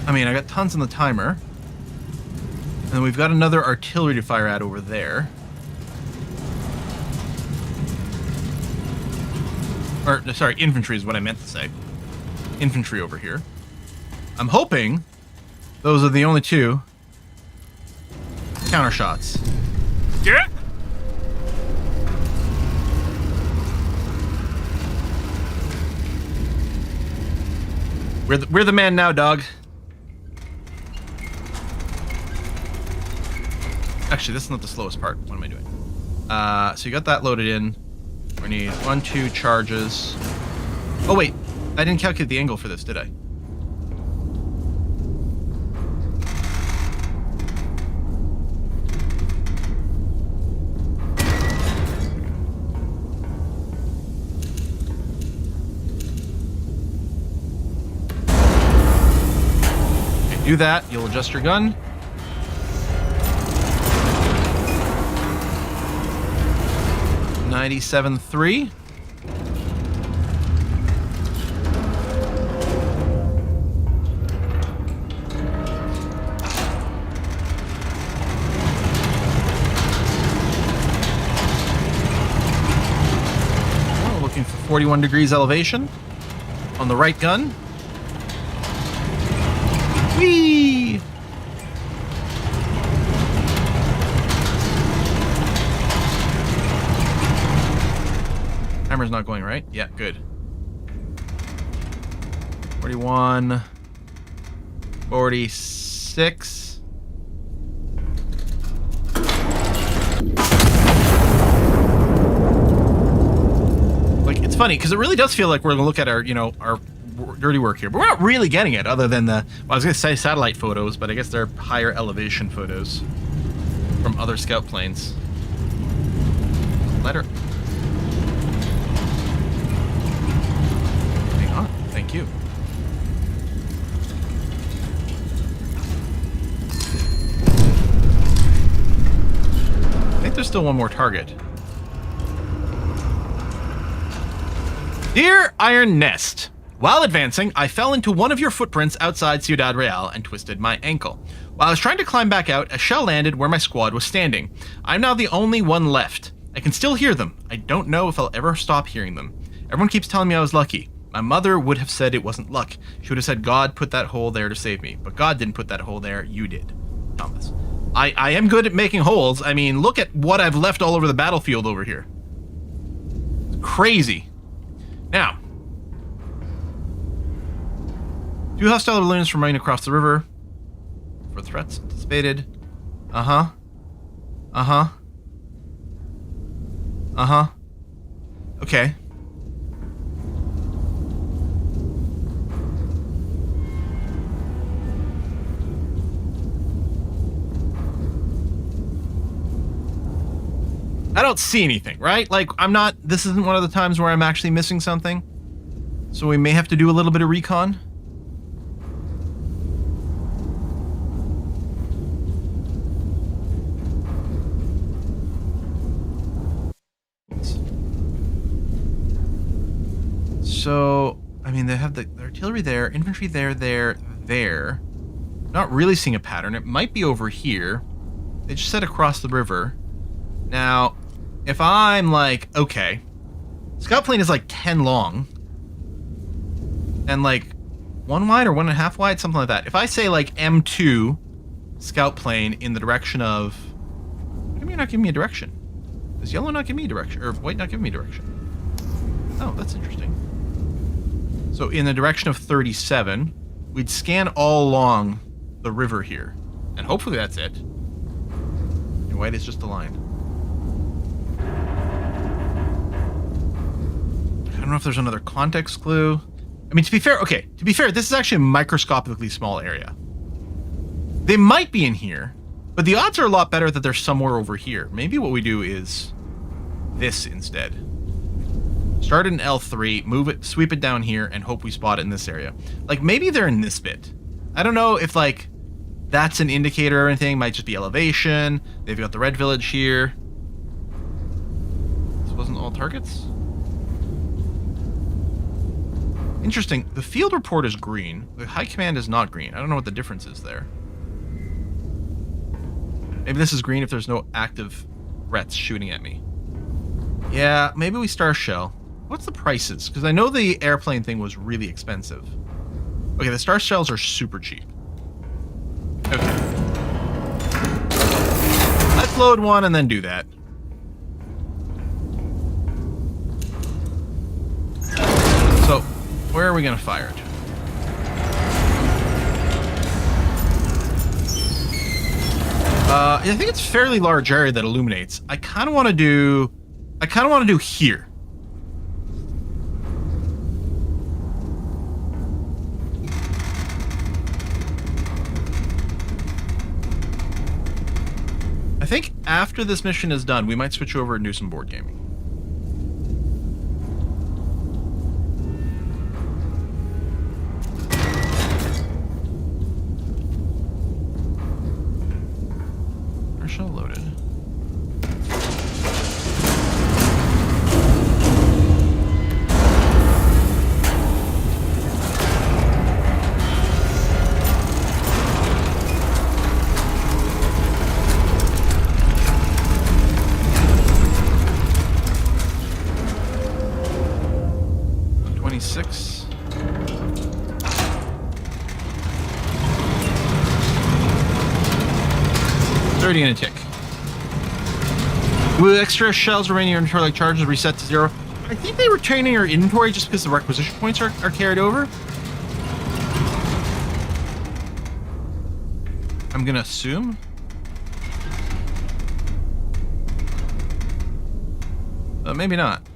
I mean, I got tons on the timer. And we've got another artillery to fire at over there. Or, sorry, infantry is what I meant to say. Infantry over here. I'm hoping those are the only two counter shots. Yeah. We're the man now, dog. Actually, this is not the slowest part. What am I doing? So you got that loaded in. We need 1, 2 charges. Oh, wait. I didn't calculate the angle for this, did I? Okay, do that. You'll adjust your gun. $97.3. 41 degrees elevation on the right gun. Whee! Hammer's not going right. Yeah, good. 41. 46. Like, it's funny because it really does feel like we're gonna look at our, our dirty work here, but we're not really getting it other than the, well, I was gonna say satellite photos, but I guess they're higher elevation photos from other scout planes. Letter. Hang on. Thank you. I think there's still one more target. Dear Iron Nest, while advancing, I fell into one of your footprints outside Ciudad Real and twisted my ankle. While I was trying to climb back out, a shell landed where my squad was standing. I'm now the only one left. I can still hear them. I don't know if I'll ever stop hearing them. Everyone keeps telling me I was lucky. My mother would have said it wasn't luck. She would have said God put that hole there to save me. But God didn't put that hole there. You did. Thomas. I am good at making holes. I mean, look at what I've left all over the battlefield over here. It's crazy. Now, 2 hostile balloons remain across the river. For threats anticipated. Uh-huh. Uh-huh. Uh-huh. Okay. I don't see anything, right? Like, this isn't one of the times where I'm actually missing something. So we may have to do a little bit of recon. So, I mean, they have the artillery there, infantry there. Not really seeing a pattern. It might be over here. They just said across the river. Now, if I'm like, okay, scout plane is like 10 long and like 1 wide or 1.5 wide, something like that. If I say like M2 scout plane in the direction of, how come you're not giving me a direction? Does yellow not give me a direction, or white not give me a direction? Oh, that's interesting. So in the direction of 37, we'd scan all along the river here, and hopefully that's it. And white is just a line. I don't know if there's another context clue. I mean, to be fair, this is actually a microscopically small area. They might be in here, but the odds are a lot better that they're somewhere over here. Maybe what we do is this instead. Start in L3, move it, sweep it down here, and hope we spot it in this area. Like, maybe they're in this bit. I don't know if, like, that's an indicator or anything. It might just be elevation. They've got the red village here. This wasn't all targets? Interesting. The field report is green. The high command is not green. I don't know what the difference is there. Maybe this is green if there's no active threats shooting at me. Yeah, maybe we star shell. What's the prices? Because I know the airplane thing was really expensive. Okay, the star shells are super cheap. Okay. Let's load one and then do that. So, where are we going to fire it? I think it's a fairly large area that illuminates. I kind of want to do here. I think after this mission is done, we might switch over and do some board gaming. Shell loaded. 30 in a tick. Will extra shells remaining in your inventory like charges reset to 0? I think they retain in your inventory just because the requisition points are carried over. I'm gonna assume. Maybe not.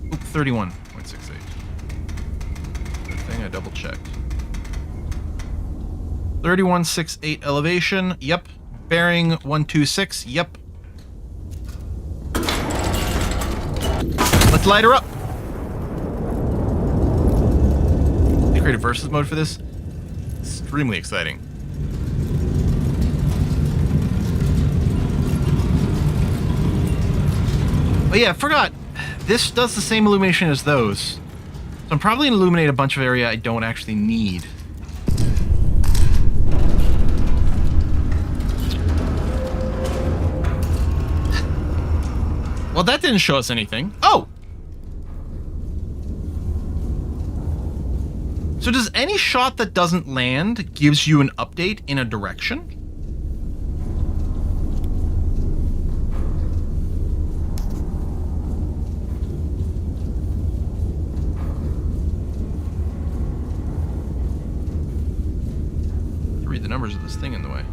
Oop, 31.68. Good thing I double checked. 31.68 elevation. Yep. Bearing 126. Yep. Let's light her up. They create a versus mode for this. Extremely exciting. Oh yeah, I forgot. This does the same illumination as those. So I'm probably going to illuminate a bunch of area I don't actually need. Well, that didn't show us anything. Oh! So does any shot that doesn't land gives you an update in a direction? Read the numbers of this thing in the way.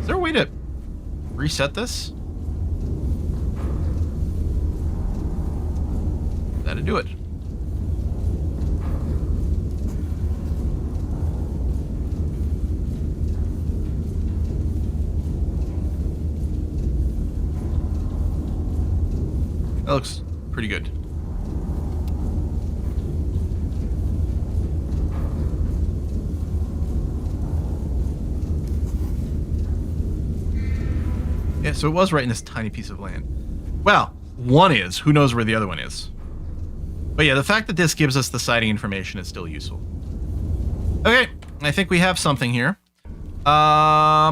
Is there a way to reset this? That'd do it. That looks pretty good. Yeah, so it was right in this tiny piece of land. Well, one is. Who knows where the other one is? But yeah, the fact that this gives us the sighting information is still useful. Okay, I think we have something here. I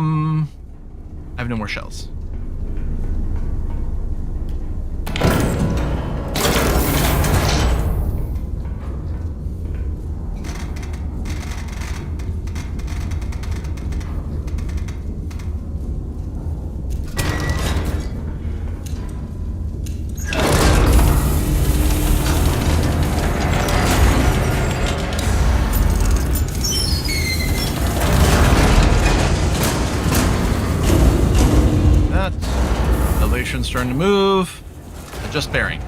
have no more shells. Starting to move. Adjust bearing.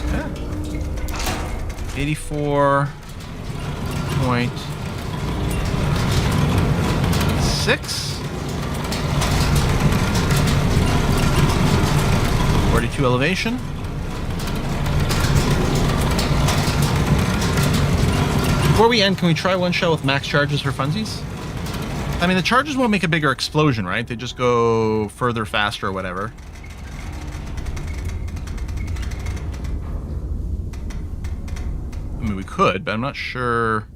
Yeah. 84.6. 42 elevation. Before we end, can we try one shell with max charges for funsies? I mean, the charges won't make a bigger explosion, right? They just go further, faster, or whatever. I mean, we could, but I'm not sure.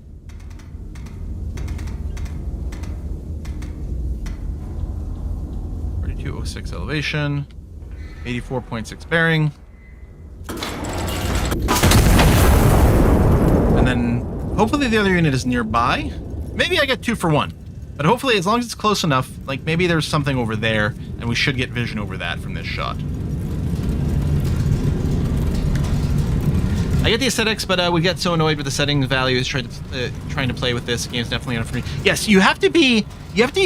.6 elevation, 84.6 bearing. And then hopefully the other unit is nearby. Maybe I get 2 for 1. But hopefully, as long as it's close enough, like maybe there's something over there, and we should get vision over that from this shot. I get the aesthetics, but we get so annoyed with the setting values trying to play with this. Game's definitely not for me. Yes, you have to be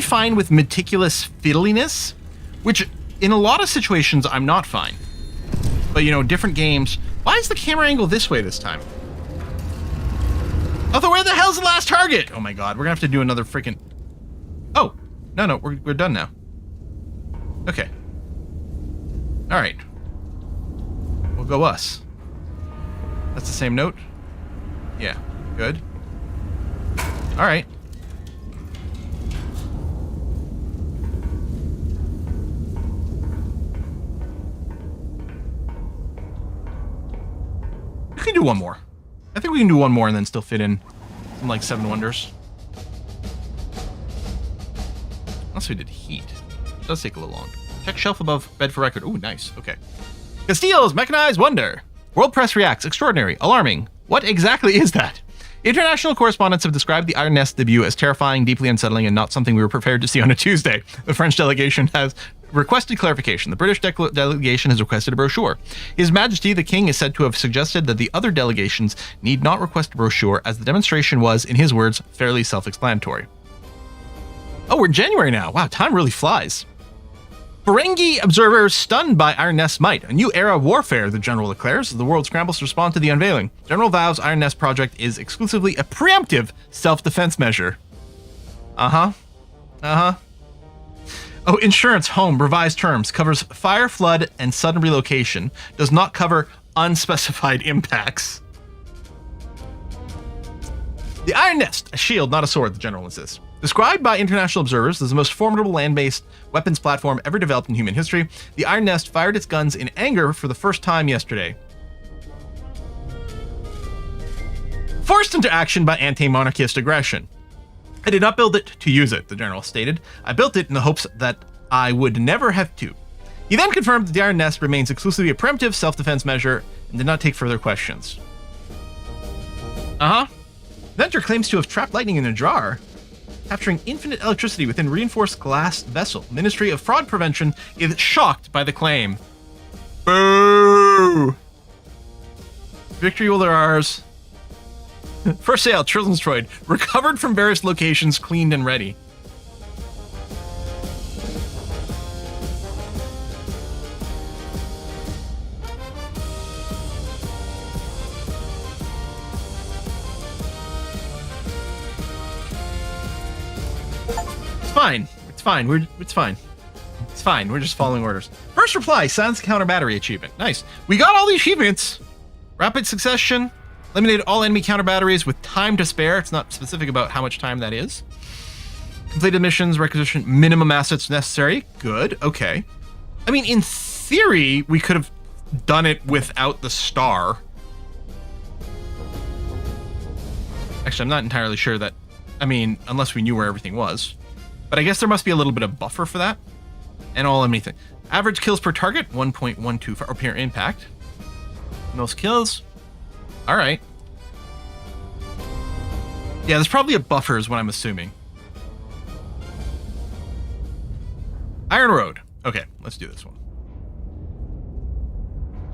fine with meticulous fiddliness, which in a lot of situations I'm not fine. But you know, different games. Why is the camera angle this way this time? Although, where the hell's the last target? Oh my god, we're gonna have to do another freaking. Oh, no, we're done now. Okay. All right. We'll go us. That's the same note? Yeah, good. All right. We can do one more. I think we can do one more and then still fit in some, like, 7 wonders. Unless we did heat. It does take a little long. Check Check shelf above bed for record. Ooh, nice. Okay. Castillo's mechanized wonder. World press reacts. Extraordinary. Alarming. What exactly is that? International correspondents have described the Iron Nest debut as terrifying, deeply unsettling, and not something we were prepared to see on a Tuesday. The French delegation has requested clarification. The British delegation has requested a brochure. His Majesty the King is said to have suggested that the other delegations need not request a brochure, as the demonstration was, in his words, fairly self-explanatory. Oh, we're in January now. Wow, time really flies. Ferengi observers stunned by Iron Nest's might. A new era of warfare, the general declares, as the world scrambles to respond to the unveiling. General vows Iron Nest project is exclusively a preemptive self-defense measure. Oh, insurance, home, revised terms, covers fire, flood, and sudden relocation. Does not cover unspecified impacts. The Iron Nest, a shield, not a sword, the general insists. Described by international observers as the most formidable land-based weapons platform ever developed in human history, the Iron Nest fired its guns in anger for the first time yesterday. Forced into action by anti-monarchist aggression. I did not build it to use it, the general stated. I built it in the hopes that I would never have to. He then confirmed that the Iron Nest remains exclusively a preemptive self-defense measure and did not take further questions. Inventor claims to have trapped lightning in a jar, capturing infinite electricity within reinforced glass vessel. Ministry of Fraud Prevention is shocked by the claim. Boo! Victory will there ours. For sale, children's droid, recovered from various locations, cleaned and ready. It's fine. We're just following orders. First reply, silence counter battery achievement. Nice. We got all the achievements. Rapid succession. Eliminated all enemy counter batteries with time to spare. It's not specific about how much time that is. Completed missions, requisition minimum assets necessary. Good. Okay. I mean, in theory, we could have done it without the star. Actually, I'm not entirely sure that. I mean, unless we knew where everything was. But I guess there must be a little bit of buffer for that. And all anything. Average kills per target, 1.12 or per impact. Most kills. All right. Yeah, there's probably a buffer is what I'm assuming. Iron Road. Okay, let's do this one.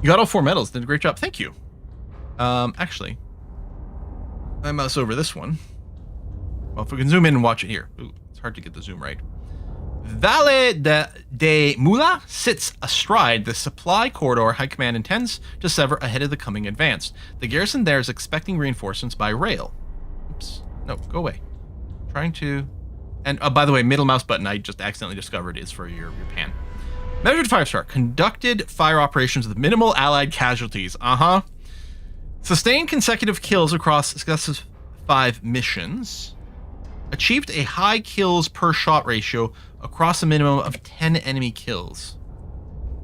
You got all 4 medals. Did a great job. Thank you. Actually, I mouse over this one. Well, if we can zoom in and watch it here. Ooh, it's hard to get the zoom right. Valle de Mula sits astride the supply corridor High Command intends to sever ahead of the coming advance. The garrison there is expecting reinforcements by rail. Oops. No, go away. Trying to... And by the way, middle mouse button I just accidentally discovered is for your pan. Measured 5-star. Conducted fire operations with minimal allied casualties. Sustained consecutive kills across successive 5 missions. Achieved a high kills per shot ratio across a minimum of 10 enemy kills.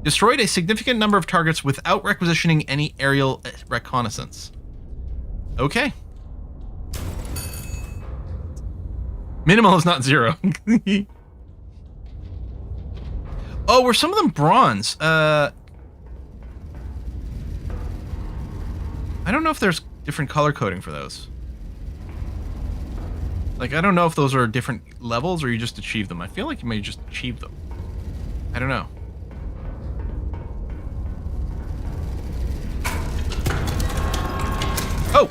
Destroyed a significant number of targets without requisitioning any aerial reconnaissance. Okay. Minimal is not 0. Oh, were some of them bronze? I don't know if there's different color coding for those. Like, I don't know if those are different levels or you just achieve them. I feel like you may just achieve them. I don't know. Oh!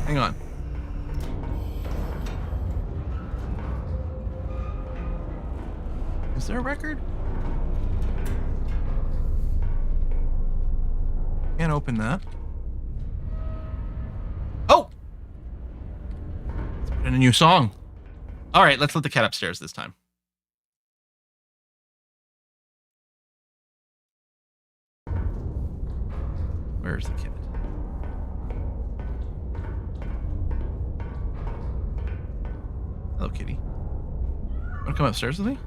Hang on. Is there a record? Can't open that. Oh! Let's put in a new song. All right, let's let the cat upstairs this time. Where's the cat? Hello, kitty. Want to come upstairs with me?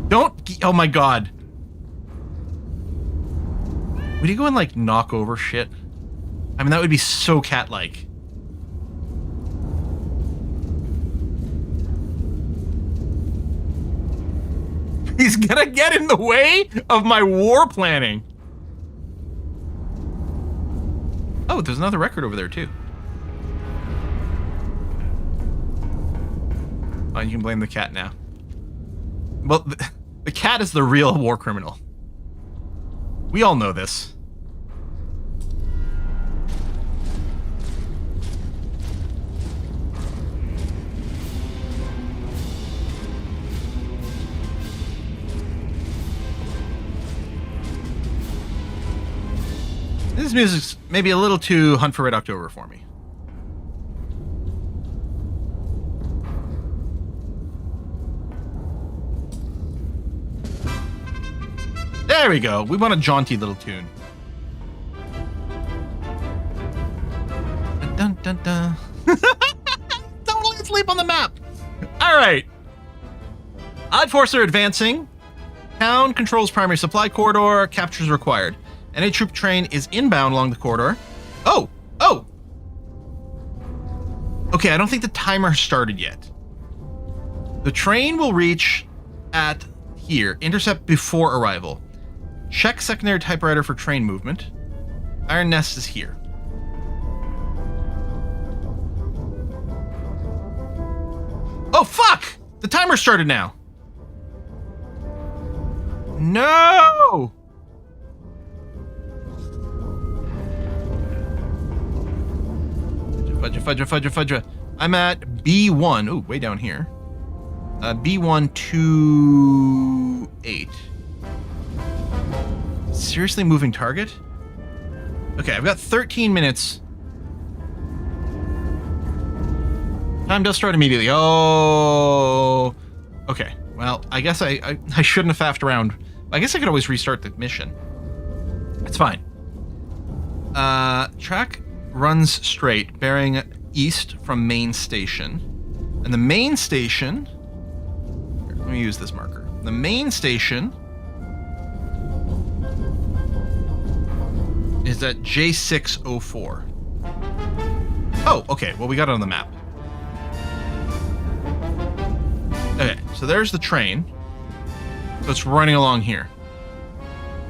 Don't. Oh my god. Would you go and like knock over shit? I mean, that would be so cat-like. He's gonna get in the way of my war planning. Oh, there's another record over there, too. Oh, you can blame the cat now. Well, the cat is the real war criminal. We all know this. This music's maybe a little too Hunt for Red October for me. There we go. We want a jaunty little tune. Dun, dun, dun. Totally asleep on the map. All right. Odd Force are advancing. Town controls primary supply corridor. Captures required. Any troop train is inbound along the corridor. Oh! Oh! Okay, I don't think the timer started yet. The train will reach at here. Intercept before arrival. Check secondary typewriter for train movement. Iron Nest is here. Oh, fuck! The timer started now. No! Fudge. I'm at B1. Ooh, way down here. B128. Seriously moving target? Okay, I've got 13 minutes. Time does start immediately. Oh. Okay, well, I guess I shouldn't have faffed around. I guess I could always restart the mission. It's fine. Track runs straight, bearing east from main station. And the main station... Here, let me use this marker. The main station is at J604. Oh, okay. Well, we got it on the map. Okay, so there's the train. So it's running along here.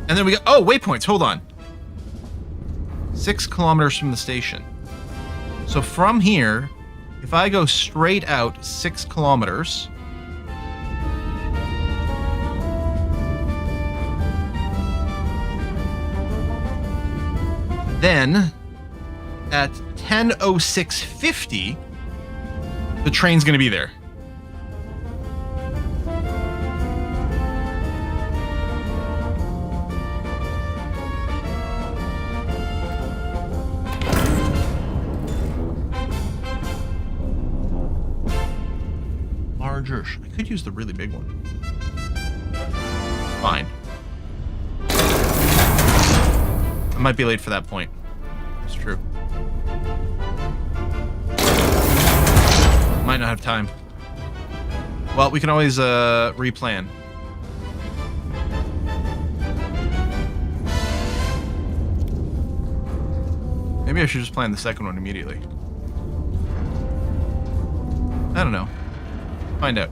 And then we got... Oh, waypoints. Hold on. 6 kilometers from the station. So from here, if I go straight out 6 kilometers... Then, at 10:06:50, the train's going to be there. Larger. I could use the really big one. Fine. I might be late for that point. It's true. Might not have time. Well, we can always replan. Maybe I should just plan the second one immediately. I don't know. Find out.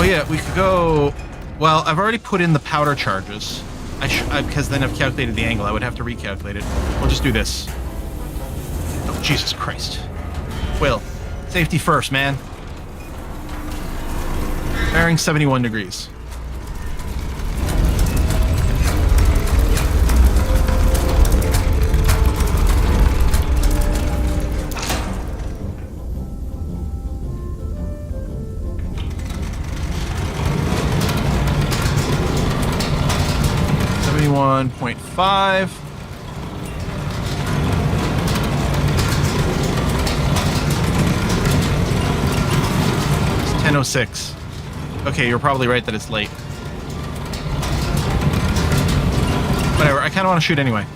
Oh yeah, we could go... Well, I've already put in the powder charges. Because then I've calculated the angle. I would have to recalculate it. We'll just do this. Oh, Jesus Christ. Will, safety first, man. Bearing 71 degrees. .5. It's 10:06. Okay, you're probably right that it's late. Whatever, I kind of want to shoot anyway.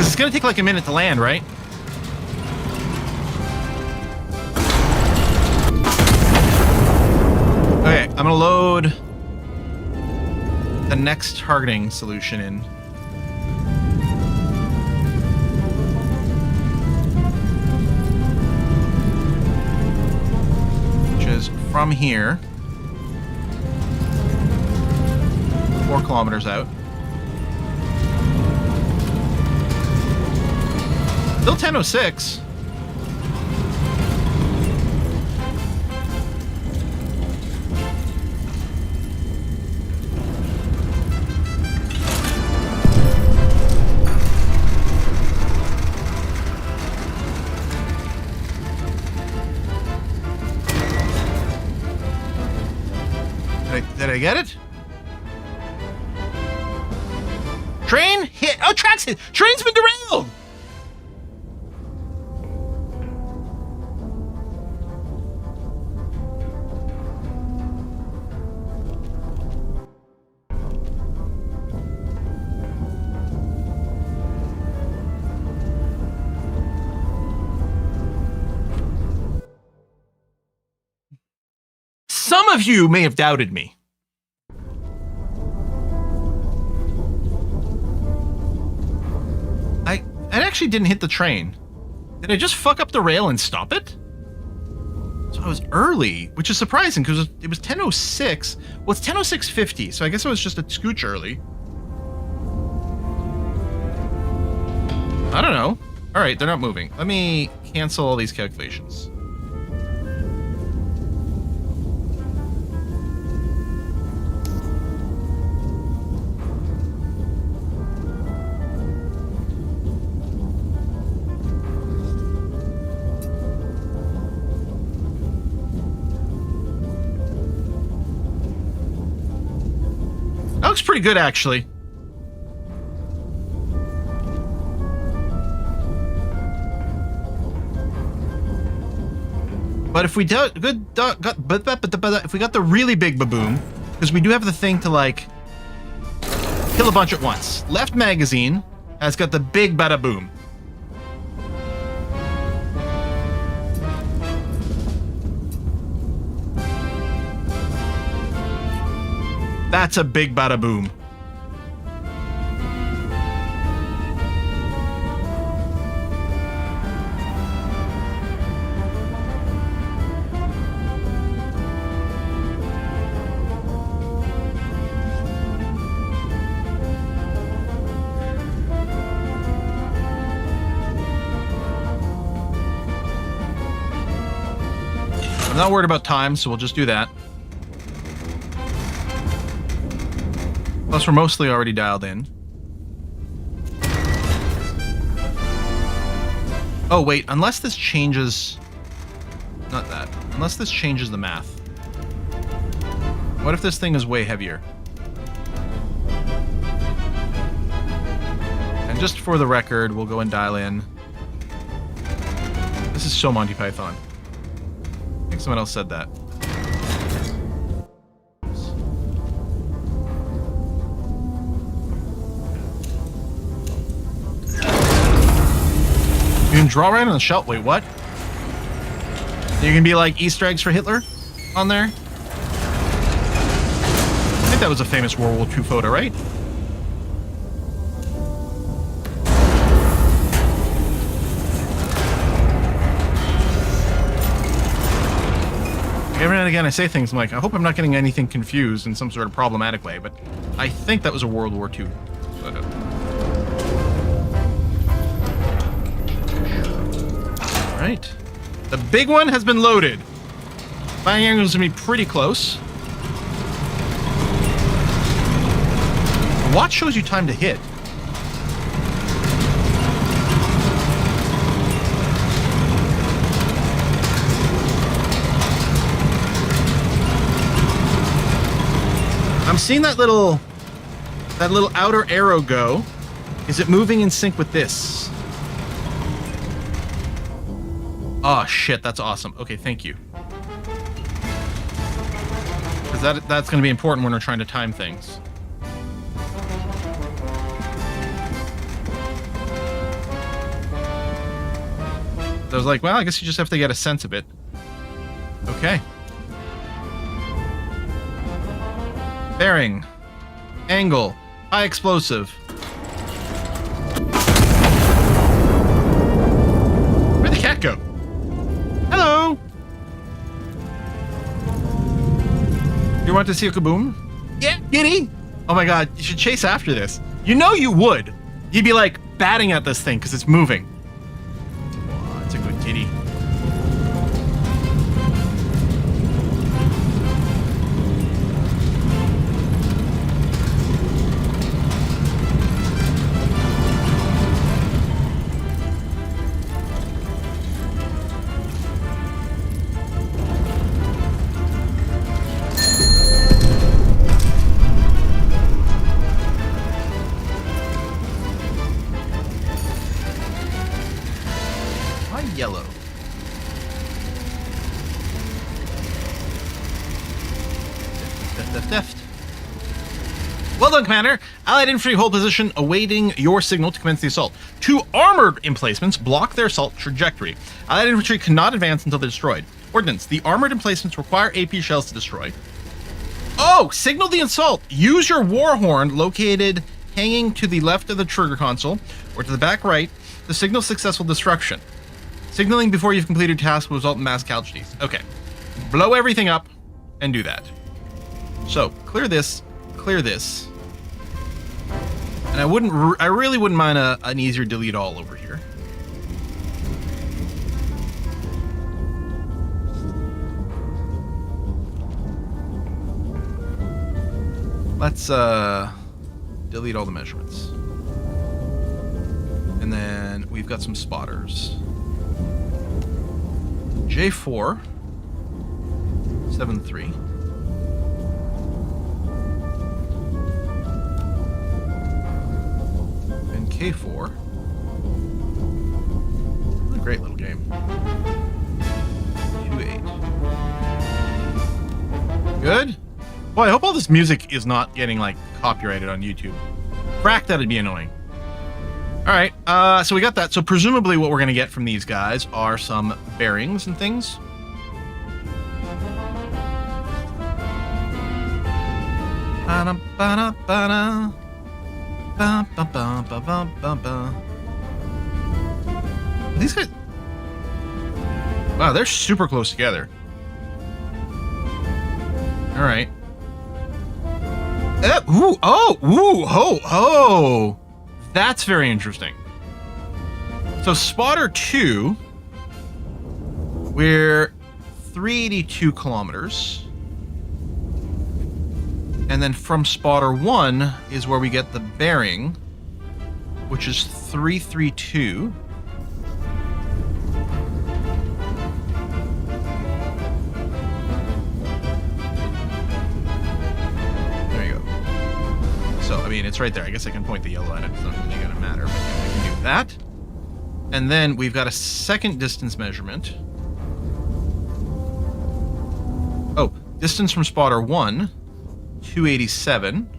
Because it's going to take like a minute to land, right? Okay, I'm going to load the next targeting solution in. Which is from here. 4 kilometers out. Still 10:06. Did I get it? Train hit. Oh, tracks hit. Train's been derailed. Some of you may have doubted me. I actually didn't hit the train. Did I just fuck up the rail and stop it? So I was early, which is surprising because it was 10:06. Well, it's 10:06:50, so I guess I was just a scooch early. I don't know. All right, they're not moving. Let me cancel all these calculations. That looks pretty good, actually. But if we got the really big baboon, because we do have the thing to like kill a bunch at once. Left magazine has got the big bada boom. That's a big bada boom. I'm not worried about time, so we'll just do that. Plus, we're mostly already dialed in. Oh, wait. Unless this changes... Not that. Unless this changes the math. What if this thing is way heavier? And just for the record, we'll go and dial in. This is so Monty Python. I think someone else said that. You can draw right on the shelf. Wait, what? You can be like Easter eggs for Hitler on there? I think that was a famous World War II photo, right? Every now and again I say things I'm like, I hope I'm not getting anything confused in some sort of problematic way, but I think that was a World War II photo. Right. The big one has been loaded. Flying angle is going to be pretty close. The watch shows you time to hit. I'm seeing that little outer arrow go. Is it moving in sync with this? Oh shit, that's awesome. Okay, thank you. Because that's going to be important when we're trying to time things. So I was like, well, I guess you just have to get a sense of it. Okay. Bearing. Angle. High explosive. Where'd the cat go? Hello! You want to see a kaboom? Yeah, kitty! Oh my god, you should chase after this. You know you would. You'd be like batting at this thing because it's moving. Oh, it's a good kitty. Yellow. Deft. Well done, Commander. Allied infantry hold position, awaiting your signal to commence the assault. 2 armored emplacements block their assault trajectory. Allied infantry cannot advance until they're destroyed. Ordnance: the armored emplacements require AP shells to destroy. Oh, signal the assault. Use your war horn located hanging to the left of the trigger console or to the back right to signal successful destruction. Signaling before you've completed tasks will result in mass casualties. Okay. Blow everything up and do that. So, clear this. And I really wouldn't mind an easier delete all over here. Let's delete all the measurements. And then we've got some spotters. J4 73 and K4. What a great little game. 2-8. Good? Boy, I hope all this music is not getting like copyrighted on YouTube. Frack, that'd be annoying. All right, so we got that. So presumably what we're going to get from these guys are some bearings and things. These guys... Wow, they're super close together. All right. Oh! That's very interesting. So spotter 2, we're 382 kilometers. And then from spotter 1 is where we get the bearing, which is 332. There you go. So, I mean, it's right there. I guess I can point the yellow at it. It's not really going to matter, but I can do that. And then we've got a second distance measurement. Oh, distance from spotter 1, 287.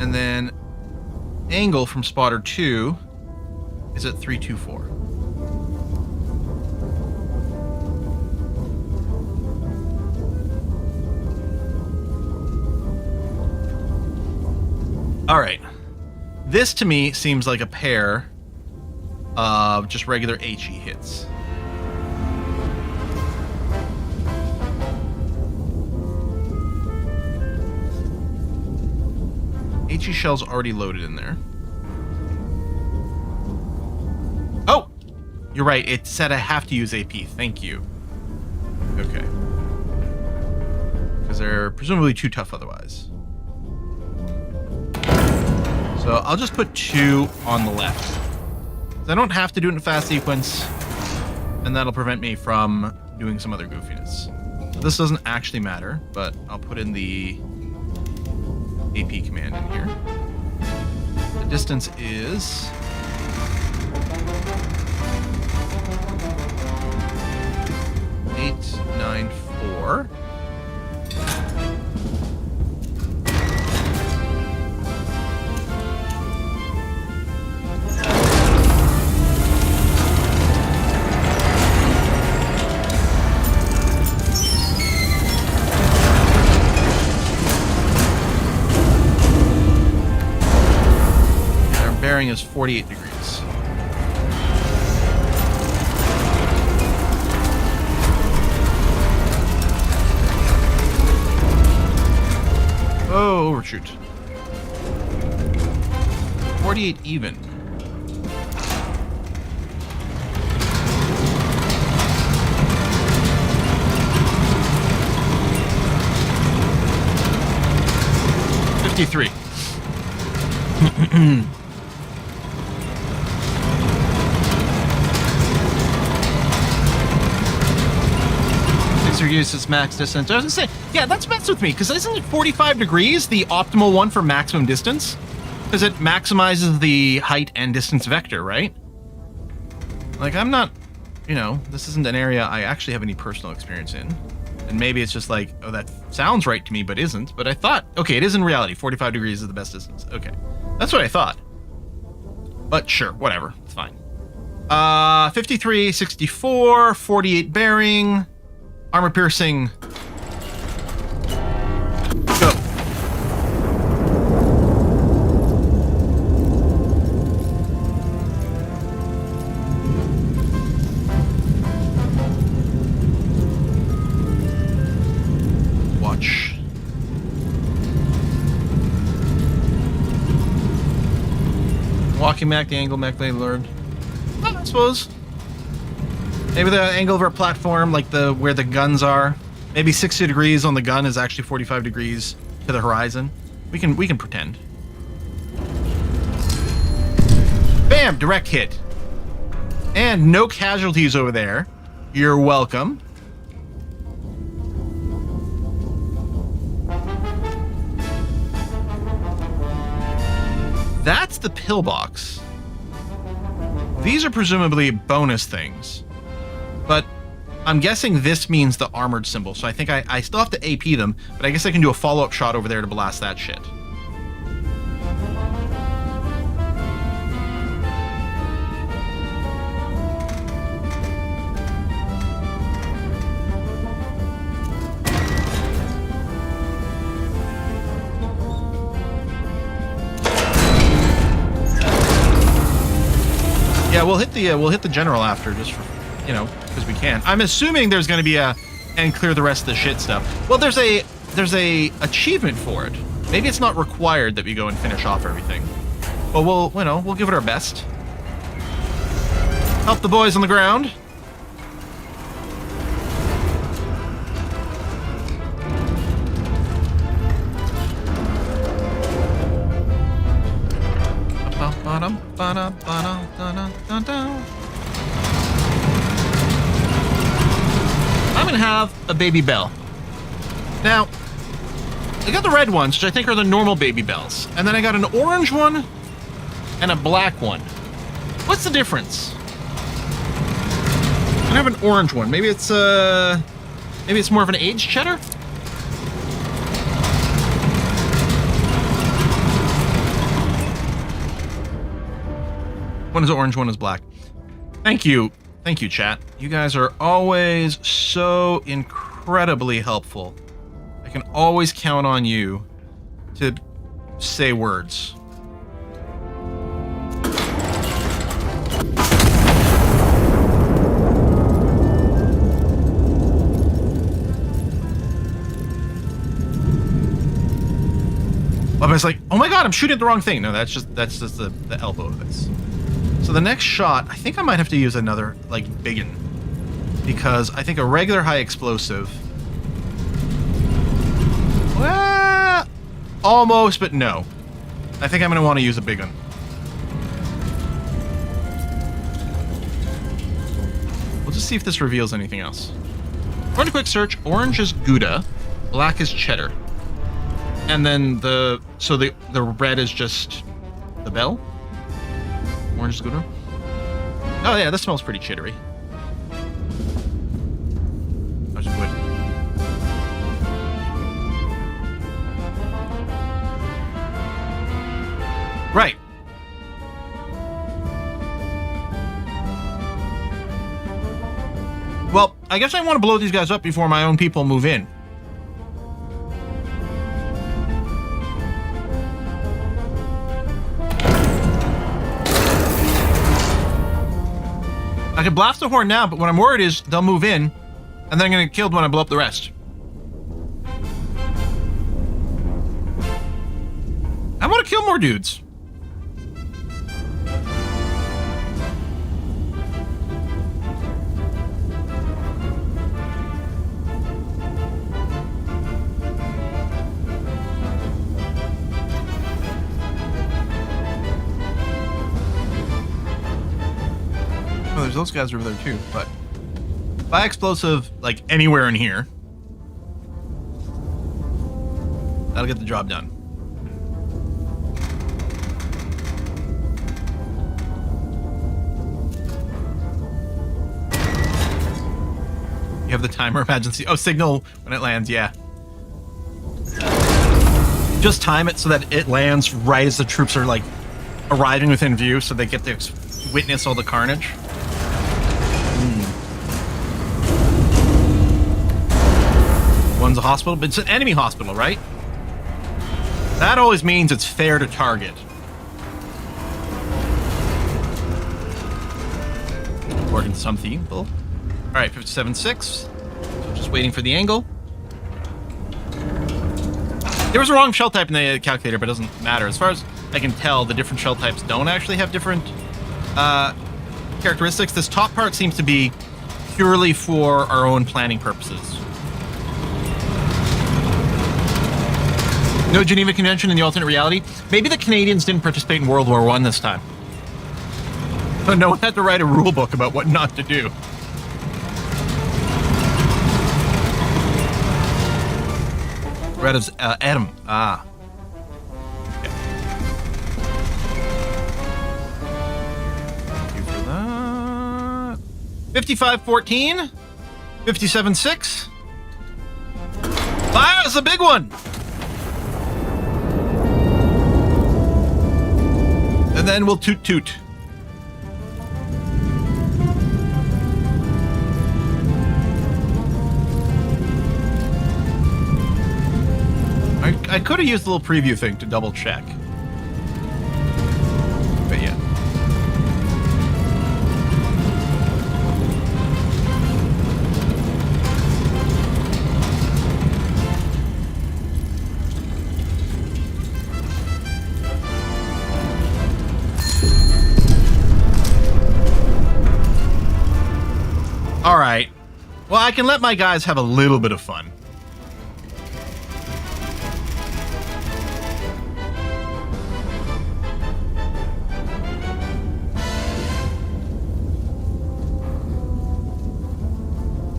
And then angle from spotter 2 is at 324. All right. This to me seems like a pair of just regular HE hits. HE shell's already loaded in there. Oh! You're right, it said I have to use AP. Thank you. Okay. Because they're presumably too tough otherwise. So I'll just put 2 on the left. I don't have to do it in a fast sequence, and that'll prevent me from doing some other goofiness. So this doesn't actually matter, but I'll put in the AP command in here. The distance is 894. is 48 degrees. Oh, overshoot. 48 even. $53. Uses max distance. I was gonna say, yeah, that's messed with me, because isn't it 45 degrees the optimal one for maximum distance? Because it maximizes the height and distance vector, right? Like, I'm not, this isn't an area I actually have any personal experience in. And maybe it's just like, oh, that sounds right to me, but isn't. But I thought, okay, it is in reality. 45 degrees is the best distance. Okay. That's what I thought. But sure, whatever. It's fine. 53, 64, 48 bearing. Armor piercing. Go. Watch. Walking back, the angle back they learned. Well, I suppose. Maybe the angle of our platform, like where the guns are, maybe 60 degrees on the gun is actually 45 degrees to the horizon. We can pretend. Bam! Direct hit. And no casualties over there. You're welcome. That's the pillbox. These are presumably bonus things. But I'm guessing this means the armored symbol, so I think I still have to AP them, but I guess I can do a follow-up shot over there to blast that shit. Yeah, we'll hit the general after, just for, because we can. I'm assuming there's going to be and clear the rest of the shit stuff. Well, there's a achievement for it. Maybe it's not required that we go and finish off everything. But we'll give it our best. Help the boys on the ground. I'm gonna have a baby bell. Now, I got the red ones, which I think are the normal baby bells, and then I got an orange one and a black one. What's the difference? I have an orange one. Maybe it's more of an aged cheddar. One is orange, one is black. Thank you, chat. You guys are always so incredibly helpful. I can always count on you to say words. I was like, oh my god, I'm shooting at the wrong thing. No, that's just the elbow of this. So the next shot, I think I might have to use another, big one. Because I think a regular high explosive... Well, almost, but no. I think I'm going to want to use a big one. We'll just see if this reveals anything else. Run a quick search. Orange is Gouda. Black is cheddar. And then the red is just the bell. Orange is Gouda. Oh yeah, this smells pretty chittery. I'll just wood. Right. Well, I guess I want to blow these guys up before my own people move in. I can blast the horn now, but what I'm worried is they'll move in, and then I'm gonna get killed when I blow up the rest. I want to kill more dudes. Oh, there's those guys over there too, but buy explosive like anywhere in here. That'll get the job done. You have the timer emergency. Oh, signal when it lands, yeah. Just time it so that it lands right as the troops are like arriving within view so they get to witness all the carnage. One's a hospital, but it's an enemy hospital, right? That always means it's fair to target. According to some people. All right, 57.6. So just waiting for the angle. There was a wrong shell type in the calculator, but it doesn't matter. As far as I can tell, the different shell types don't actually have different characteristics. This top part seems to be purely for our own planning purposes. No Geneva Convention in the alternate reality. Maybe the Canadians didn't participate in World War I this time. So no one had to write a rule book about what not to do. Red is Adam. Ah. Okay. Thank you for that. 55-14. 57-6. Fire is a big one. And then we'll toot toot. I could have used the little preview thing to double check. But yeah. All right. Well, I can let my guys have a little bit of fun.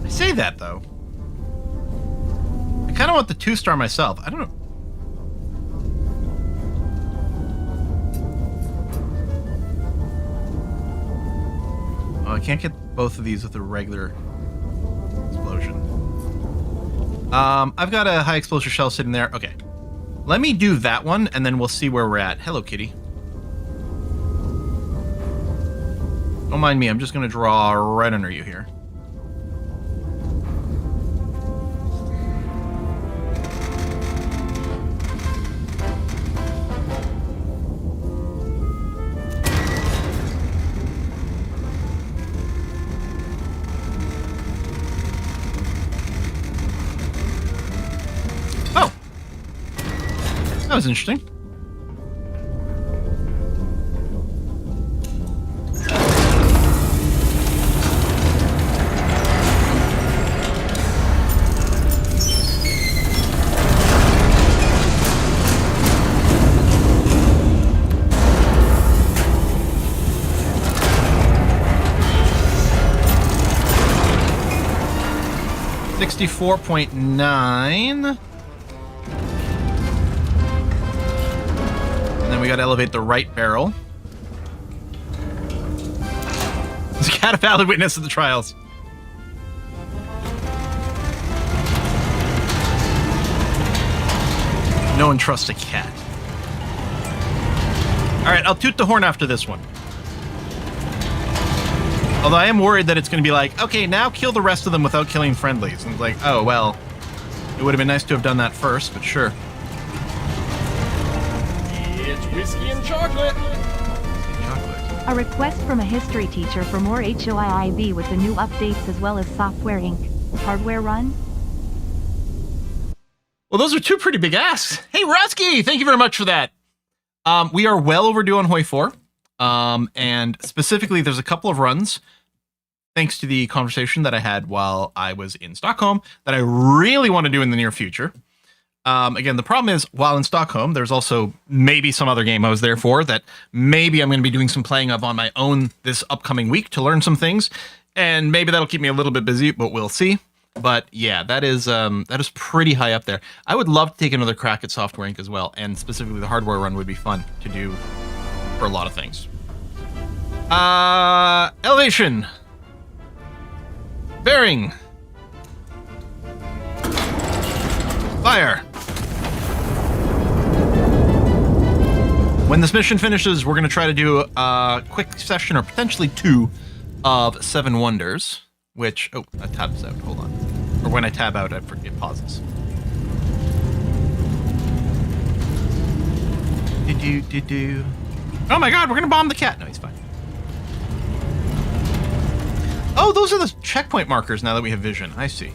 Say that though. I kind of want the 2-star myself. I don't know. Oh, I can't get both of these with a regular explosion. I've got a high explosive shell sitting there. Okay. Let me do that one and then we'll see where we're at. Hello, kitty. Don't mind me. I'm just going to draw right under you here. That was interesting. $64.9. We got to elevate the right barrel. There's a cat a valid witness of the trials. No one trusts a cat. All right, I'll toot the horn after this one. Although I am worried that it's going to be like, okay, now kill the rest of them without killing friendlies. And it's like, oh, well, it would have been nice to have done that first, but sure. It's whiskey and chocolate. Chocolate. A request from a history teacher for more HOIIV with the new updates as well as Software Inc. Hardware run? Well, those are two pretty big asks. Hey, Rusky, thank you very much for that. We are well overdue on Hoi 4. And specifically, there's a couple of runs, thanks to the conversation that I had while I was in Stockholm, that I really want to do in the near future. Again, the problem is, while in Stockholm, there's also maybe some other game I was there for that maybe I'm going to be doing some playing of on my own this upcoming week to learn some things. And maybe that'll keep me a little bit busy, but we'll see. But yeah, that is pretty high up there. I would love to take another crack at Software Inc. as well, and specifically the hardware run would be fun to do for a lot of things. Elevation. Bearing. Fire. When this mission finishes, we're going to try to do a quick session, or potentially two, of 7 Wonders. Which, oh, that tabs out, hold on. Or when I tab out, it pauses. Oh my god, we're gonna bomb the cat. No, he's fine. Oh, those are the checkpoint markers now that we have vision. I see.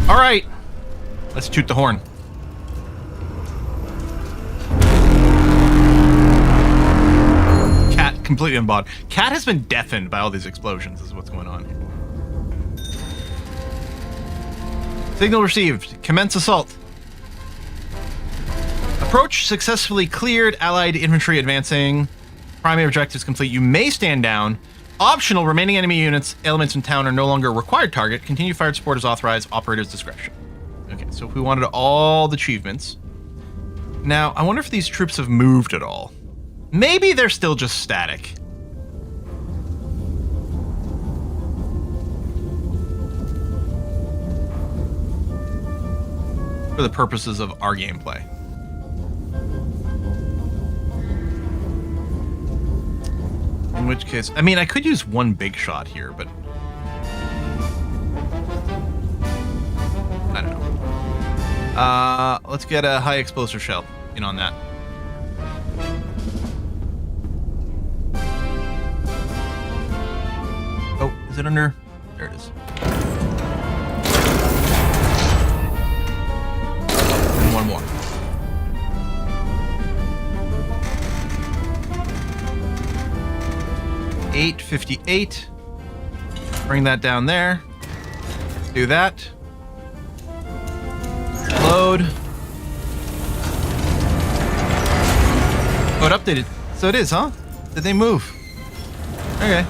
All right, let's toot the horn. Cat completely unbothered. Cat has been deafened by all these explosions, is what's going on here. Signal received. Commence assault. Approach successfully cleared. Allied infantry advancing. Primary objectives complete. You may stand down. Optional, remaining enemy units, elements in town are no longer a required target. Continued fire support is authorized. Operator's discretion. Okay, so if we wanted all the achievements. Now, I wonder if these troops have moved at all. Maybe they're still just static. For the purposes of our gameplay. In which case, I mean, I could use one big shot here, but I don't know. Let's get a high explosive shell in on that. Oh, is it under? There it is. And one more. $858. Bring that down there. Do that. Load. Oh, it updated. So it is, huh? Did they move? Okay.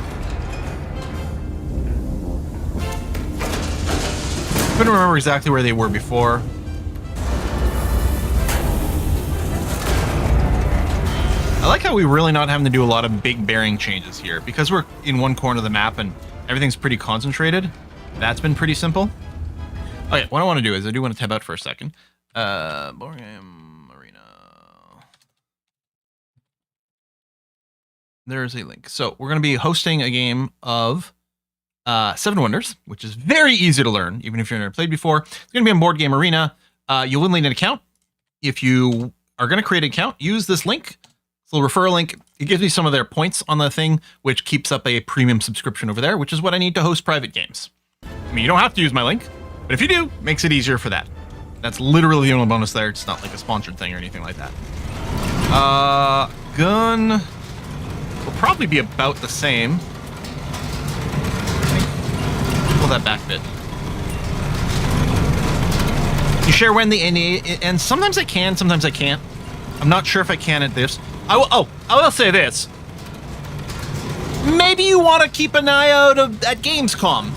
Couldn't remember exactly where they were before. I like how we're really not having to do a lot of big bearing changes here. Because we're in one corner of the map and everything's pretty concentrated, that's been pretty simple. Okay, what I want to do is I do want to tab out for a second. Board game arena. There's a link. So we're going to be hosting a game of 7 Wonders, which is very easy to learn, even if you've never played before. It's going to be on Board Game Arena. You will need an account. If you are going to create an account, use this link. It's a little referral link. It gives me some of their points on the thing, which keeps up a premium subscription over there, which is what I need to host private games. I mean, you don't have to use my link, but if you do, it makes it easier for that. That's literally the only bonus there. It's not like a sponsored thing or anything like that. Gun will probably be about the same. Pull that back a bit. You share when the NA, and sometimes I can, sometimes I can't. I'm not sure if I can at this. I will say this. Maybe you want to keep an eye out at Gamescom.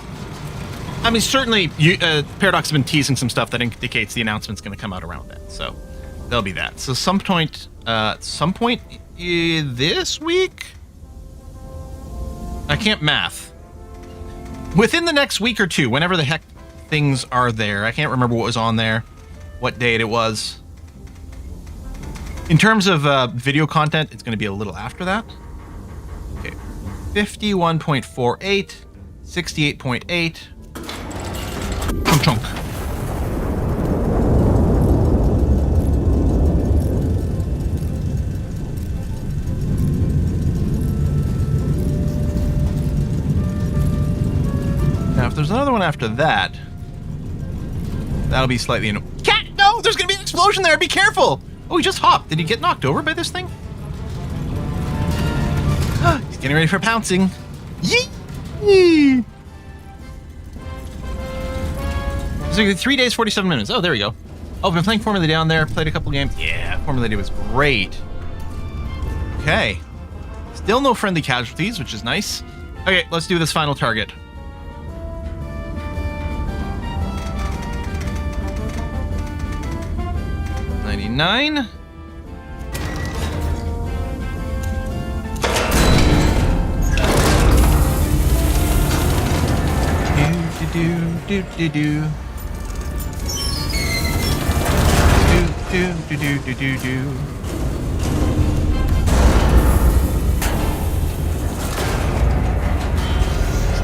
I mean, certainly, Paradox has been teasing some stuff that indicates the announcement's going to come out around that. So there'll be that. So some point this week? I can't math. Within the next week or two, whenever the heck things are there. I can't remember what was on there, what date it was. In terms of video content, it's going to be a little after that. Okay, 51.48, 68.8. Chunk chunk. Now, if there's another one after that, that'll be slightly Cat! No! There's gonna be an explosion there! Be careful! Oh, he just hopped. Did he get knocked over by this thing? He's getting ready for pouncing. Yee! So 3 days, 47 minutes. Oh, there we go. Oh, I've been playing Formula down there. Played a couple games. Yeah, Formula D was great. Okay. Still no friendly casualties, which is nice. Okay, let's do this final target. $99. Do. Do.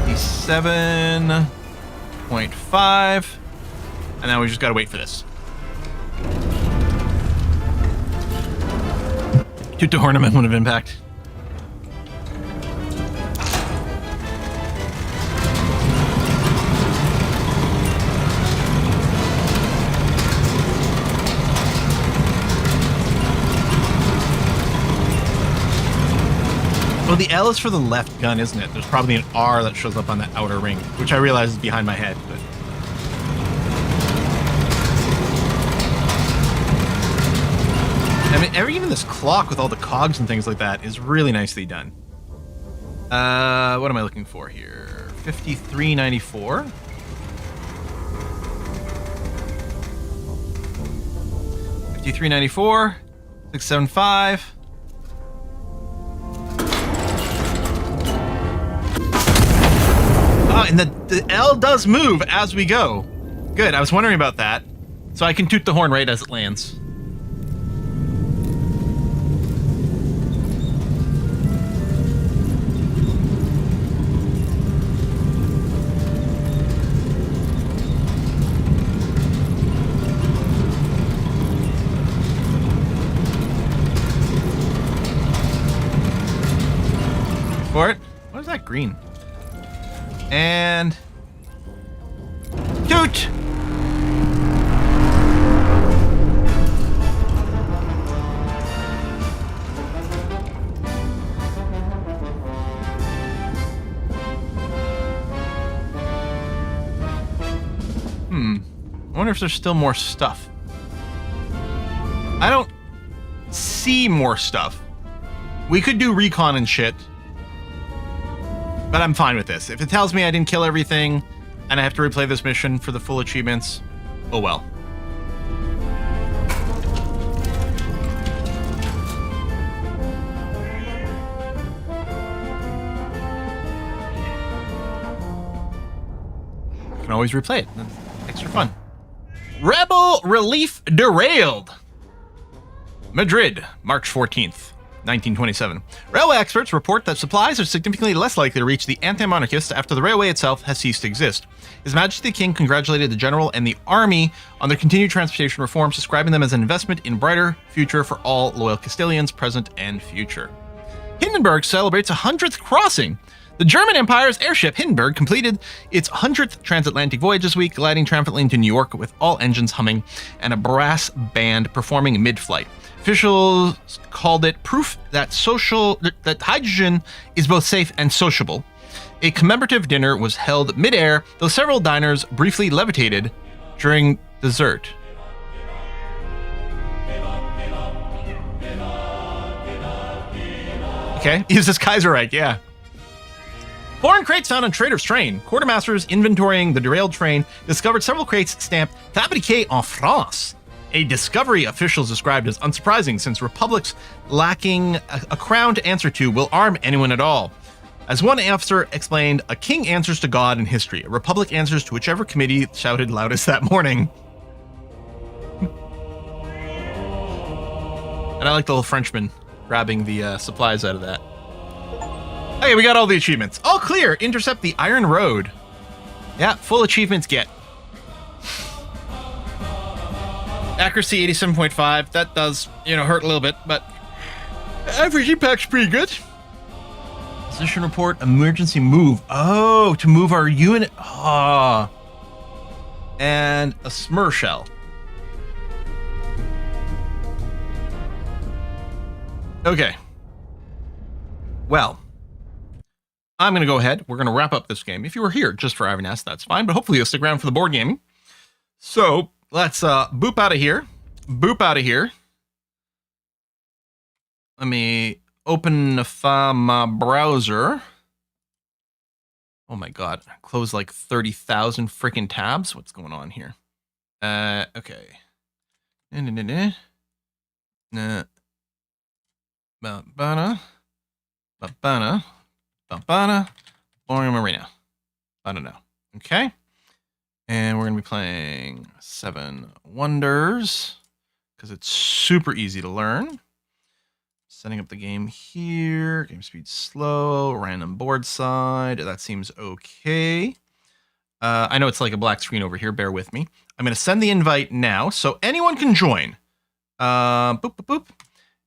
67.5. And now we just gotta wait for this. Toot to horn moment of impact. Well, the L is for the left gun, isn't it? There's probably an R that shows up on that outer ring, which I realize is behind my head, but... I mean, even this clock with all the cogs and things like that is really nicely done. What am I looking for here? 53.94. 53.94. 675. Oh, and the L does move as we go. Good, I was wondering about that. So I can toot the horn right as it lands. For it. What is that green? And toot! I wonder if there's still more stuff. I don't see more stuff. We could do recon and shit. But I'm fine with this. If it tells me I didn't kill everything and I have to replay this mission for the full achievements, oh well. You can always replay it. Extra fun. Rebel relief derailed. Madrid, March 14th. 1927. Railway experts report that supplies are significantly less likely to reach the anti-monarchists after the railway itself has ceased to exist. His Majesty the King congratulated the general and the army on their continued transportation reforms, describing them as an investment in brighter future for all loyal Castilians, present and future. Hindenburg celebrates 100th crossing. The German Empire's airship Hindenburg completed its 100th transatlantic voyage this week, gliding triumphantly into New York with all engines humming and a brass band performing mid-flight. Officials called it proof that hydrogen is both safe and sociable. A commemorative dinner was held mid-air, though several diners briefly levitated during dessert. Okay, use this Kaiserreich, yeah. Foreign crates found on trader's train. Quartermasters inventorying the derailed train discovered several crates stamped Fabriqué en France. A discovery officials described as unsurprising, since republics lacking a crown to answer to will arm anyone at all. As one officer explained, a king answers to God and history. A republic answers to whichever committee shouted loudest that morning. And I like the little Frenchman grabbing the supplies out of that. Okay, we got all the achievements. All clear. Intercept the Iron Road. Yeah, full achievements get. Accuracy 87.5. That does, hurt a little bit, but average impact's pretty good. Position report, emergency move. Oh, to move our unit. Ah. And a Smur shell. Okay. Well, I'm going to go ahead. We're going to wrap up this game. If you were here just for Ivan S, that's fine, but hopefully you'll stick around for the board gaming. So let's boop out of here. Boop out of here. Let me open my browser. Oh my god. Close like 30,000 freaking tabs. What's going on here? Okay. Orium Arena. I don't know. Okay. And we're going to be playing 7 Wonders because it's super easy to learn. Setting up the game here. Game speed slow. Random board side. That seems okay. I know it's like a black screen over here. Bear with me. I'm going to send the invite now so anyone can join. Boop, boop, boop.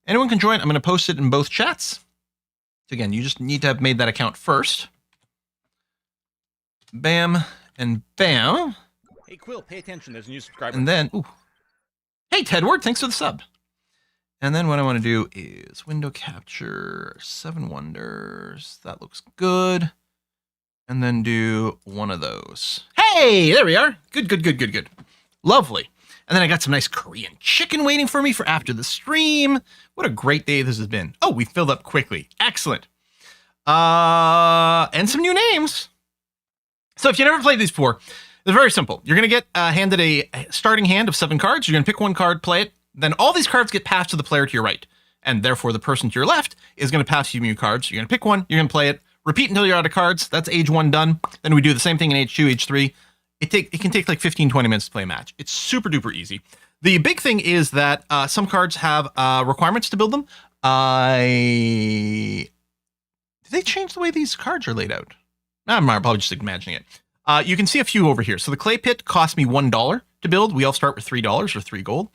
Anyone can join. I'm going to post it in both chats. So again, you just need to have made that account first. Bam and bam. Hey, Quill, pay attention. There's a new subscriber. And then, ooh. Hey, Tedward, thanks for the sub. And then what I want to do is window capture 7 Wonders. That looks good. And then do one of those. Hey, there we are. Good, good, good, good, good. Lovely. And then I got some nice Korean chicken waiting for me for after the stream. What a great day this has been. Oh, we filled up quickly. Excellent. And some new names. So if you never played these before, it's very simple. You're going to get handed a starting hand of 7 cards. You're going to pick 1 card, play it. Then all these cards get passed to the player to your right. And therefore, the person to your left is going to pass you new cards. You're going to pick 1. You're going to play it. Repeat until you're out of cards. That's age 1 done. Then we do the same thing in age 2, age 3. It can take like 15, 20 minutes to play a match. It's super duper easy. The big thing is that some cards have requirements to build them. Did they change the way these cards are laid out? I'm probably just imagining it. You can see a few over here. So the clay pit cost me $1 to build. We all start with $3 or 3 gold.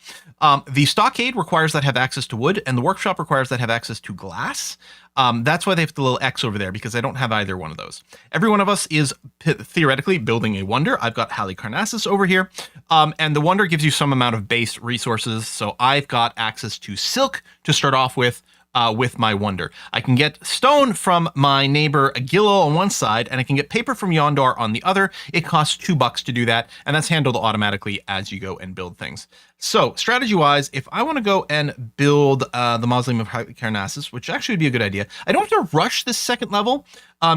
The stockade requires that have access to wood, and the workshop requires that have access to glass. That's why they have the little X over there, because I don't have either one of those. Every one of us is theoretically building a wonder. I've got Halicarnassus over here, and the wonder gives you some amount of base resources. So I've got access to silk to start off with my wonder. I can get stone from my neighbor Agillo on one side, and I can get paper from Yondar on the other. It costs $2 to do that, and that's handled automatically as you go and build things. So strategy-wise, if I want to go and build the Mausoleum of Halicarnassus, which actually would be a good idea, I don't have to rush this second level,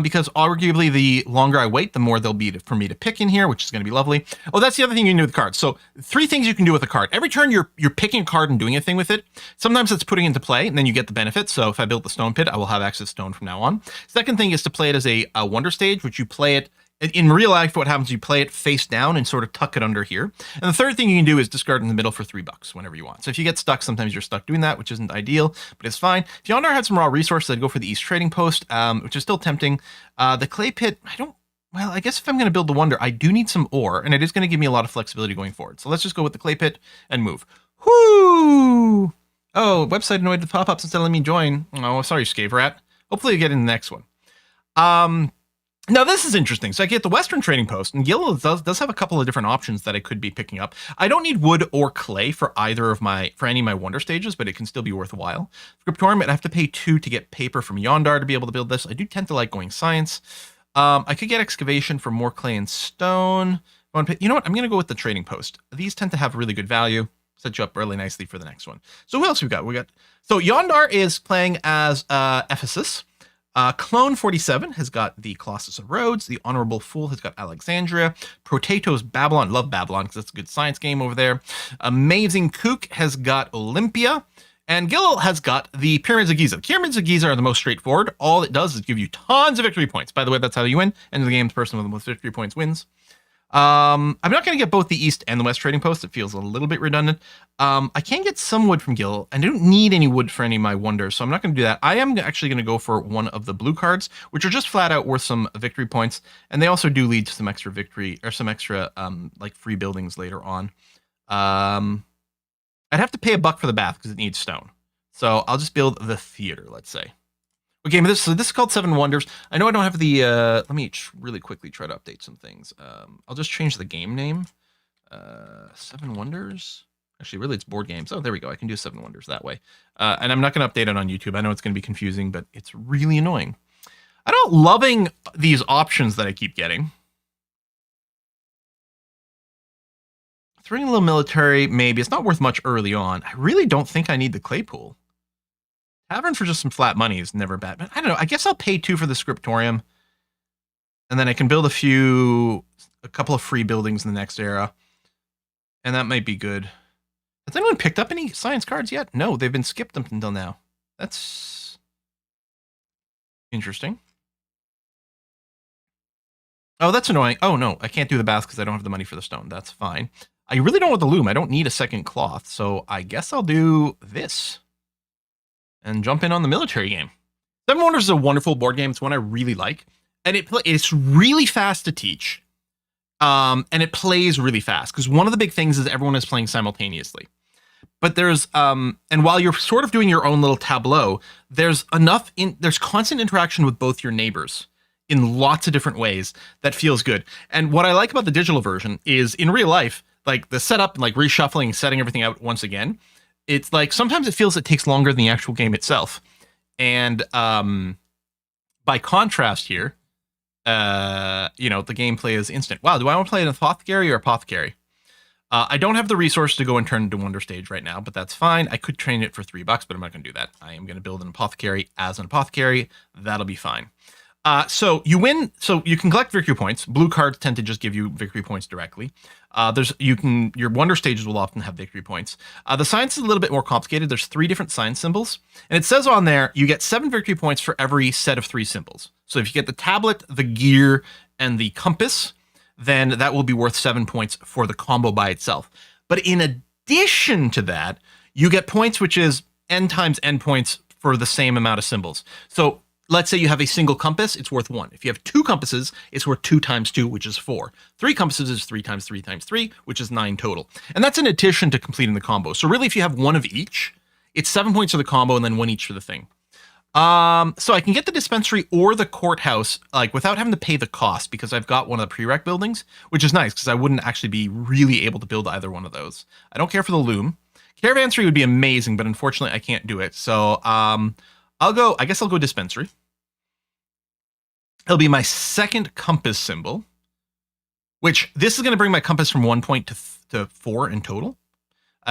because arguably the longer I wait, the more there'll be for me to pick in here, which is going to be lovely. Oh, that's the other thing you can do with cards. So 3 things you can do with a card. Every turn you're picking a card and doing a thing with it. Sometimes it's putting into play, and then you get the benefit. So if I build the stone pit, I will have access to stone from now on. Second thing is to play it as a wonder stage, which you play it in real life. What happens, you play it face down and sort of tuck it under here. And the third thing you can do is discard in the middle for $3 whenever you want. So if you get stuck, sometimes you're stuck doing that, which isn't ideal, but it's fine. If Yondar had some raw resources, I'd go for the East Trading Post, which is still tempting. The clay pit, well, I guess if I'm going to build the wonder, I do need some ore, and it is going to give me a lot of flexibility going forward. So let's just go with the clay pit and move. Whoo! Oh, website annoyed with pop-ups instead of letting me join. Oh, sorry, Scave-Rat. Hopefully you get in the next one. Now this is interesting. So I get the Western Trading Post, and Gil does have a couple of different options that I could be picking up. I don't need wood or clay for either of for any of my wonder stages, but it can still be worthwhile. Scriptorium, I'd have to pay 2 to get paper from Yondar to be able to build this. I do tend to like going science. I could get excavation for more clay and stone. You know what? I'm going to go with the Trading Post. These tend to have really good value. Set you up really nicely for the next one. So who else we got? So Yondar is playing as Ephesus. Clone 47 has got the Colossus of Rhodes. The Honorable Fool has got Alexandria. Protato's Babylon. Love Babylon because it's a good science game over there. Amazing Kook has got Olympia. And Gil has got the Pyramids of Giza. The Pyramids of Giza are the most straightforward. All it does is give you tons of victory points. By the way, that's how you win. End of the game, the person with the most victory points wins. I'm not going to get both the East and the West Trading Post. It feels a little bit redundant. I can get some wood from Gil. I don't need any wood for any of my wonders, so I'm not going to do that. I am actually going to go for one of the blue cards, which are just flat out worth some victory points, and they also do lead to some extra victory, or some extra, like, free buildings later on. I'd have to pay $1 for the bath because it needs stone. So I'll just build the theater, let's say. Okay, but this is called Seven Wonders. I know I don't have the. Let me really quickly try to update some things. I'll just change the game name. Seven Wonders. Actually, really, it's board games. Oh, there we go. I can do Seven Wonders that way. And I'm not going to update it on YouTube. I know it's going to be confusing, but it's really annoying. I'm not loving these options that I keep getting. Throwing a little military, maybe. It's not worth much early on. I really don't think I need the Claypool. Tavern for just some flat money is never bad. But I don't know. I guess I'll pay 2 for the Scriptorium. And then I can build a couple of free buildings in the next era. And that might be good. Has anyone picked up any science cards yet? No, they've been skipped up until now. That's interesting. Oh, that's annoying. Oh, no, I can't do the bath because I don't have the money for the stone. That's fine. I really don't want the loom. I don't need a second cloth. So I guess I'll do this. And jump in on the military game. Seven Wonders is a wonderful board game. It's one I really like. And it's really fast to teach. And it plays really fast. Because one of the big things is everyone is playing simultaneously. But there's, and while you're sort of doing your own little tableau, there's constant interaction with both your neighbors in lots of different ways that feels good. And what I like about the digital version is in real life, like the setup, like reshuffling, setting everything out once again, it's like sometimes it feels it takes longer than the actual game itself. And by contrast here, the gameplay is instant. Wow, do I want to play an apothecary or apothecary? I don't have the resource to go and turn into Wonder Stage right now, but that's fine. I could train it for $3, but I'm not going to do that. I am going to build an apothecary as an apothecary. That'll be fine. So you win. So you can collect victory points. Blue cards tend to just give you victory points directly. Your Wonder Stages will often have victory points. The science is a little bit more complicated. There's 3 different science symbols, and it says on there you get 7 victory points for every set of 3 symbols. So if you get the tablet, the gear, and the compass, then that will be worth 7 points for the combo by itself. But in addition to that, you get points, which is n times n points for the same amount of symbols. So let's say you have a single compass, it's worth 1. If you have 2 compasses, it's worth 2 times 2, which is 4. 3 compasses is 3 times 3 times 3, which is 9 total. And that's in addition to completing the combo. So really, if you have 1 of each, it's 7 points for the combo and then 1 each for the thing. So I can get the dispensary or the courthouse, like without having to pay the cost, because I've got one of the prereq buildings, which is nice because I wouldn't actually be really able to build either one of those. I don't care for the loom. Caravanserai would be amazing, but unfortunately I can't do it. So I guess I'll go dispensary. It'll be my second compass symbol, which this is going to bring my compass from 1 point to 4 in total.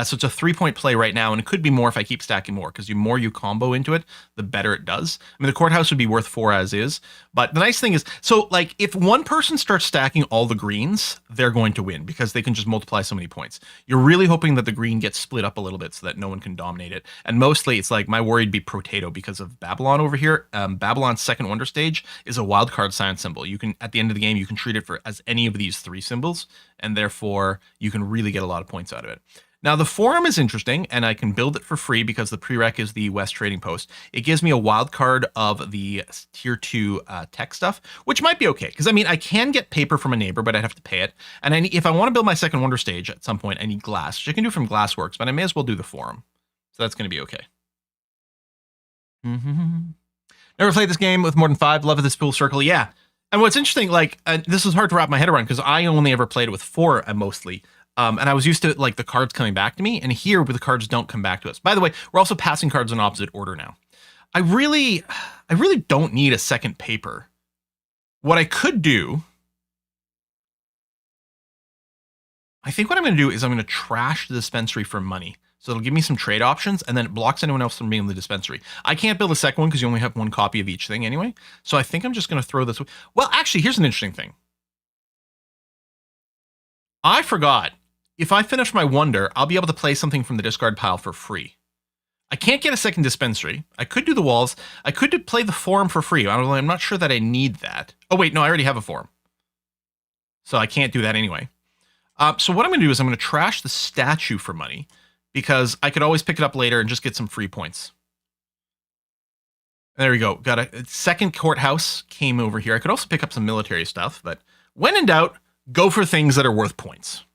So it's a 3-point play right now, and it could be more if I keep stacking more, because the more you combo into it, the better it does. I mean, the courthouse would be worth 4 as is, but the nice thing is, so like if one person starts stacking all the greens, they're going to win because they can just multiply so many points. You're really hoping that the green gets split up a little bit so that no one can dominate it. And mostly it's like my worry would be Potato because of Babylon over here. Babylon's second Wonder Stage is a wildcard science symbol. You can, at the end of the game, you can treat it as any of these 3 symbols, and therefore you can really get a lot of points out of it. Now, the forum is interesting, and I can build it for free because the prereq is the West Trading Post. It gives me a wild card of the tier 2 tech stuff, which might be okay. Because, I mean, I can get paper from a neighbor, but I'd have to pay it. And if I want to build my second Wonder Stage at some point, I need glass, which I can do from Glassworks, but I may as well do the forum. So that's going to be okay. Never played this game with more than 5. Love this pool circle. Yeah. And what's interesting, like, this is hard to wrap my head around because I only ever played it with 4 mostly. And I was used to like the cards coming back to me, and here the cards don't come back to us. By the way, we're also passing cards in opposite order now. I really don't need a second paper. What I could do, I think what I'm going to do is I'm going to trash the dispensary for money. So it'll give me some trade options, and then it blocks anyone else from being in the dispensary. I can't build a second one because you only have 1 copy of each thing anyway. So I think I'm just going to throw this. Well, actually, here's an interesting thing. I forgot. If I finish my Wonder, I'll be able to play something from the discard pile for free. I can't get a second dispensary. I could do the walls. I could play the forum for free. I'm not sure that I need that. Oh, wait, no, I already have a forum. So I can't do that anyway. So what I'm going to do is I'm going to trash the statue for money because I could always pick it up later and just get some free points. There we go. Got a second courthouse came over here. I could also pick up some military stuff, but when in doubt, go for things that are worth points.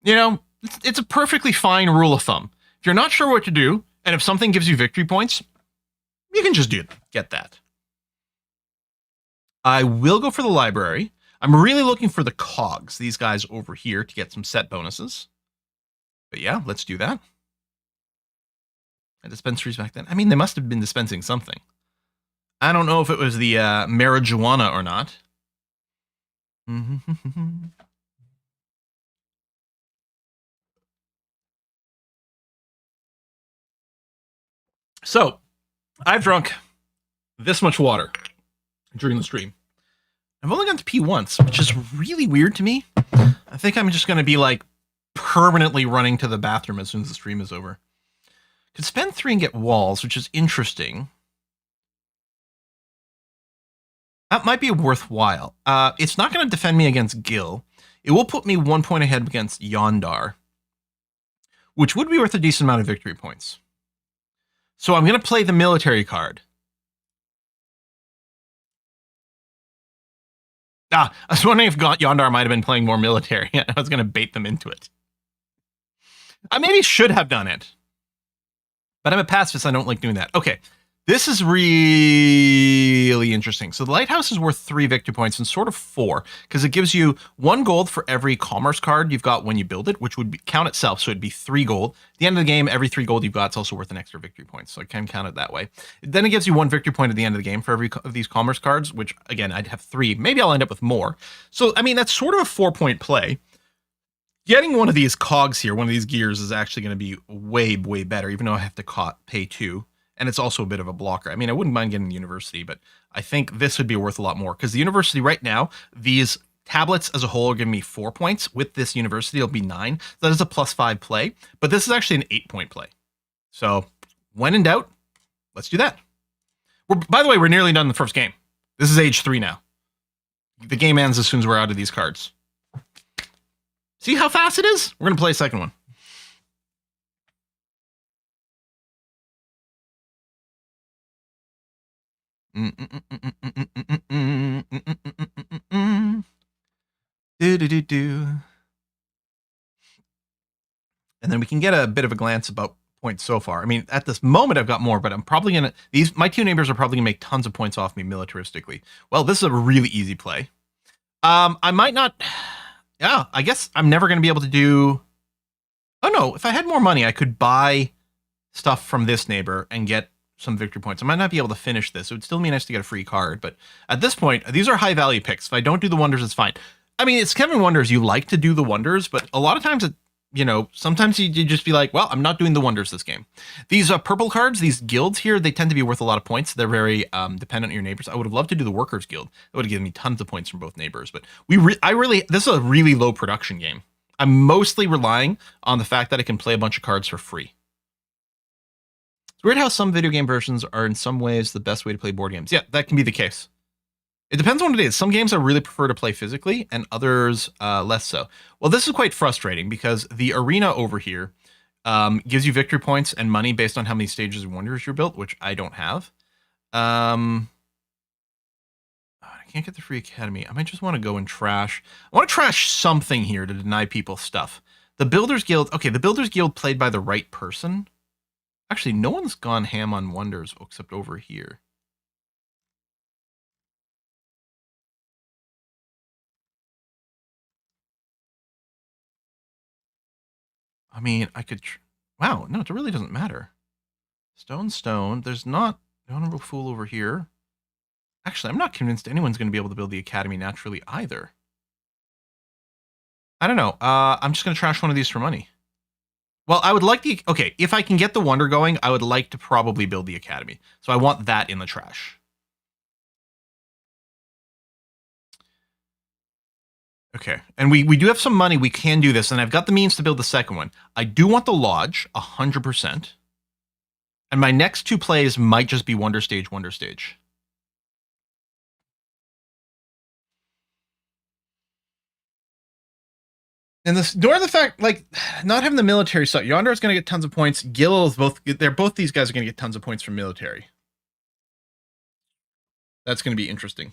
You know, it's a perfectly fine rule of thumb. If you're not sure what to do, and if something gives you victory points, You can just get that. I will go for the library. I'm really looking for the cogs, these guys over here, to get some set bonuses. But yeah, let's do that. And dispensaries back then. I mean, they must have been dispensing something. I don't know if it was the marijuana or not. So, I've drunk this much water during the stream. I've only gone to pee once, which is really weird to me. I think I'm just going to be like permanently running to the bathroom as soon as the stream is over. Could spend 3 and get walls, which is interesting. That might be worthwhile. It's not going to defend me against Gil. It will put me 1 point ahead against Yondar, which would be worth a decent amount of victory points. So I'm going to play the military card. I was wondering if Yondar might have been playing more military. I was going to bait them into it. I maybe should have done it. But I'm a pacifist. I don't like doing that. Okay. This is really interesting. So the lighthouse is worth 3 victory points and sort of 4, because it gives you 1 gold for every commerce card you've got when you build it, which would count itself. So it'd be 3 gold. At the end of the game, every 3 gold you've got is also worth an extra victory point. So I can count it that way. Then it gives you 1 victory point at the end of the game for every of these commerce cards, which again, I'd have 3. Maybe I'll end up with more. So, I mean, that's sort of a 4-point play. Getting one of these cogs here, one of these gears, is actually going to be way, way better, even though I have to pay 2. And it's also a bit of a blocker. I mean, I wouldn't mind getting the university, but I think this would be worth a lot more. Because the university right now, these tablets as a whole are giving me 4 points. With this university, it'll be 9. So that is a +5 play. But this is actually an 8-point play. So when in doubt, let's do that. By the way, we're nearly done the first game. This is age 3 now. The game ends as soon as we're out of these cards. See how fast it is? We're going to play a second one. Do. And then we can get a bit of a glance about points so far. I mean, at this moment I've got more, but I'm probably gonna my 2 neighbors are probably gonna make tons of points off me militaristically. Well, this is a really easy play. I might not. Yeah, I guess I'm never gonna be able to do. Oh no, if I had more money, I could buy stuff from this neighbor and get some victory points. I might not be able to finish this. It would still be nice to get a free card, but at this point, these are high value picks. If I don't do the wonders, it's fine. I mean, it's Kevin Wonders. You like to do the wonders, but a lot of times, sometimes you just be like, well, I'm not doing the wonders this game. These purple cards, these guilds here, they tend to be worth a lot of points. They're very dependent on your neighbors. I would have loved to do the workers guild. That would have given me tons of points from both neighbors, but this is a really low production game. I'm mostly relying on the fact that I can play a bunch of cards for free. It's weird how some video game versions are in some ways the best way to play board games. Yeah, that can be the case. It depends on what it is. Some games I really prefer to play physically and others less so. Well, this is quite frustrating because the arena over here gives you victory points and money based on how many stages and wonders you're built, which I don't have. I can't get the free academy. I might just want to go and trash. I want to trash something here to deny people stuff. The Builders Guild. Okay, the Builders Guild played by the right person. Actually, no one's gone ham on wonders except over here. I mean, I could. Wow, no, it really doesn't matter. Stone. There's not the Honorable Fool over here. Actually, I'm not convinced anyone's going to be able to build the academy naturally either. I don't know. I'm just going to trash one of these for money. Well, I would like okay, if I can get the wonder going, I would like to probably build the academy. So I want that in the trash. Okay, and we do have some money. We can do this, and I've got the means to build the second one. I do want the lodge, 100%. And my next 2 plays might just be Wonder Stage. And this, nor the fact, like, not having the military stuff. Yonder is going to get tons of points. Gil is both these guys are going to get tons of points from military. That's going to be interesting.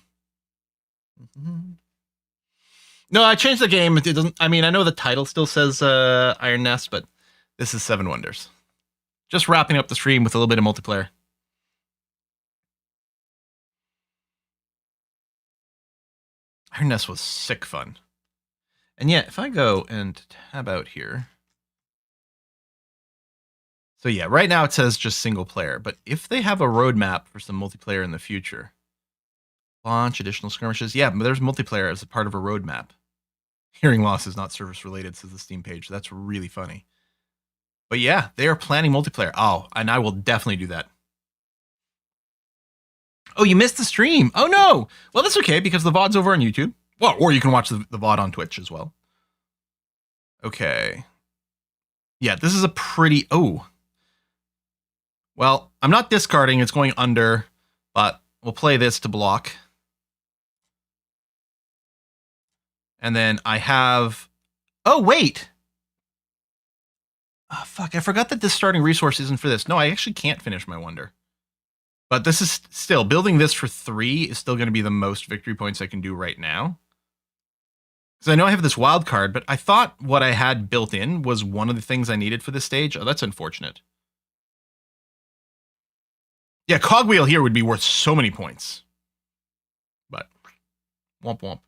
No, I changed the game. It doesn't. I mean, I know the title still says Iron Nest, but this is 7 Wonders. Just wrapping up the stream with a little bit of multiplayer. Iron Nest was sick fun. And yeah, if I go and tab out here. So yeah, right now it says just single player, but if they have a roadmap for some multiplayer in the future, launch additional skirmishes. Yeah, but there's multiplayer as a part of a roadmap. Hearing loss is not service related, says the Steam page. That's really funny. But yeah, they are planning multiplayer. Oh, and I will definitely do that. Oh, you missed the stream. Oh no. Well, that's okay because the VOD's over on YouTube. Well, or you can watch the VOD on Twitch as well. Okay. Yeah, this is a pretty... Oh. Well, I'm not discarding. It's going under, but we'll play this to block. And then I have... Oh, wait. Oh, fuck, I forgot that this starting resource isn't for this. No, I actually can't finish my wonder. But this is still... Building this for 3 is still going to be the most victory points I can do right now. Because I know I have this wild card, but I thought what I had built in was one of the things I needed for this stage. Oh, that's unfortunate. Yeah, cogwheel here would be worth so many points. But, womp womp.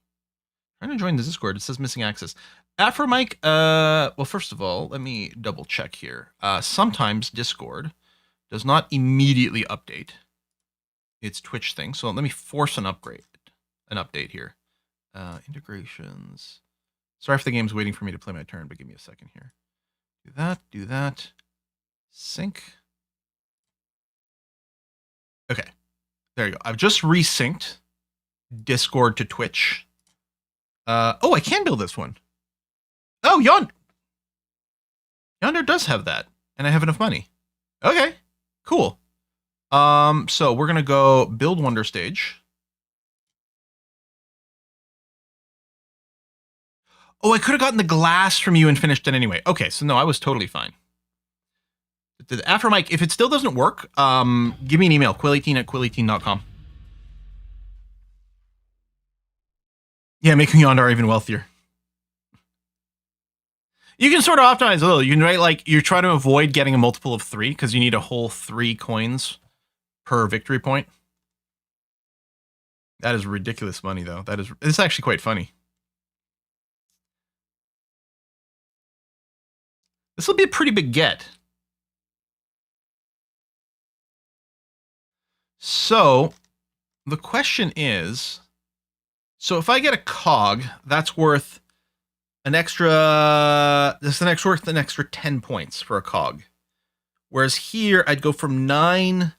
Trying to join the Discord. It says missing access. Afromike, well, first of all, let me double check here. Sometimes Discord does not immediately update its Twitch thing. So let me force an update here. Integrations. Sorry if the game's waiting for me to play my turn, but give me a second here. Do that. Sync. Okay, there you go. I've just resynced Discord to Twitch. Oh, I can build this one. Oh, Yonder does have that, and I have enough money. Okay, cool. So we're gonna go build Wonder Stage. Oh, I could have gotten the glass from you and finished it anyway. Okay, so no, I was totally fine. After Mike, if it still doesn't work, give me an email, quill18@quill18.com. Yeah, making Yonder even wealthier. You can sort of optimize a little. You can write like you're trying to avoid getting a multiple of 3 because you need a whole 3 coins per victory point. That is ridiculous money, though. It's actually quite funny. This will be a pretty big get. So the question is, so if I get a cog, that's worth an extra, worth an extra 10 points for a cog. Whereas here, I'd go from 9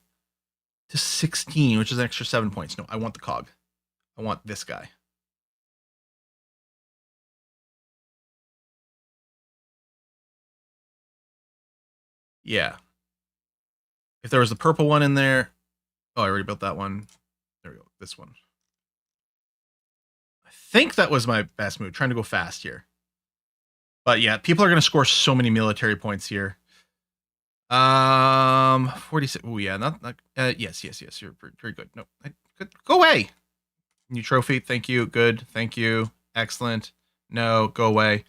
to 16, which is an extra 7 points. No, I want the cog. I want this guy. Yeah. If there was the purple one in there. Oh, I already built that one. There we go. This one. I think that was my best move. Trying to go fast here. But yeah, people are going to score so many military points here. 46. Oh yeah, not yes. You're very good. No, good. Go away. New trophy. Thank you. Good. Thank you. Excellent. No, go away.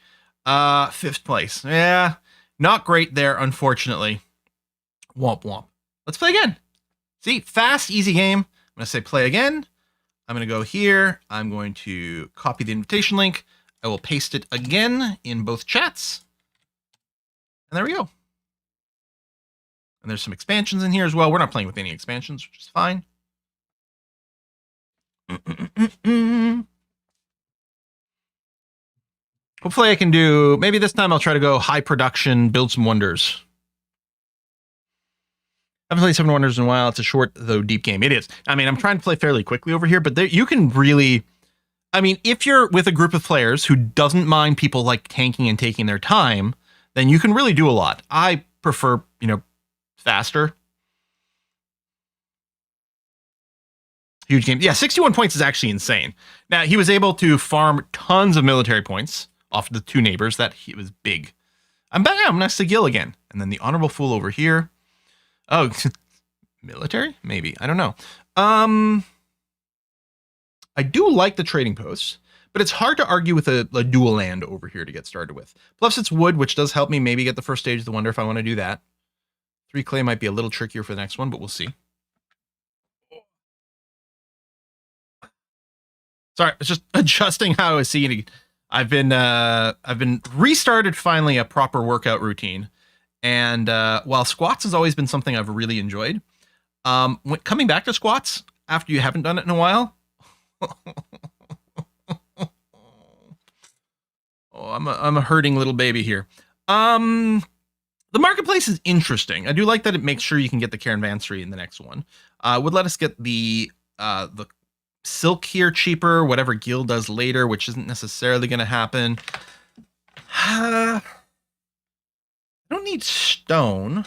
5th place. Yeah, not great there, unfortunately. Womp womp. Let's play again. See, fast, easy game. I'm gonna say play again. I'm gonna go here. I'm going to copy the invitation link. I will paste it again in both chats. And there we go. And there's some expansions in here as well. We're not playing with any expansions, which is fine. Hopefully I can do, maybe this time I'll try to go high production, build some wonders. I haven't played 7 Wonders in a while. It's a short, though deep game. It is. I mean, I'm trying to play fairly quickly over here, but you can really... I mean, if you're with a group of players who doesn't mind people like tanking and taking their time, then you can really do a lot. I prefer, faster. Huge game. Yeah, 61 points is actually insane. Now, he was able to farm tons of military points off the 2 neighbors. It was big. I'm back. I'm going to Sigil again. And then the Honorable Fool over here. Oh, military? Maybe. I don't know. I do like the trading posts, but it's hard to argue with a dual land over here to get started with. Plus, it's wood, which does help me maybe get the first stage of the wonder if I want to do that. 3 clay might be a little trickier for the next one, but we'll see. Sorry, it's just adjusting how I was seeing it. I've been restarted finally a proper workout routine, and while squats has always been something I've really enjoyed, when coming back to squats after you haven't done it in a while, oh, I'm a hurting little baby here. The marketplace is interesting. I do like that it makes sure you can get the caravansary in the next one. Would let us get the silk here cheaper, whatever guild does later, which isn't necessarily going to happen. I don't need stone.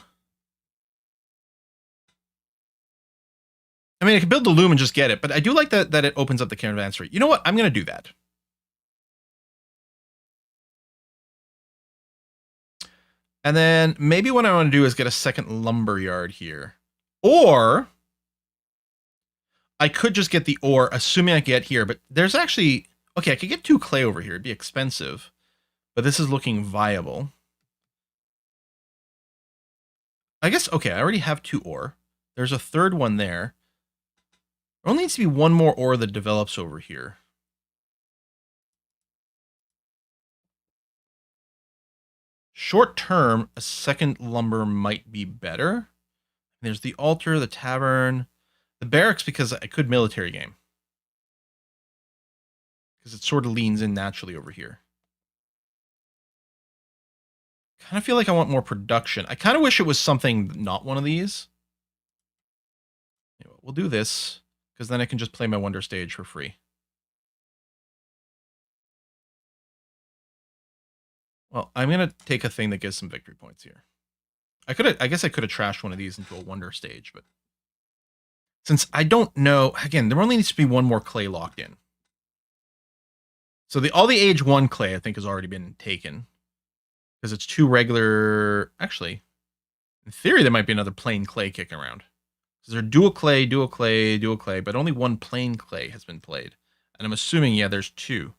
I mean, I could build the loom and just get it, but I do like that it opens up the caravansary. You know what? I'm going to do that. And then maybe what I want to do is get a second lumber yard here. Or I could just get the ore, assuming I get here. But there's actually... Okay, I could get 2 clay over here. It'd be expensive. But this is looking viable. I guess... Okay, I already have 2 ore. There's a third one there. There only needs to be 1 more ore that develops over here. Short term, a second lumber might be better. There's the altar, the tavern, the barracks, because I could military game. Because it sort of leans in naturally over here. Kind of feel like I want more production. I kind of wish it was something not one of these. Anyway, we'll do this, because then I can just play my Wonder Stage for free. Well, I'm going to take a thing that gives some victory points here. I guess I could have trashed one of these into a Wonder Stage, but since I don't know, again, there only needs to be 1 more clay locked in. So all the age 1 clay, I think, has already been taken. Because it's 2 regular... Actually, in theory, there might be another plain clay kicking around. Because they're dual clay, dual clay, dual clay, but only 1 plain clay has been played. And I'm assuming, yeah, there's 2.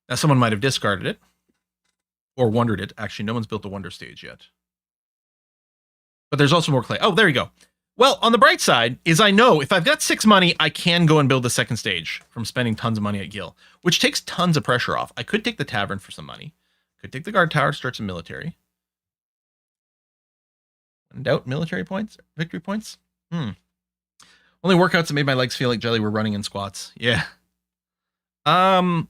Now, someone might have discarded it. Or wondered it. Actually, no one's built a Wonder Stage yet. But there's also more clay. Oh, there you go. Well, on the bright side is I know if I've got 6 money, I can go and build the second stage from spending tons of money at Gil, which takes tons of pressure off. I could take the tavern for some money. Could take the guard tower to start some military. In doubt, military points? Victory points? Only workouts that made my legs feel like jelly were running in squats. Yeah. Can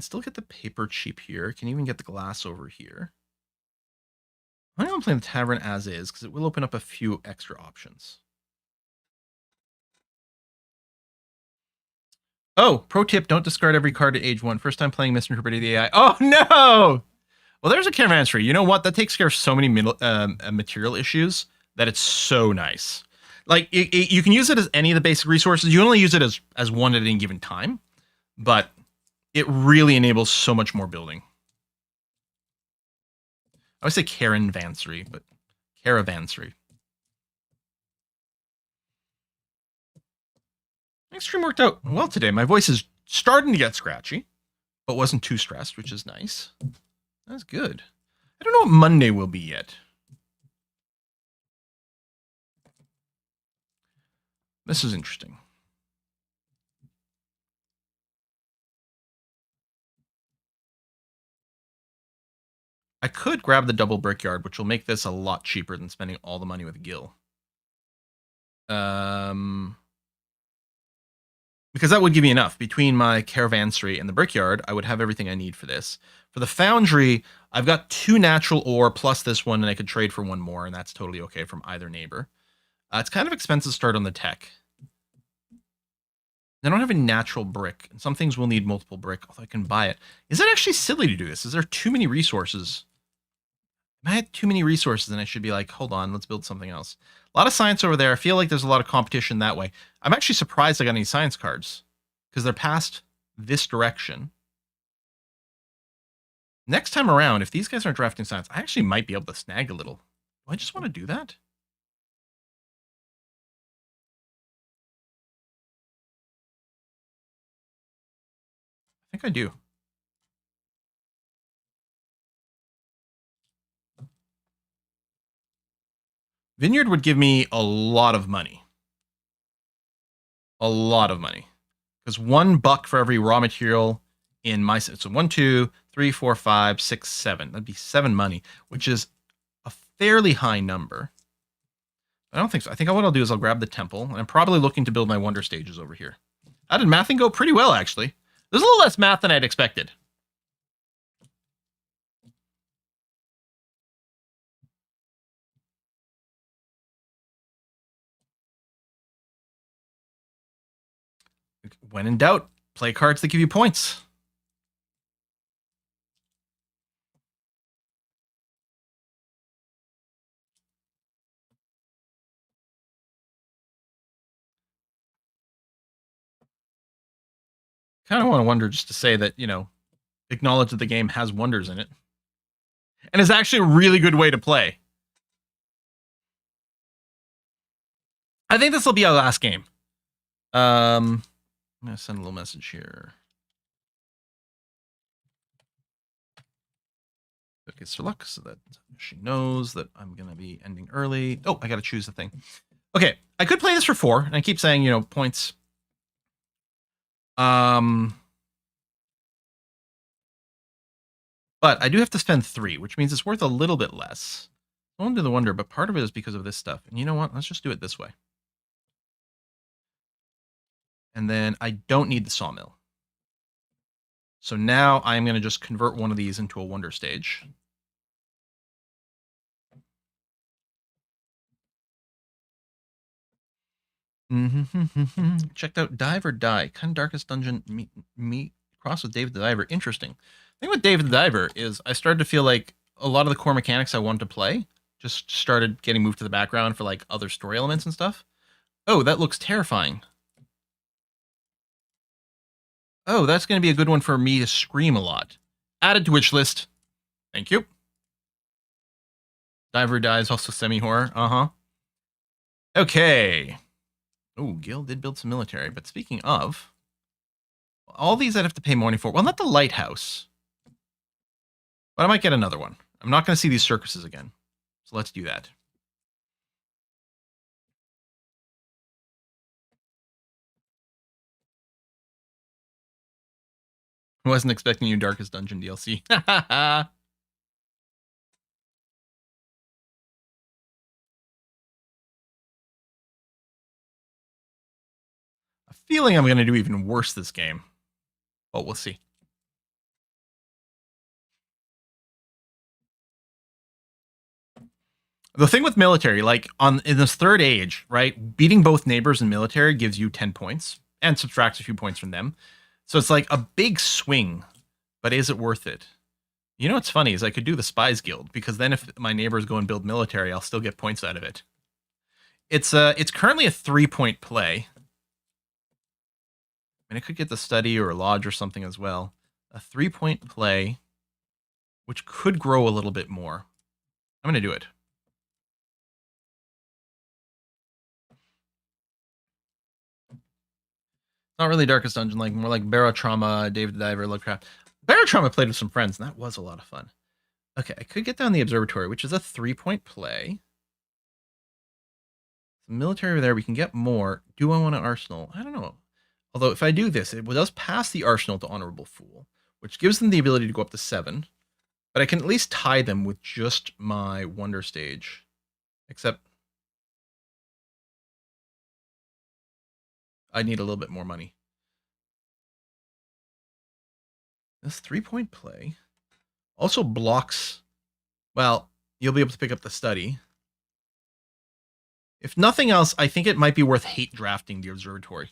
still get the paper cheap here. Can even get the glass over here. I think I'm playing the tavern as is, because it will open up a few extra options. Oh, pro tip, don't discard every card at age 1. First time playing misinterpreted the AI. Oh, no! Well, there's a caravansary. You know what? That takes care of so many material issues that it's so nice. Like, you can use it as any of the basic resources. You only use it as 1 at any given time. But it really enables so much more building. I would say caravansary, but caravansary. Next stream worked out well today. My voice is starting to get scratchy, but wasn't too stressed, which is nice. That's good. I don't know what Monday will be yet. This is interesting. I could grab the double brickyard, which will make this a lot cheaper than spending all the money with Gil. Because that would give me enough. Between my caravansary and the brickyard, I would have everything I need for this. For the foundry, I've got 2 natural ore plus this one, and I could trade for 1 more, and that's totally okay from either neighbor. It's kind of expensive to start on the tech. I don't have a natural brick, and some things will need multiple brick, although I can buy it. Is it actually silly to do this? Is there too many resources? If I had too many resources, then I should be like, hold on, let's build something else. A lot of science over there. I feel like there's a lot of competition that way. I'm actually surprised I got any science cards, because they're past this direction. Next time around, if these guys aren't drafting science, I actually might be able to snag a little. Do I just want to do that? I think I do. Vineyard would give me a lot of money. A lot of money. Because $1 for every raw material in my... So 1, 2, 3, 4, 5, 6, 7. That'd be 7 money, which is a fairly high number. I don't think so. I think what I'll do is I'll grab the temple, and I'm probably looking to build my wonder stages over here. How did mathing go? Pretty well, actually. There's a little less math than I'd expected. When in doubt, play cards that give you points. Kind of want to wonder just to say that, you know, acknowledge that the game has wonders in it. And is actually a really good way to play. I think this will be our last game. I'm going to send a little message here. Okay, Sir Luck, so that she knows that I'm going to be ending early. Oh, I got to choose the thing. Okay, I could play this for 4, and I keep saying, you know, points. But I do have to spend 3, which means it's worth a little bit less. I won't do the wonder, but part of it is because of this stuff. And you know what? Let's just do it this way. And then I don't need the sawmill. So now I'm going to just convert one of these into a wonder stage. Checked out Dive or Die. Kind of Darkest Dungeon meet cross with Dave the Diver. Interesting. The thing with Dave the Diver is I started to feel like a lot of the core mechanics I wanted to play just started getting moved to the background for like other story elements and stuff. Oh, that looks terrifying. Oh, that's going to be a good one for me to scream a lot. Added to wish list. Thank you. Diver Dies also semi-horror. Uh-huh. Okay. Oh, Gil did build some military. But speaking of, all these I'd have to pay money for. Well, not the lighthouse. But I might get another one. I'm not going to see these circuses again. So let's do that. I wasn't expecting you Darkest Dungeon DLC. A feeling I'm going to do even worse this game. But we'll see. The thing with military, like in this third age, right? Beating both neighbors in military gives you 10 points and subtracts a few points from them. So it's like a big swing, but is it worth it? You know what's funny is I could do the Spies Guild because then if my neighbors go and build military, I'll still get points out of it. It's currently a 3-point play. I mean, I could get the study or a lodge or something as well. A 3-point play, which could grow a little bit more. I'm going to do it. Not really Darkest Dungeon, like more like Barotrauma, Dave the Diver, Lovecraft. Barotrauma played with some friends, and that was a lot of fun. Okay, I could get down the Observatory, which is a 3-point play. The military over there, we can get more. Do I want an Arsenal? I don't know. Although if I do this, it does pass the Arsenal to Honorable Fool, which gives them the ability to go up to 7. But I can at least tie them with just my Wonder Stage. Except I need a little bit more money. This 3-point play also blocks... Well, you'll be able to pick up the study. If nothing else, I think it might be worth hate drafting the Observatory.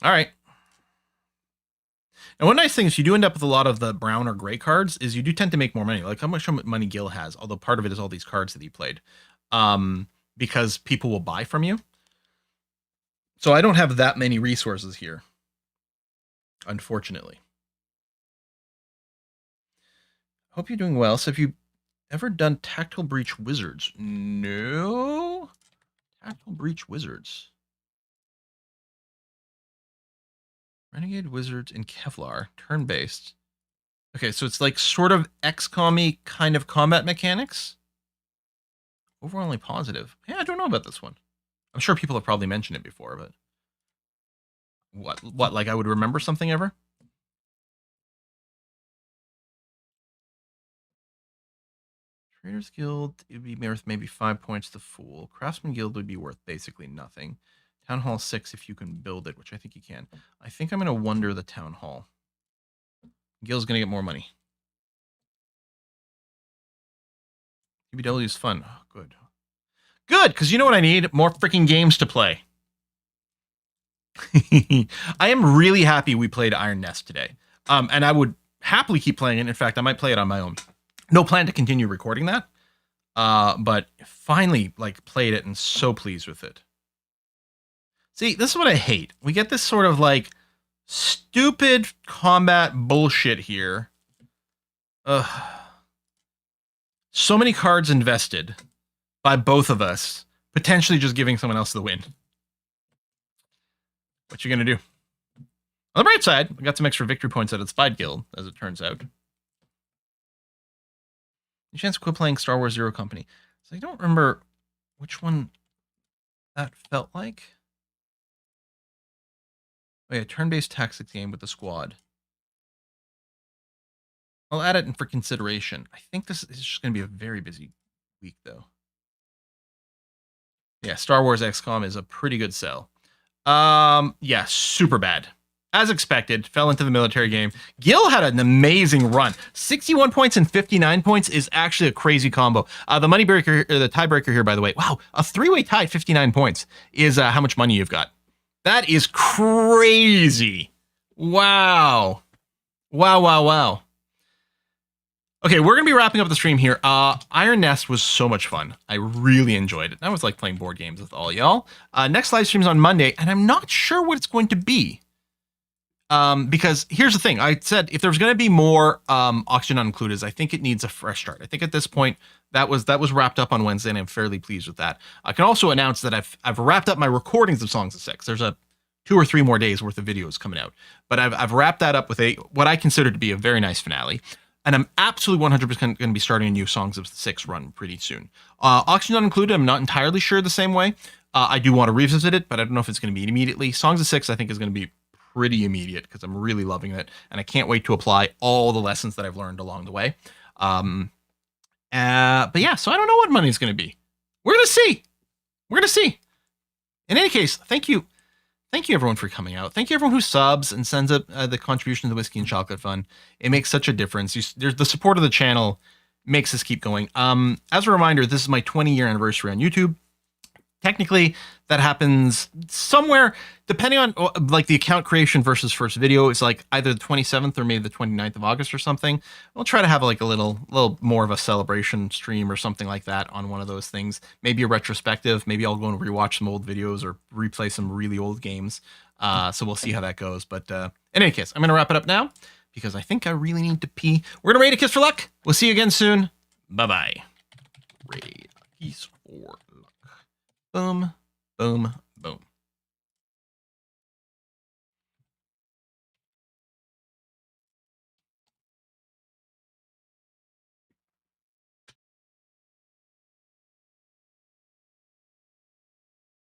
All right. And one nice thing is you do end up with a lot of the brown or gray cards is you do tend to make more money. Like how much money Gil has, although part of it is all these cards that he played. Because people will buy from you. So I don't have that many resources here. Unfortunately. Hope you're doing well. So have you ever done Tactile Breach Wizards? No. Tactile Breach Wizards. Renegade Wizards in Kevlar, turn-based. Okay, so it's like sort of XCOM-y kind of combat mechanics. Overwhelmingly positive. Yeah, I don't know about this one. I'm sure people have probably mentioned it before, but what? Like I would remember something ever? Traders Guild, it would be worth maybe 5 points to Fool. Craftsman Guild would be worth basically nothing. Town Hall 6 if you can build it, which I think you can. I think I'm going to wonder the Town Hall. Guild's going to get more money. UBW is fun. Oh, good. Good, because you know what I need? More freaking games to play. I am really happy we played Iron Nest today. And I would happily keep playing it. In fact, I might play it on my own. No plan to continue recording that. But finally, like, played it and so pleased with it. See, this is what I hate. We get this sort of, like, stupid combat bullshit here. Ugh. So many cards invested by both of us, potentially just giving someone else the win. What you gonna do? On the bright side, we got some extra victory points out of the Spy Guild, as it turns out. You chance to quit playing Star Wars Zero Company. So I don't remember which one that felt like. Oh yeah, turn-based tactics game with the squad. I'll add it in for consideration. I think this is just going to be a very busy week, though. Yeah, Star Wars XCOM is a pretty good sell. Yeah, super bad. As expected, fell into the military game. Gil had an amazing run. 61 points and 59 points is actually a crazy combo. The money-breaker, the tiebreaker here, by the way. Wow, a three-way tie at 59 points is how much money you've got. That is crazy. Wow. Wow. Okay, we're going to be wrapping up the stream here. Iron Nest was so much fun. I really enjoyed it. I was like playing board games with all y'all. Next live stream is on Monday, and I'm not sure what it's going to be. Because here's the thing. I said if there's going to be more Oxygen Unincluded, I think it needs a fresh start. I think at this point, that was wrapped up on Wednesday, and I'm fairly pleased with that. I can also announce that I've wrapped up my recordings of Songs of Six. There's a 2 or 3 more days worth of videos coming out. But I've wrapped that up with what I consider to be a very nice finale. And I'm absolutely 100% going to be starting a new Songs of Six run pretty soon. Oxygen Unincluded, I'm not entirely sure the same way. I do want to revisit it, but I don't know if it's going to be immediately. Songs of Six, I think, is going to be pretty immediate because I'm really loving it. And I can't wait to apply all the lessons that I've learned along the way. But yeah, so I don't know what money's going to be. We're going to see. We're going to see. In any case, thank you. Thank you, everyone, for coming out. Thank you, everyone who subs and sends up the contribution to the Whiskey and Chocolate Fund. It makes such a difference. There's the support of the channel makes us keep going. As a reminder, this is my 20-year anniversary on YouTube. Technically, that happens somewhere, depending on like the account creation versus first video. It's like either the 27th or maybe the 29th of August or something. We'll try to have like a little more of a celebration stream or something like that on one of those things. Maybe a retrospective. Maybe I'll go and rewatch some old videos or replay some really old games. So we'll see how that goes. But in any case, I'm going to wrap it up now because I think I really need to pee. We're going to raid a Kiss for Luck. We'll see you again soon. Bye-bye. Raid a Kiss for Luck. Boom, boom,